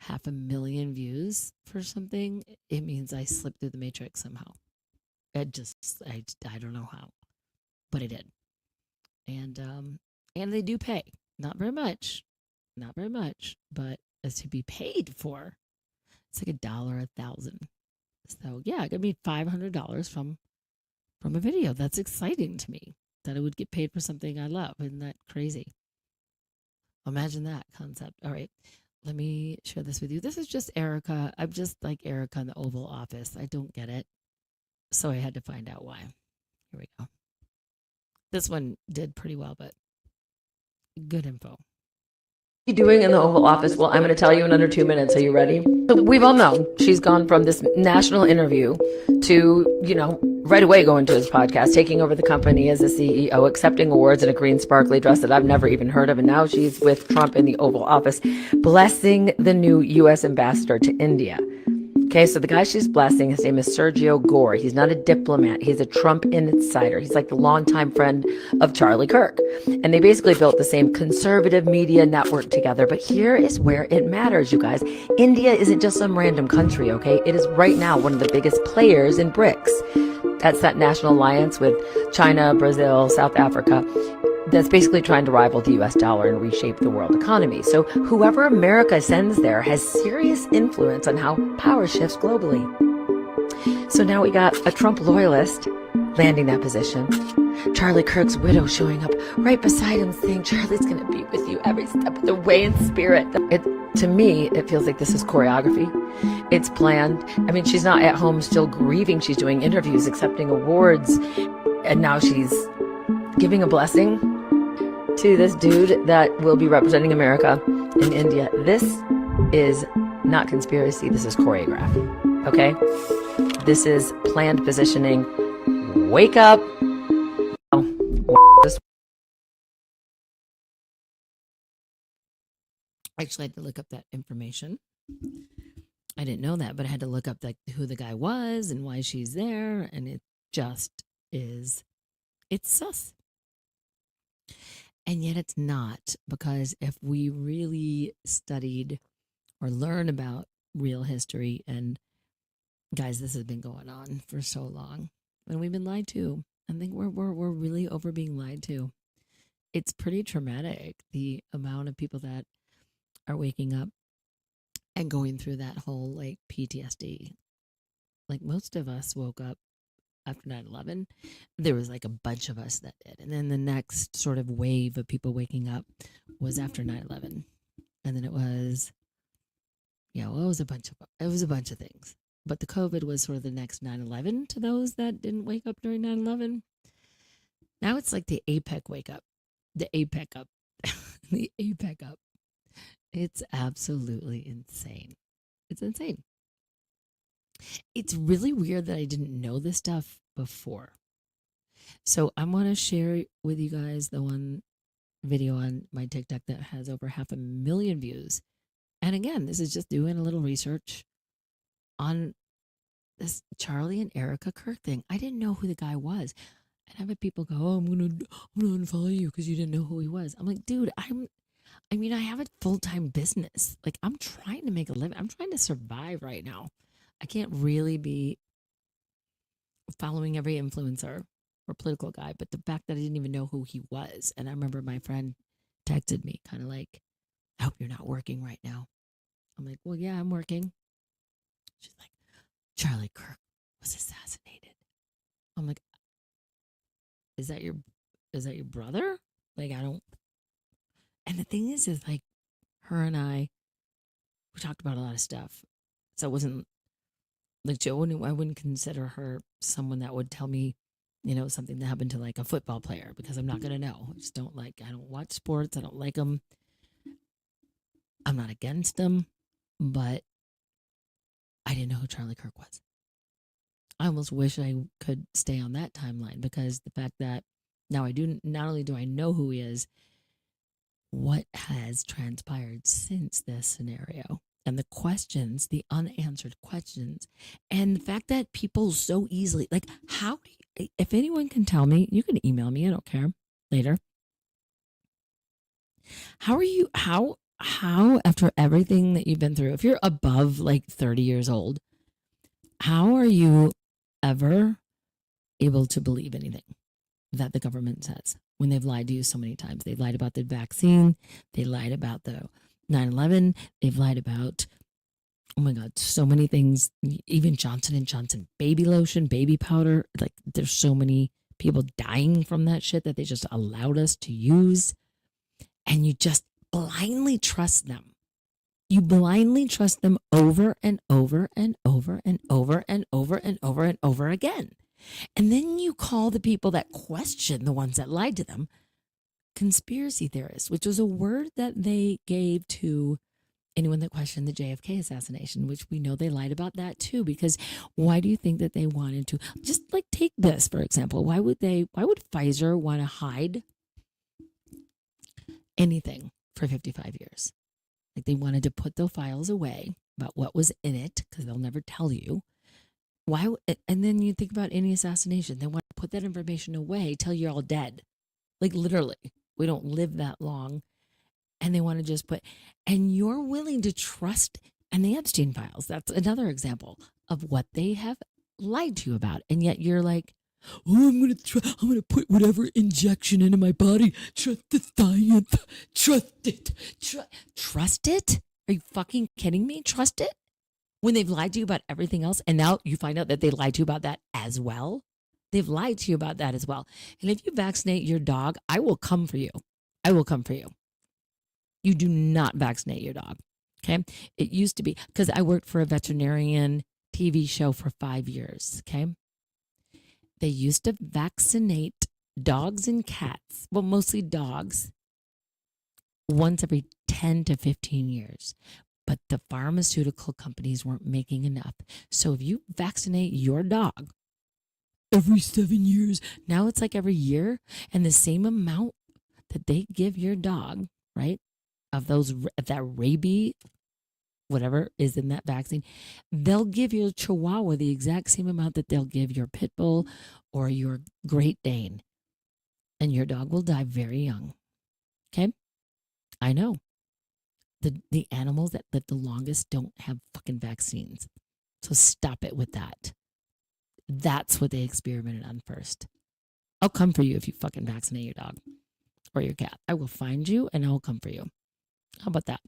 500,000 views for something, it means I slipped through the matrix somehow. I don't know how, but I did. And they do pay. Not very much, but as to be paid for, it's like $1 a thousand. So yeah, I got me $500 from a video. That's exciting to me that I would get paid for something I love. Isn't that crazy? Imagine that concept. All right, let me share this with you. This is just Erica. I'm just like Erica in the Oval Office. I don't get it, so I had to find out why. Here we go. This one did pretty well, but good info. Doing in the Oval Office? Well, I'm going to tell you in under 2 minutes. Are you ready? So we've all known she's gone from this national interview to, right away going to his podcast, taking over the company as a CEO, accepting awards in a green sparkly dress that I've never even heard of. And now she's with Trump in the Oval Office, blessing the new U.S. ambassador to India. Okay, so the guy she's blessing, his name is Sergio Gore. He's not a diplomat. He's a Trump insider. He's like the longtime friend of Charlie Kirk. And they basically built the same conservative media network together. But here is where it matters, you guys. India isn't just some random country, okay? It is right now one of the biggest players in BRICS. That's that national alliance with China, Brazil, South Africa, that's basically trying to rival the US dollar and reshape the world economy. So whoever America sends there has serious influence on how power shifts globally. So now we got a Trump loyalist landing that position. Charlie Kirk's widow showing up right beside him saying, Charlie's going to be with you every step of the way in spirit. To me, it feels like this is choreography. It's planned. I mean, she's not at home still grieving. She's doing interviews, accepting awards. And now she's giving a blessing to this dude that will be representing America in India. This is not conspiracy. This is choreography. Okay? This is planned positioning. Wake up. Actually, I had to look up that information. I didn't know that, but I had to look up who the guy was and why she's there. And it just is, it's sus. And yet it's not, because if we really studied or learn about real history, and guys, this has been going on for so long, and we've been lied to. I think we're really over being lied to. It's pretty traumatic, the amount of people that are waking up and going through that whole like PTSD. Like most of us woke up after 9/11, there was like a bunch of us that did. And then the next sort of wave of people waking up was after 9/11. And then it was, it was a bunch of things. But the COVID was sort of the next 9/11 to those that didn't wake up during 9/11. Now it's like the APEC wake up, the APEC up, the APEC up. It's absolutely insane. It's insane. It's really weird that I didn't know this stuff before. So I want to share with you guys the one video on my TikTok that has over 500,000 views. And again, this is just doing a little research on this Charlie and Erica Kirk thing. I didn't know who the guy was. And I've had people go, I'm gonna unfollow you because you didn't know who he was. I'm like, dude, I have a full-time business. Like, I'm trying to make a living. I'm trying to survive right now. I can't really be following every influencer. or political guy, but the fact that I didn't even know who he was. And I remember my friend texted me kind of like, I hope you're not working right now. I'm like, well, yeah, I'm working. She's like, Charlie Kirk was assassinated. I'm like, is that your brother? Like, I don't. And the thing is like her and we talked about a lot of stuff. So it wasn't like I wouldn't consider her someone that would tell me, something that happened to like a football player, because I'm not going to know. I don't watch sports. I don't like them. I'm not against them, but I didn't know who Charlie Kirk was. I almost wish I could stay on that timeline, because the fact that now I do, not only do I know who he is, what has transpired since this scenario, and the questions, the unanswered questions, and the fact that people so easily, like, how do you, if anyone can tell me, you can email me, I don't care, later. How after everything that you've been through, if you're above like 30 years old, how are you ever able to believe anything that the government says when they've lied to you so many times? They lied about the vaccine. They lied about the 9/11. They've lied about, oh my God, so many things. Even Johnson & Johnson baby lotion, baby powder. Like, there's so many people dying from that shit that they just allowed us to use. And you just blindly trust them. You blindly trust them over and over and over and over and over and over and over again. And then you call the people that question the ones that lied to them conspiracy theorists, which was a word that they gave to anyone that questioned the JFK assassination, which we know they lied about that too. Because why do you think that they wanted to? Just like, take this, for example. Why would Pfizer want to hide anything for 55 years? Like, they wanted to put the files away about what was in it, because they'll never tell you. Why? And then you think about any assassination, they want to put that information away till you're all dead. Like, literally, we don't live that long. And they want to just and you're willing to trust, and the Epstein files, that's another example of what they have lied to you about. And yet you're like, oh, I'm gonna put whatever injection into my body. Trust the science. Trust it. Trust it? Are you fucking kidding me? Trust it? When they've lied to you about everything else, and now you find out that they lied to you about that as well. They've lied to you about that as well. And if you vaccinate your dog, I will come for you. I will come for you. You do not vaccinate your dog. Okay. It used to be, because I worked for a veterinarian TV show for 5 years. Okay. They used to vaccinate dogs and cats, well, mostly dogs, once every 10 to 15 years. But the pharmaceutical companies weren't making enough. So if you vaccinate your dog every 7 years, now it's like every year, and the same amount that they give your dog, right, of that rabies, whatever is in that vaccine, they'll give your Chihuahua the exact same amount that they'll give your Pit Bull or your Great Dane. And your dog will die very young. Okay? I know. The animals that live the longest don't have fucking vaccines. So stop it with that. That's what they experimented on first. I'll come for you if you fucking vaccinate your dog or your cat. I will find you and I will come for you. How about that?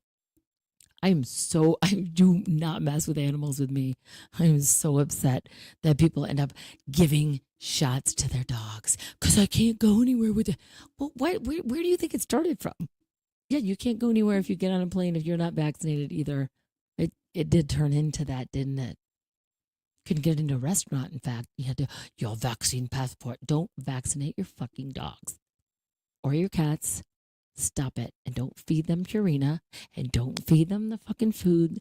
I do not mess with animals with me. I am so upset that people end up giving shots to their dogs because I can't go anywhere with it. Well, where do you think it started from? Yeah, you can't go anywhere if you get on a plane if you're not vaccinated either. It did turn into that, didn't it? Couldn't get into a restaurant, in fact. You had to, your vaccine passport. Don't vaccinate your fucking dogs or your cats. Stop it. And don't feed them Purina. And don't feed them the fucking food.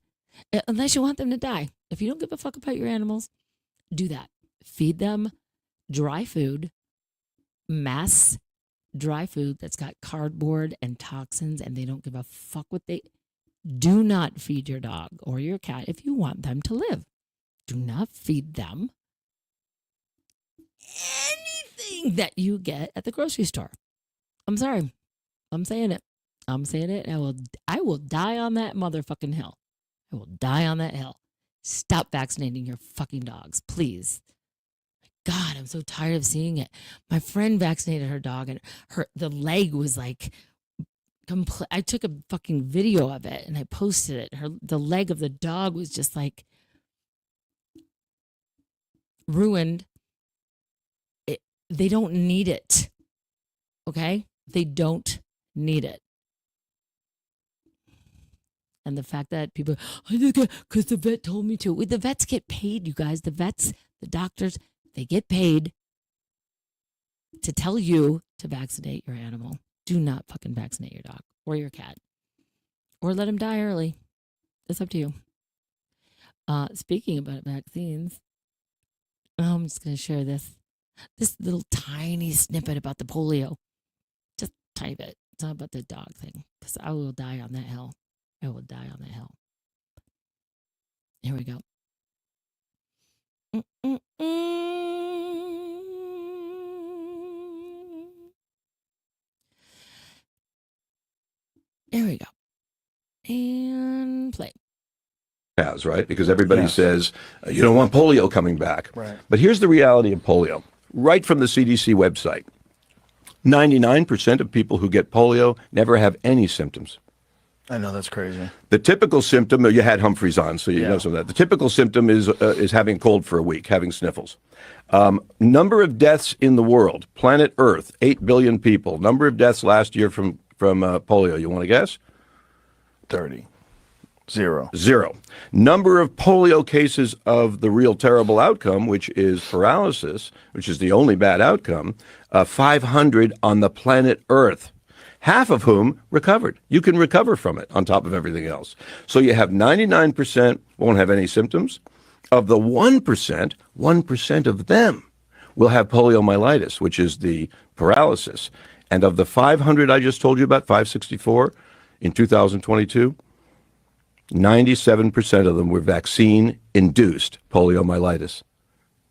Unless you want them to die. If you don't give a fuck about your animals, do that. Feed them dry food, mass dry food that's got cardboard and toxins, and they don't give a fuck what they... Do not feed your dog or your cat if you want them to live. Do not feed them anything that you get at the grocery store. I'm sorry. I'm saying it. I will die on that motherfucking hill. I will die on that hill. Stop vaccinating your fucking dogs, please. My God, I'm so tired of seeing it. My friend vaccinated her dog, and the leg was like complete. I took a fucking video of it and I posted it. The leg of the dog was just like ruined. They don't need it. Okay? They don't need it. And the fact that people, because the vet told me to. The vets get paid, you guys. The vets, the doctors, they get paid to tell you to vaccinate your animal. Do not fucking vaccinate your dog or your cat, or let them die early. It's up to you. Speaking about vaccines, I'm just going to share this little tiny snippet about the polio. Just tiny bit. It's not about the dog thing, because I will die on that hill. I will die on that hill. Here we go. Here we go. And play. Has, right? Because everybody says, you don't want polio coming back. Right. But here's the reality of polio. Right from the CDC website, 99% of people who get polio never have any symptoms. I know, that's crazy. The typical symptom, you had Humphreys on, so you know some of that. The typical symptom is having a cold for a week, having sniffles. Number of deaths in the world, planet Earth, 8 billion people. Number of deaths last year from polio, you want to guess? 30. Zero. Zero. Number of polio cases of the real terrible outcome, which is paralysis, which is the only bad outcome, 500 on the planet Earth. Half of whom recovered. You can recover from it on top of everything else. So you have 99% won't have any symptoms. Of the 1%, 1% of them will have poliomyelitis, which is the paralysis. And of the 500 I just told you about, 564 in 2022, 97% of them were vaccine-induced poliomyelitis,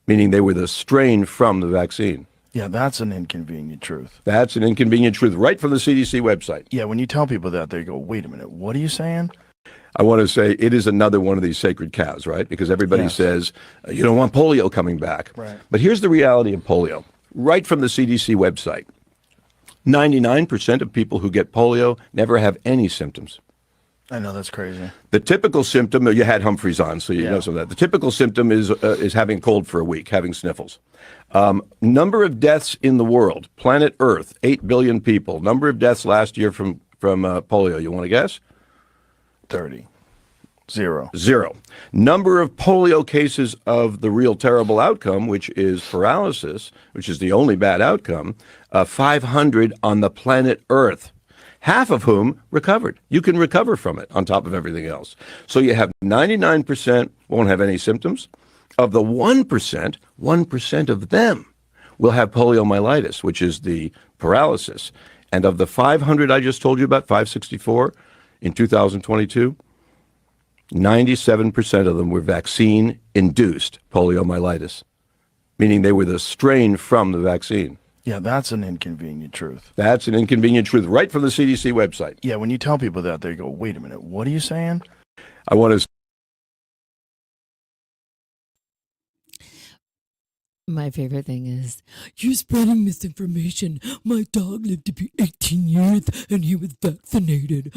meaning they were the strain from the vaccine. Yeah, that's an inconvenient truth. That's an inconvenient truth right from the CDC website. Yeah, when you tell people that, they go, wait a minute, what are you saying? I want to say it is another one of these sacred cows, right? Because everybody says, you don't want polio coming back. Right. But here's the reality of polio. Right from the CDC website, 99% of people who get polio never have any symptoms. I know, that's crazy. The typical symptom, you had Humphreys on, so you know some of that. The typical symptom is having a cold for a week, having sniffles. Number of deaths in the world, planet Earth, 8 billion people. Number of deaths last year from polio, you want to guess? 30. Zero. Zero. Number of polio cases of the real terrible outcome, which is paralysis, which is the only bad outcome, 500 on the planet Earth. Half of whom recovered. You can recover from it on top of everything else. So you have 99% won't have any symptoms. Of the 1%, 1% of them will have poliomyelitis, which is the paralysis. And of the 500 I just told you about, 564 in 2022, 97% of them were vaccine-induced poliomyelitis, meaning they were the strain from the vaccine. Yeah, that's an inconvenient truth. That's an inconvenient truth right from the CDC website. Yeah, when you tell people that, they go, wait a minute, what are you saying? I want to... My favorite thing is, you're spreading misinformation. My dog lived to be 18 years and he was vaccinated.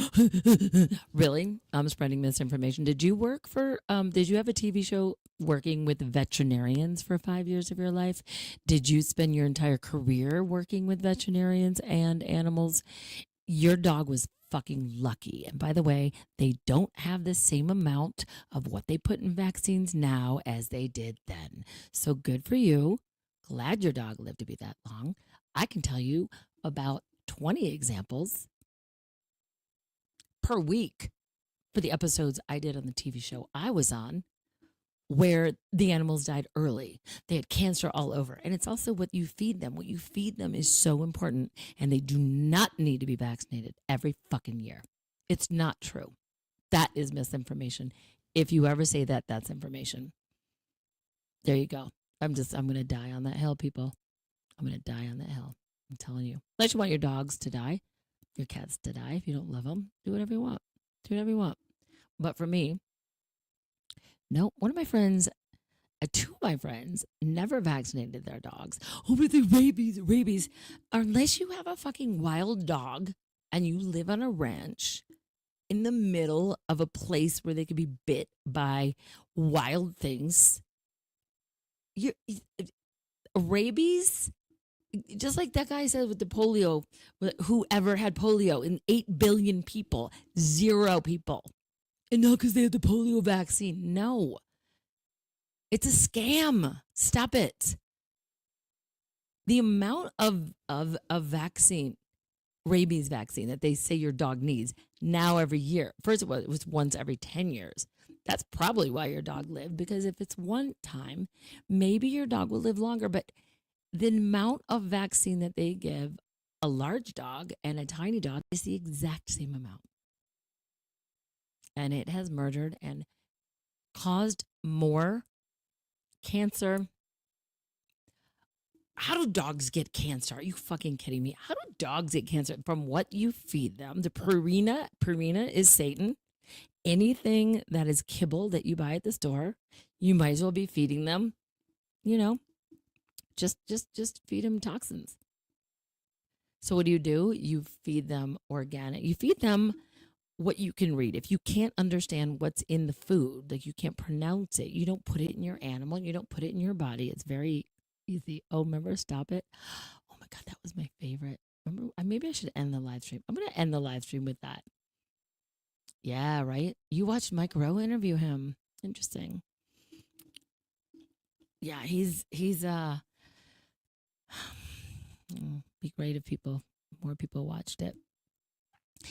Really? I'm spreading misinformation. Did you have a TV show working with veterinarians for 5 years of your life? Did you spend your entire career working with veterinarians and animals? Your dog was fucking lucky. And by the way, they don't have the same amount of what they put in vaccines now as they did then. So good for you. Glad your dog lived to be that long. I can tell you about 20 examples per week for the episodes I did on the TV show I was on, where the animals died early. They had cancer all over. And it's also what you feed them. What you feed them is so important. And they do not need to be vaccinated every fucking year. It's not true. That is misinformation. If you ever say that, that's information. There you go. I'm going to die on that hill, people. I'm going to die on that hill. I'm telling you. Unless you want your dogs to die, your cats to die. If you don't love them, do whatever you want. Do whatever you want. But for me, no, one of my friends two of my friends never vaccinated their dogs. Oh, but the rabies. Unless you have a fucking wild dog and you live on a ranch in the middle of a place where they could be bit by wild things, rabies, just like that guy said with the polio, whoever had polio in 8 billion people, 0 people. And not because they had the polio vaccine. No. It's a scam. Stop it. The amount of vaccine, rabies vaccine that they say your dog needs now every year. First of all, it was once every 10 years. That's probably why your dog lived, because if it's one time, maybe your dog will live longer. But the amount of vaccine that they give a large dog and a tiny dog is the exact same amount. And it has murdered and caused more cancer. How do dogs get cancer? Are you fucking kidding me? How do dogs get cancer? From what you feed them. The purina is Satan. Anything that is kibble that you buy at the store, you might as well be feeding them, just feed them toxins. So what do? You feed them organic. You feed them what you can read. If you can't understand what's in the food, like you can't pronounce it, you don't put it in your animal, you don't put it in your body. It's very easy. Oh, remember, stop it. Oh my God, that was my favorite. Remember, maybe I should end the live stream. I'm going to end the live stream with that. Yeah, right. You watched Mike Rowe interview him. Interesting. Yeah, he's be great if more people watched it.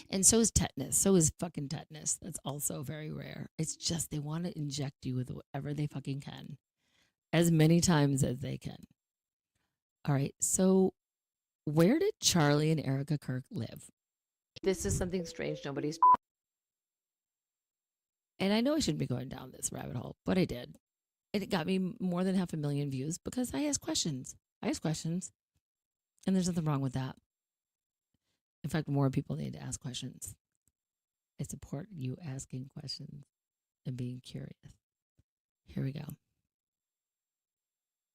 And so is tetanus. So is fucking tetanus. That's also very rare. It's just they want to inject you with whatever they fucking can, as many times as they can. All right. So where did Charlie and Erica Kirk live? This is something strange nobody's. And I know I shouldn't be going down this rabbit hole, but I did. It got me more than 500,000 views because I ask questions. And there's nothing wrong with that. In fact, more people need to ask questions. I support you asking questions and being curious. Here we go.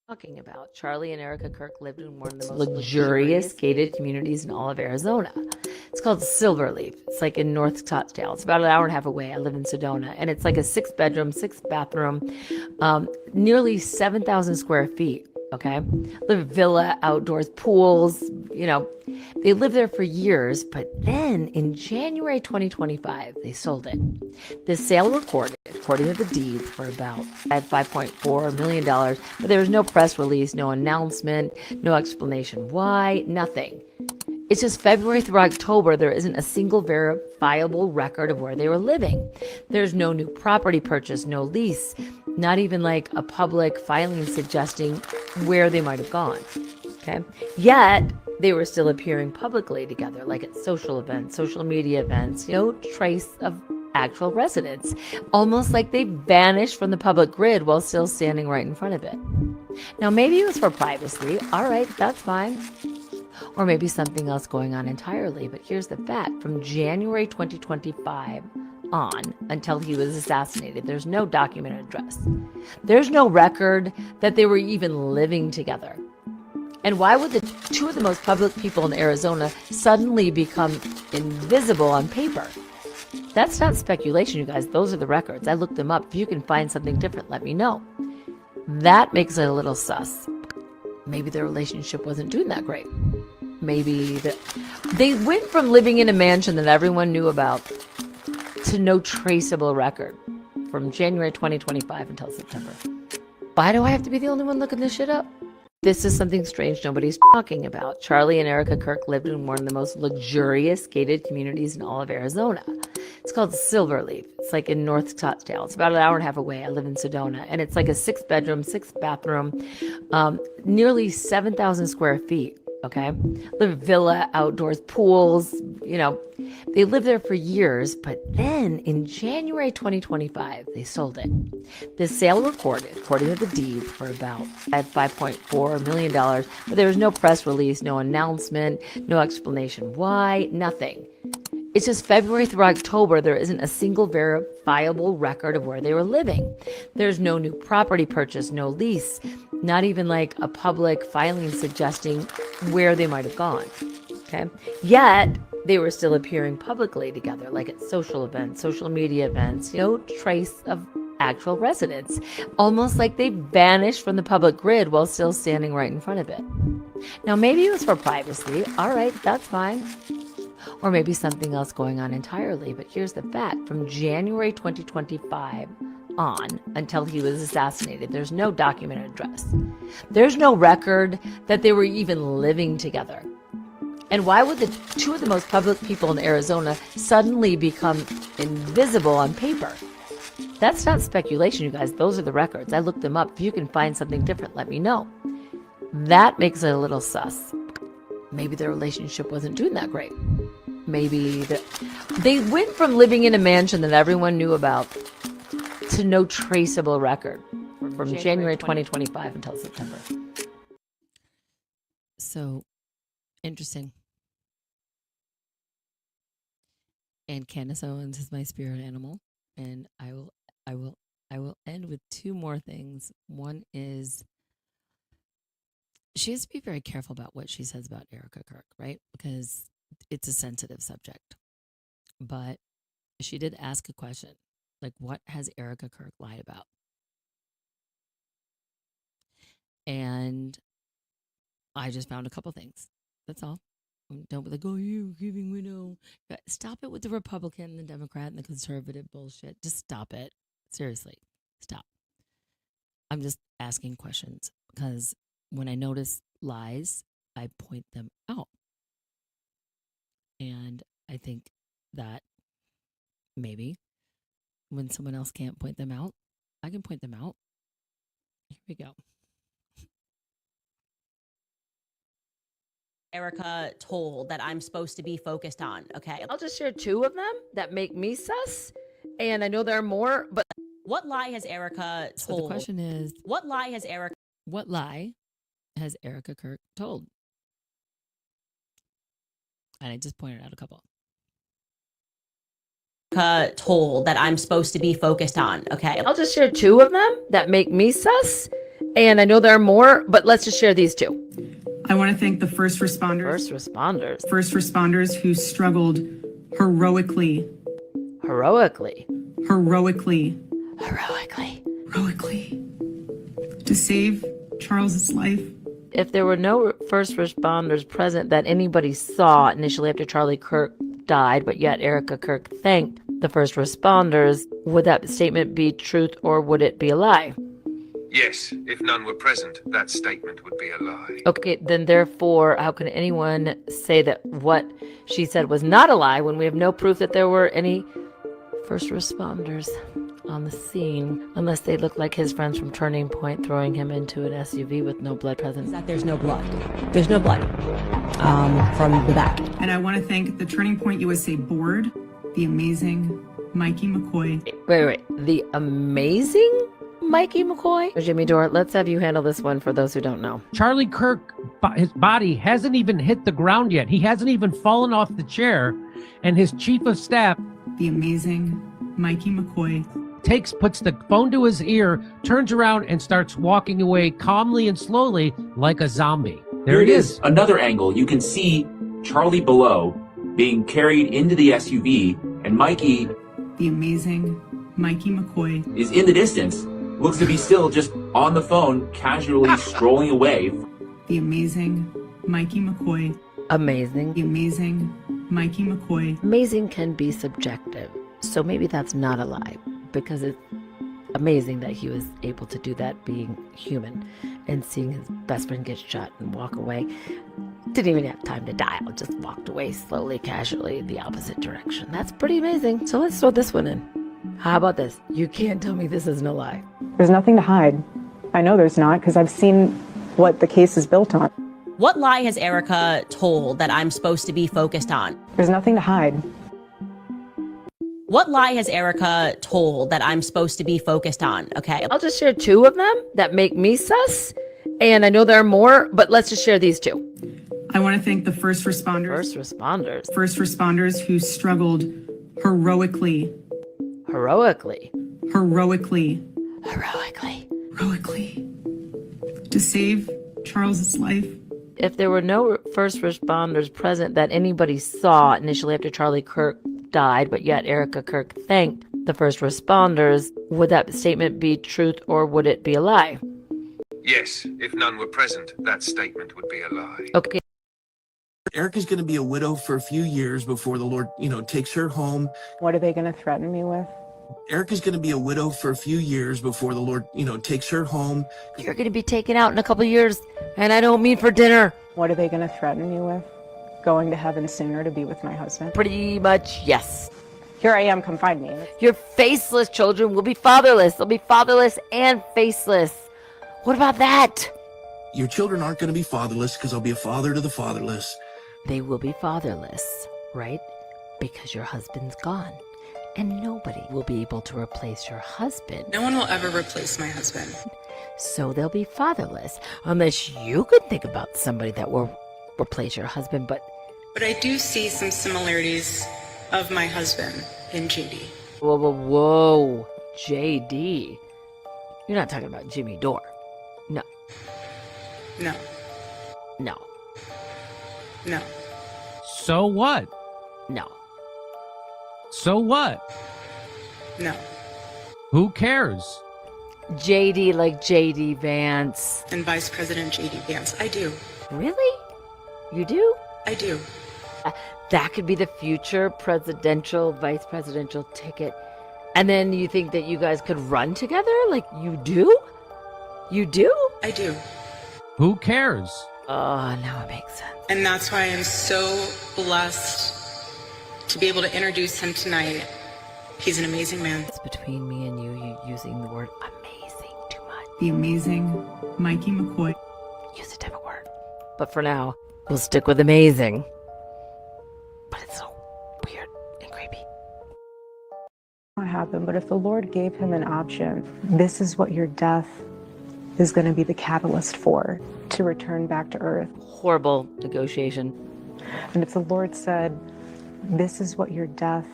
Talking about Charlie and Erica Kirk lived in one of the most luxurious gated communities in all of Arizona. It's called Silverleaf. It's like in North Scottsdale. It's about an hour and a half away. I live in Sedona, and it's like a 6-bedroom, 6-bathroom, nearly 7,000 square feet. Okay, live villa, outdoors, pools. They lived there for years, but then in January 2025, they sold it. The sale recorded, according to the deed, for about $5.4 million, but there was no press release, no announcement, no explanation why, nothing. It's just February through October, there isn't a single verifiable record of where they were living. There's no new property purchase, no lease, not even like a public filing suggesting where they might have gone. Okay. Yet they were still appearing publicly together, like at social events, social media events, no trace of actual residence, almost like they vanished from the public grid while still standing right in front of it. Now, maybe it was for privacy. All right, that's fine. Or maybe something else going on entirely. But here's the fact. From January 2025 on until he was assassinated, there's no documented address. There's no record that they were even living together. And why would the two of the most public people in Arizona suddenly become invisible on paper? That's not speculation, you guys. Those are the records. I looked them up. If you can find something different, let me know. That makes it a little sus. Maybe their relationship wasn't doing that great. Maybe they went from living in a mansion that everyone knew about to no traceable record from January 2025 until September. Why do I have to be the only one looking this shit up? This is something strange nobody's talking about. Charlie and Erica Kirk lived in one of the most luxurious gated communities in all of Arizona. It's called Silverleaf. It's like in North Scottsdale. It's about an hour and a half away. I live in Sedona, and it's like a 6-bedroom, 6-bathroom, nearly 7,000 square feet. Okay, live villa, outdoors, pools. They lived there for years, but then in January 2025, they sold it. The sale recorded, according to the deed, for about $5.4 million, but there was no press release, no announcement, no explanation why, nothing. It's just February through October, there isn't a single verifiable record of where they were living. There's no new property purchase, no lease, not even like a public filing suggesting where they might have gone. Okay. Yet they were still appearing publicly together, like at social events, social media events, no trace of actual residence, almost like they vanished from the public grid while still standing right in front of it. Now, maybe it was for privacy. All right, that's fine. Or maybe something else going on entirely. But here's the fact. From January 2025 on until he was assassinated, there's no documented address. There's no record that they were even living together. And why would the two of the most public people in Arizona suddenly become invisible on paper? That's not speculation, you guys. Those are the records. I looked them up. If you can find something different, let me know. That makes it a little sus. Maybe their relationship wasn't doing that great. Maybe they went from living in a mansion that everyone knew about to no traceable record from January 2025 until September. So interesting. And Candace Owens is my spirit animal, and I will end with two more things. One is she has to be very careful about what she says about Erica Kirk, right? Because it's a sensitive subject. But she did ask a question, like, what has Erica Kirk lied about? And I just found a couple things. That's all. Don't be like, oh, you giving widow. Stop it with the Republican, the Democrat, and the conservative bullshit. Just stop it. Seriously, stop. I'm just asking questions because when I notice lies, I point them out. And I think that maybe when someone else can't point them out, I can point them out. Here we go. Erica told that I'm supposed to be focused on, okay? I'll just share two of them that make me sus. And I know there are more, but what lie has Erica told? So the question is, what lie has Erica Kirk told? And I just pointed out a couple. Told that I'm supposed to be focused on, okay? I'll just share two of them that make me sus. And I know there are more, but let's just share these two. I want to thank the first responders. First responders who struggled heroically. To save Charles's life. If there were no first responders present that anybody saw initially after Charlie Kirk died, but yet Erica Kirk thanked the first responders, would that statement be truth or would it be a lie? Yes, if none were present, that statement would be a lie. Okay, then therefore, how can anyone say that what she said was not a lie when we have no proof that there were any first responders on the scene, unless they look like his friends from Turning Point throwing him into an SUV with no blood present? That there's no blood. There's no blood from the back. And I want to thank the Turning Point USA board, the amazing Mikey McCoy. Wait. The amazing Mikey McCoy? Jimmy Dore, let's have you handle this one for those who don't know. Charlie Kirk, his body hasn't even hit the ground yet. He hasn't even fallen off the chair. And his chief of staff, the amazing Mikey McCoy, puts the phone to his ear, turns around and starts walking away calmly and slowly like a zombie. There it is. Another angle. You can see Charlie below being carried into the SUV, and Mikey, the amazing Mikey McCoy, is in the distance. Looks to be still just on the phone, casually strolling away. The amazing Mikey McCoy. Amazing. The amazing Mikey McCoy. Amazing can be subjective. So maybe that's not a lie, because it's amazing that he was able to do that being human and seeing his best friend get shot and walk away. Didn't even have time to dial, just walked away slowly, casually in the opposite direction. That's pretty amazing. So let's throw this one in. How about this? You can't tell me this isn't a lie. There's nothing to hide. I know there's not, because I've seen what the case is built on. What lie has Erica told that I'm supposed to be focused on? There's nothing to hide. What lie has Erica told that I'm supposed to be focused on? Okay. I'll just share two of them that make me sus. And I know there are more, but let's just share these two. I want to thank the first responders. First responders who struggled heroically. Heroically. To save Charles's life. If there were no first responders present that anybody saw initially after Charlie Kirk died, but yet Erica Kirk thanked the first responders, would that statement be truth or would it be a lie? Yes, if none were present, that statement would be a lie. Okay. Erica's going to be a widow for a few years before the Lord, takes her home. What are they going to threaten me with? Erica's going to be a widow for a few years before the Lord, takes her home. You're going to be taken out in a couple years, and I don't mean for dinner. What are they going to threaten me with? Going to heaven sooner to be with my husband? Pretty much, yes. Here I am, come find me. Your faceless children will be fatherless. They'll be fatherless and faceless. What about that? Your children aren't going to be fatherless because I'll be a father to the fatherless. They will be fatherless, right? Because your husband's gone. And nobody will be able to replace your husband. No one will ever replace my husband. So they'll be fatherless. Unless you could think about somebody that will replace your husband, but But I do see some similarities of my husband in JD. Whoa. JD. You're not talking about Jimmy Dore. No. No. No. No. So what? No. So what? No. Who cares? JD like JD Vance. And Vice President JD Vance. I do. Really? You do? I do. That could be the future presidential, vice presidential ticket. And then you think that you guys could run together? Like you do? You do? I do. Who cares? Oh, now it makes sense. And that's why I'm so blessed to be able to introduce him tonight. He's an amazing man. It's between me and you using the word amazing too much. The amazing Mikey McCoy. Use a different word. But for now, we'll stick with amazing. But it's so weird and creepy. What happened? But if the Lord gave him an option, this is what your death is going to be the catalyst for, to return back to earth. Horrible negotiation. And if the Lord said, this is what your death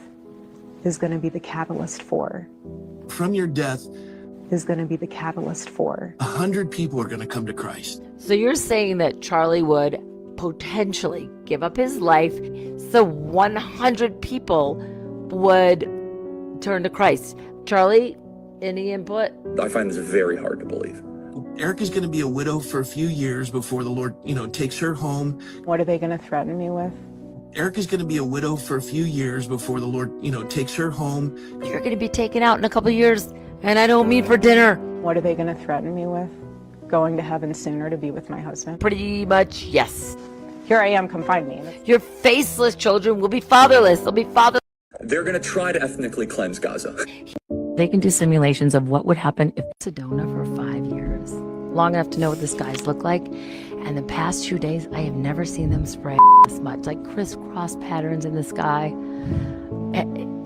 is going to be the catalyst for. From your death, is going to be the catalyst for. 100 people are going to come to Christ. So you're saying that Charlie would potentially give up his life so 100 people would turn to Christ. Charlie, any input? I find this very hard to believe. Erica's going to be a widow for a few years before the Lord, takes her home. What are they going to threaten me with? Erica's going to be a widow for a few years before the Lord, takes her home. You're going to be taken out in a couple years, and I don't mean for dinner. What are they going to threaten me with? Going to heaven sooner to be with my husband? Pretty much, yes. Here I am, come find me. Your faceless children will be fatherless. They'll be fatherless. They're going to try to ethnically cleanse Gaza. They can do simulations of what would happen if Sedona for 5 years. Long enough to know what the skies look like. And the past 2 days, I have never seen them spray this much, like crisscross patterns in the sky.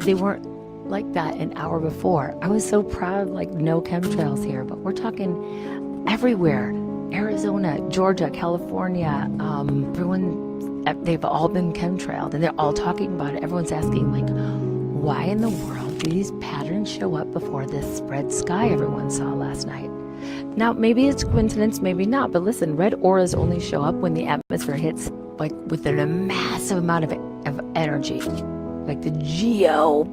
They weren't like that an hour before. I was so proud, like no chemtrails here, but we're talking everywhere. Arizona, Georgia, California, they've all been chemtrailed and they're all talking about it. Everyone's asking, like, why in the world do these patterns show up before this red sky everyone saw last night? Now, maybe it's coincidence, maybe not, but listen, red auras only show up when the atmosphere hits, like, within a massive amount of energy, like the geo,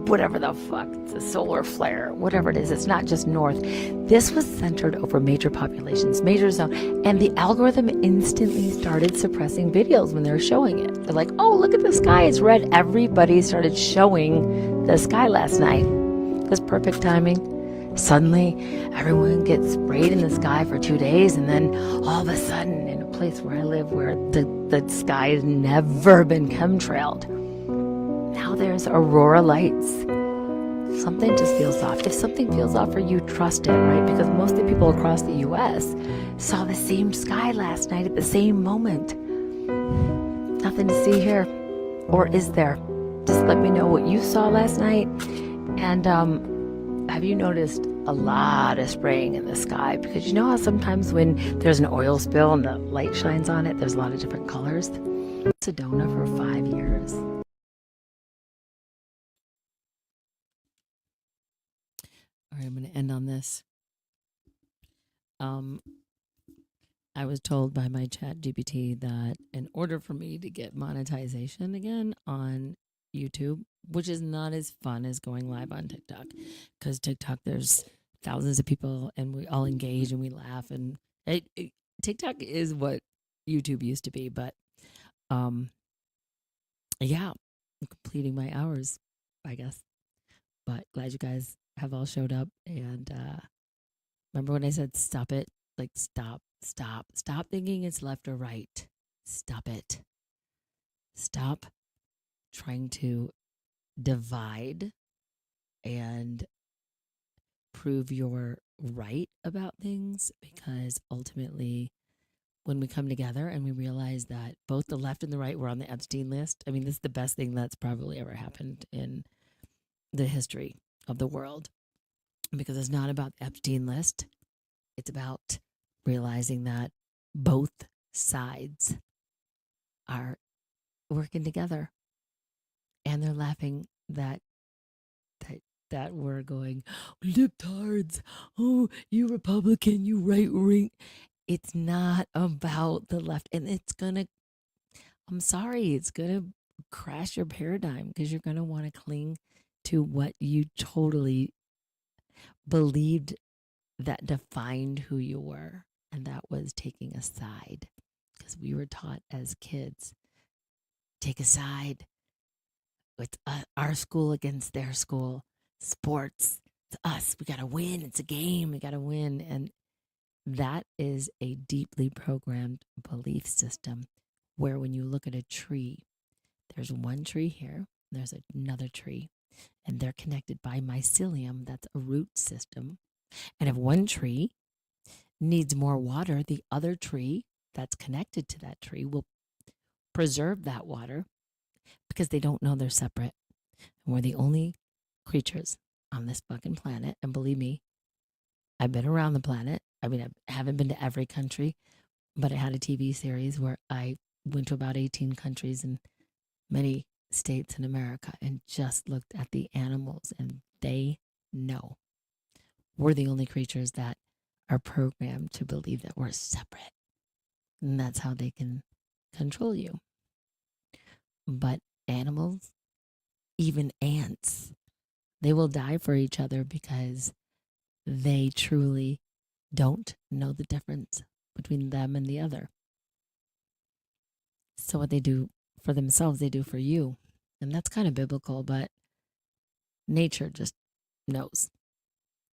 whatever the fuck, the solar flare, whatever it is. It's not just north. This was centered over major populations, major zone, and the algorithm instantly started suppressing videos when they were showing it. They're like, oh, look at the sky, it's red. Everybody started showing the sky last night. It was perfect timing. Suddenly, everyone gets sprayed in the sky for 2 days, and then all of a sudden, in a place where I live, where the sky has never been chemtrailed, now there's aurora lights. Something just feels off. If something feels off for you, trust it, right? Because most of the people across the U.S. saw the same sky last night at the same moment. Nothing to see here. Or is there? Just let me know what you saw last night. And have you noticed a lot of spraying in the sky? Because you know how sometimes when there's an oil spill and the light shines on it, there's a lot of different colors? Sedona for 5 years. All right, I'm going to end on this. I was told by my chat GPT that in order for me to get monetization again on YouTube, which is not as fun as going live on TikTok, because TikTok, there's thousands of people and we all engage and we laugh, and TikTok is what YouTube used to be. But yeah, I'm completing my hours, I guess. But glad you guys have all showed up. And remember when I said stop it? Like stop thinking it's left or right. Stop it. Stop trying to divide and prove you're right about things, because ultimately when we come together and we realize that both the left and the right were on the Epstein list, I mean, this is the best thing that's probably ever happened in the history of the world, because it's not about the Epstein list. It's about realizing that both sides are working together, and they're laughing that we're going, libtards, oh, you Republican, you right wing. It's not about the left, and I'm sorry, it's gonna crash your paradigm, because you're gonna want to cling to what you totally believed that defined who you were, and that was taking a side, because we were taught as kids, take a side. It's our school against their school. Sports, it's us. We got to win. It's a game. We got to win. And that is a deeply programmed belief system, where when you look at a tree, there's one tree here, there's another tree, and they're connected by mycelium. That's a root system. And if one tree needs more water, the other tree that's connected to that tree will preserve that water, because they don't know they're separate. And we're the only creatures on this fucking planet. And believe me, I've been around the planet. I mean, I haven't been to every country, but I had a TV series where I went to about 18 countries in many states in America and just looked at the animals, and they know. We're the only creatures that are programmed to believe that we're separate. And that's how they can control you. But animals, even ants, they will die for each other, because they truly don't know the difference between them and the other. So what they do for themselves, they do for you. And that's kind of biblical, but nature just knows.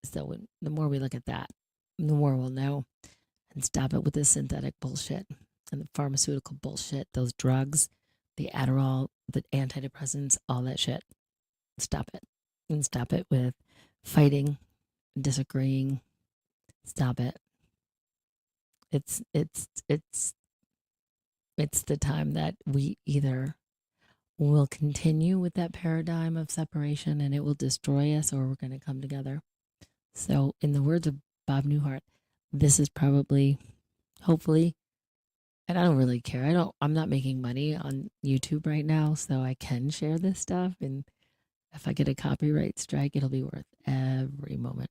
So the more we look at that, the more we'll know, and stop it with this synthetic bullshit and the pharmaceutical bullshit, those drugs, the Adderall, the antidepressants, all that shit. Stop it. And stop it with fighting, disagreeing. Stop it. It's the time that we either will continue with that paradigm of separation and it will destroy us, or we're going to come together. So in the words of Bob Newhart, this is probably, hopefully, and I don't really care. I'm not making money on YouTube right now, so I can share this stuff. And if I get a copyright strike, it'll be worth every moment.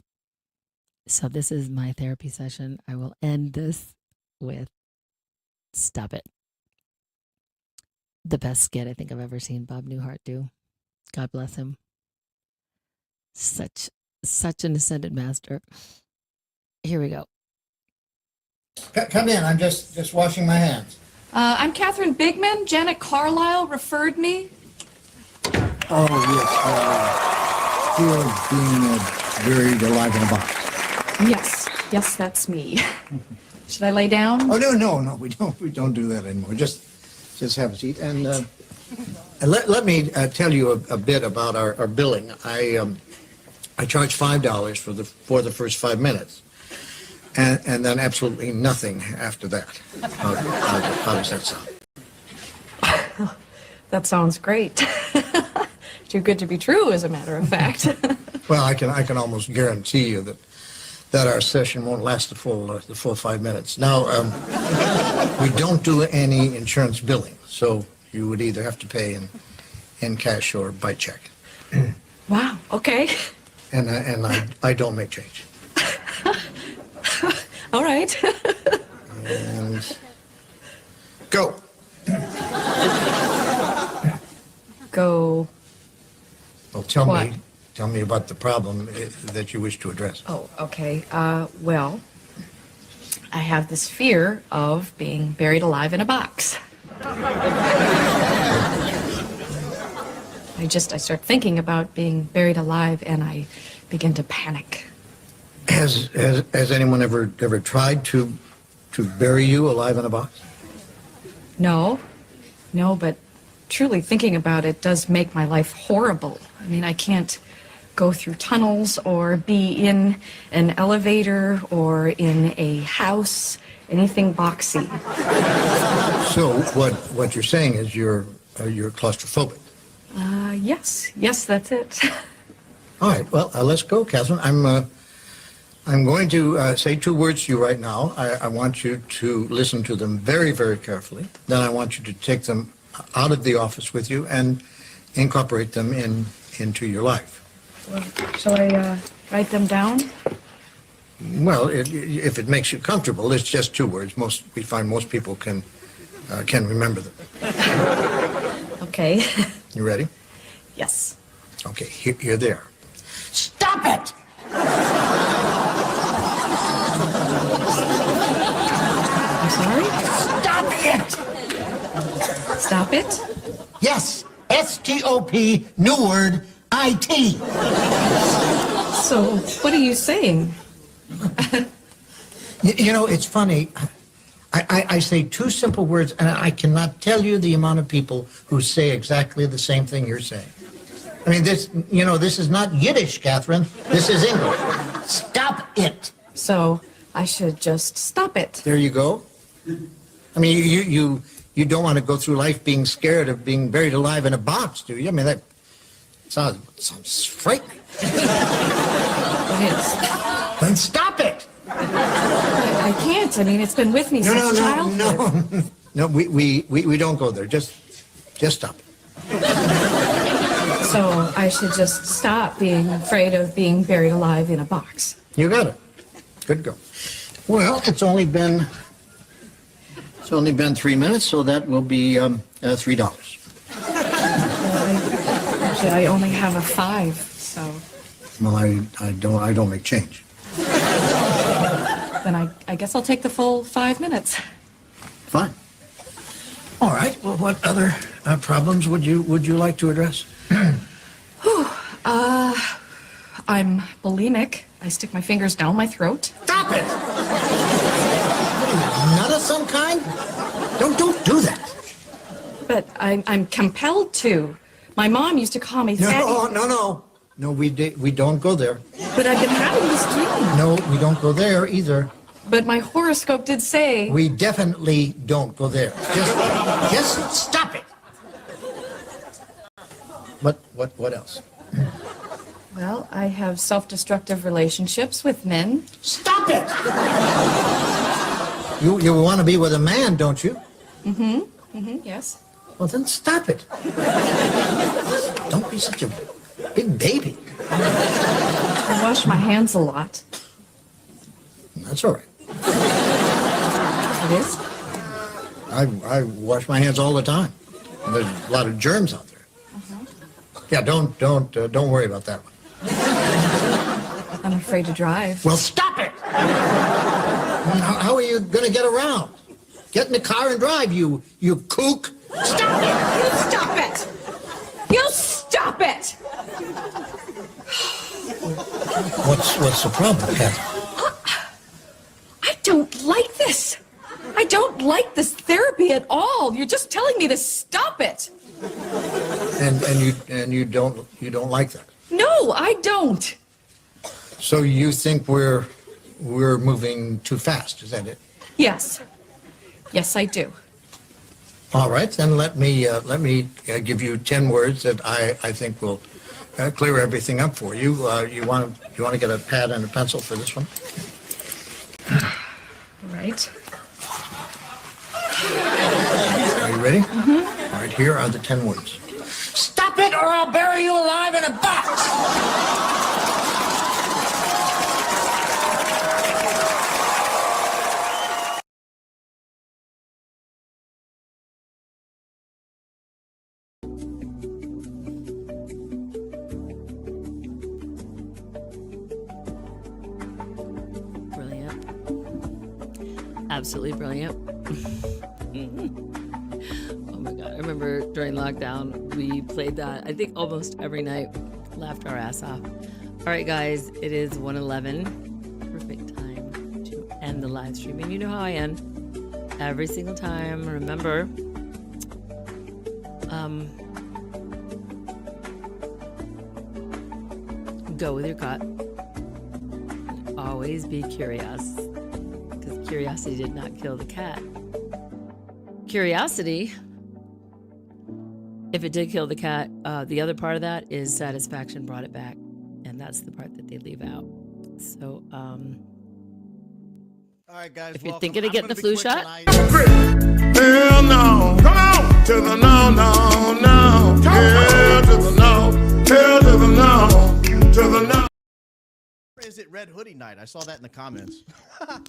So this is my therapy session. I will end this with stop it. The best skit I think I've ever seen Bob Newhart do. God bless him. Such an ascended master. Here we go. Come in. I'm just washing my hands. I'm Catherine Bigman. Janet Carlisle referred me. Oh, yes. Fear of being buried alive in a box. Yes, that's me. Should I lay down? Oh, no. We don't do that anymore. Just have a seat. And let me tell you a bit about our billing. I charge $5 for the first 5 minutes. And then absolutely nothing after that. How does that sound? That sounds great. Too good to be true, as a matter of fact. Well, I can almost guarantee you that our session won't last the full 5 minutes. Now, we don't do any insurance billing, so you would either have to pay in cash or by check. Wow, okay. And I don't make change. All right. And go. Go. Well, tell What? me about the problem that you wish to address. Oh, okay. Well, I have this fear of being buried alive in a box. I start thinking about being buried alive and I begin to panic. Has anyone ever tried to bury you alive in a box? No, but truly thinking about it does make my life horrible. I mean, I can't go through tunnels or be in an elevator or in a house, anything boxy. So what you're saying is you're claustrophobic. Yes, that's it. All right, well, let's go, Catherine. I'm going to say 2 words to you right now. I want you to listen to them very, very carefully. Then I want you to take them out of the office with you and incorporate them into your life. Well, shall I write them down? Well, if it makes you comfortable, it's just 2 words. We find most people can remember them. Okay. You ready? Yes. Okay, here they are. Stop it! I'm sorry? Stop it! Stop it? Yes, S-T-O-P, new word, I-T. So, what are you saying? You know, it's funny. I say 2 simple words, and I cannot tell you the amount of people who say exactly the same thing you're saying. I mean, this is not Yiddish, Catherine. This is English. Stop it. So, I should just stop it. There you go. I mean, you don't want to go through life being scared of being buried alive in a box, do you? I mean, that sounds frightening. It is. Then stop it. I can't. I mean, it's been with me since childhood. No, we don't go there. Just stop it. So I should just stop being afraid of being buried alive in a box. You got it. Good go. Well, it's only been 3 minutes, so that will be $3. Actually, I only have a 5, so. Well, I don't make change. Then I guess I'll take the full 5 minutes. Fine. All right. Well, what other problems would you like to address? I'm bulimic. I stick my fingers down my throat. Stop it! Nut of some kind? Don't do that. But I'm compelled to. My mom used to call me fatty. No. No, we don't go there. But I've been having this dream. No, we don't go there either. But my horoscope did say. We definitely don't go there. Just stop it. What else? Well, I have self-destructive relationships with men. Stop it! You want to be with a man, don't you? Yes. Well, then stop it. Don't be such a big baby. I wash my hands a lot. That's all right. It is? I wash my hands all the time. There's a lot of germs out there. Yeah, don't worry about that one. I'm afraid to drive. Well, stop it! How are you going to get around? Get in the car and drive, you kook. Stop it! You stop it! You stop it! What's the problem, Pat? I don't like this. I don't like this therapy at all. You're just telling me to stop it. And you don't like that? No, I don't. So you think we're moving too fast? Is that it? Yes. Yes, I do. All right, then let me give you 10 words that I think will clear everything up for you. You want to get a pad and a pencil for this one? Right. Are you ready? Mm-hmm. All right, here are the 10 words. Stop it or I'll bury you alive in a box! Brilliant. Absolutely brilliant. Oh my God. I remember during lockdown, we played that, I think almost every night, laughed our ass off. All right, guys, it is 1:11. Perfect time to end the live stream. And you know how I end every single time. Remember, go with your gut. Always be curious, because curiosity did not kill the cat. Curiosity, if it did kill the cat, the other part of that is satisfaction brought it back, and that's the part that they leave out. So, all right, guys. If you're thinking of getting the flu shot, Hell no. Come on. To the no, no, no. Hell to the no. Hell to the no. To the no. Or is it Red Hoodie Night? I saw that in the comments.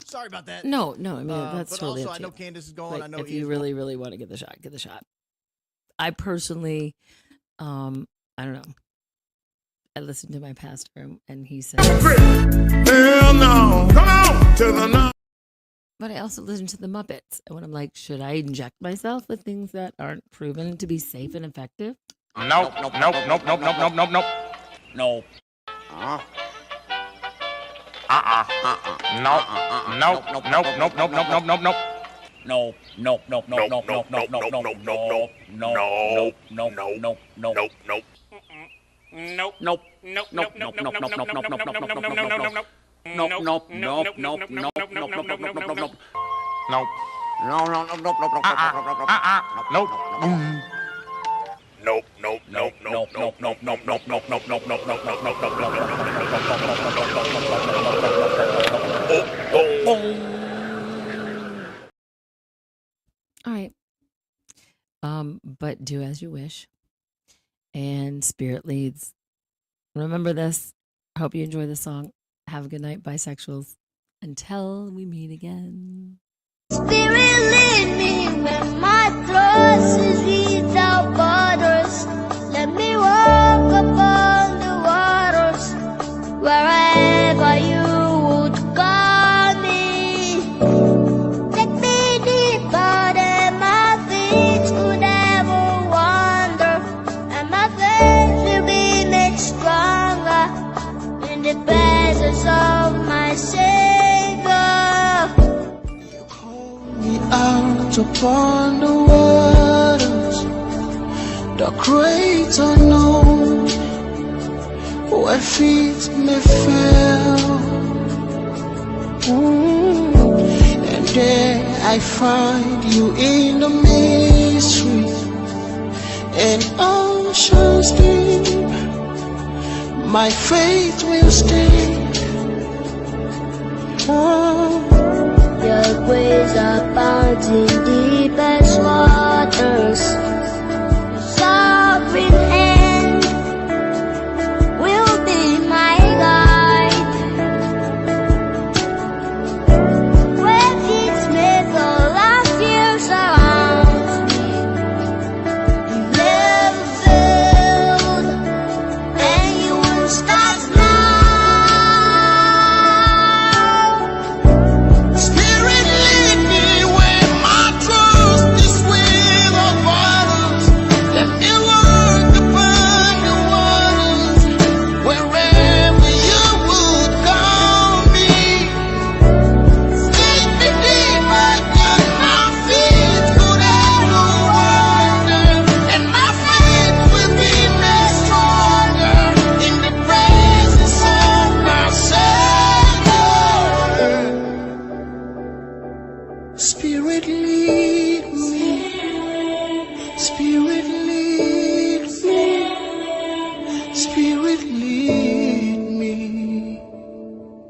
Sorry about that. no. I mean, that's but totally also, up I to know you. Candace is going. Like, I know if you Ian's really, really want to get the shot, get the shot. I personally, I don't know. I listened to my pastor, and he said, Hell no. Come on. To the no. but I also listen to the Muppets. And when I'm like, should I inject myself with things that aren't proven to be safe and effective? Nope. No. All right. But do as you wish. And spirit leads. Remember this. I hope you enjoy the song. Have a good night, bisexuals. Until we meet again. Spirit lead me when my trust is without borders. Let me walk upon the waters wherever you would call me. Take me deeper than my feet could ever wander, and my faith will be made stronger in the presence of my Savior. Out upon the waters, the great unknown, where feet may fail. And there I find you in the mystery, and oceans deep. My faith will stand. Your grace abounds in deepest waters. Your sovereign hand will be my guide. Where peace may fall, our fear surrounds me. You never failed, and you won't start now. Spirit lead me where my trust is without borders.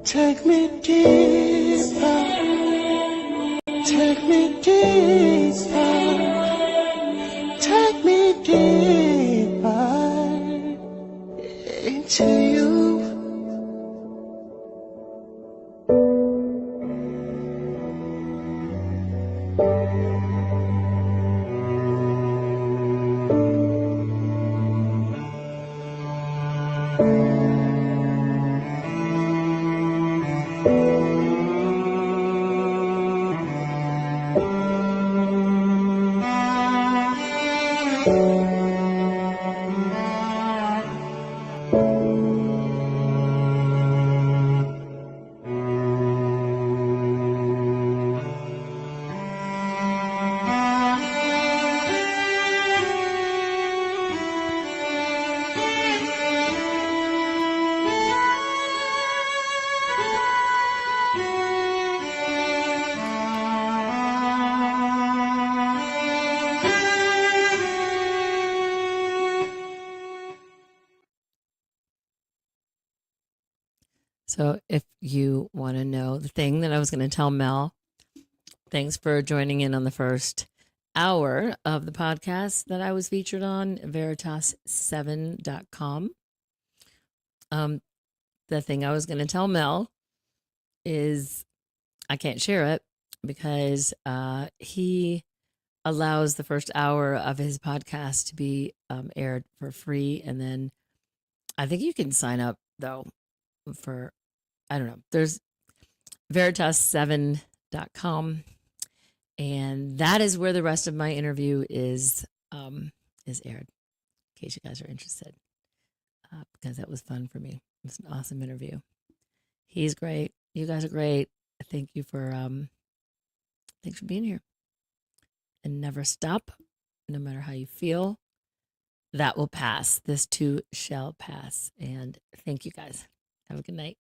Take me deeper. Take me deeper. Take me deeper into you. So if you want to know the thing that I was going to tell Mel, thanks for joining in on the first hour of the podcast that I was featured on, Veritas7.com. The thing I was going to tell Mel is I can't share it because he allows the first hour of his podcast to be aired for free. And then I think you can sign up, though, for, I don't know, there's Veritas7.com. And that is where the rest of my interview is aired, in case you guys are interested, because that was fun for me. It was an awesome interview. He's great. You guys are great. Thanks for being here. And never stop, no matter how you feel. That will pass. This too shall pass. And thank you guys. Have a good night.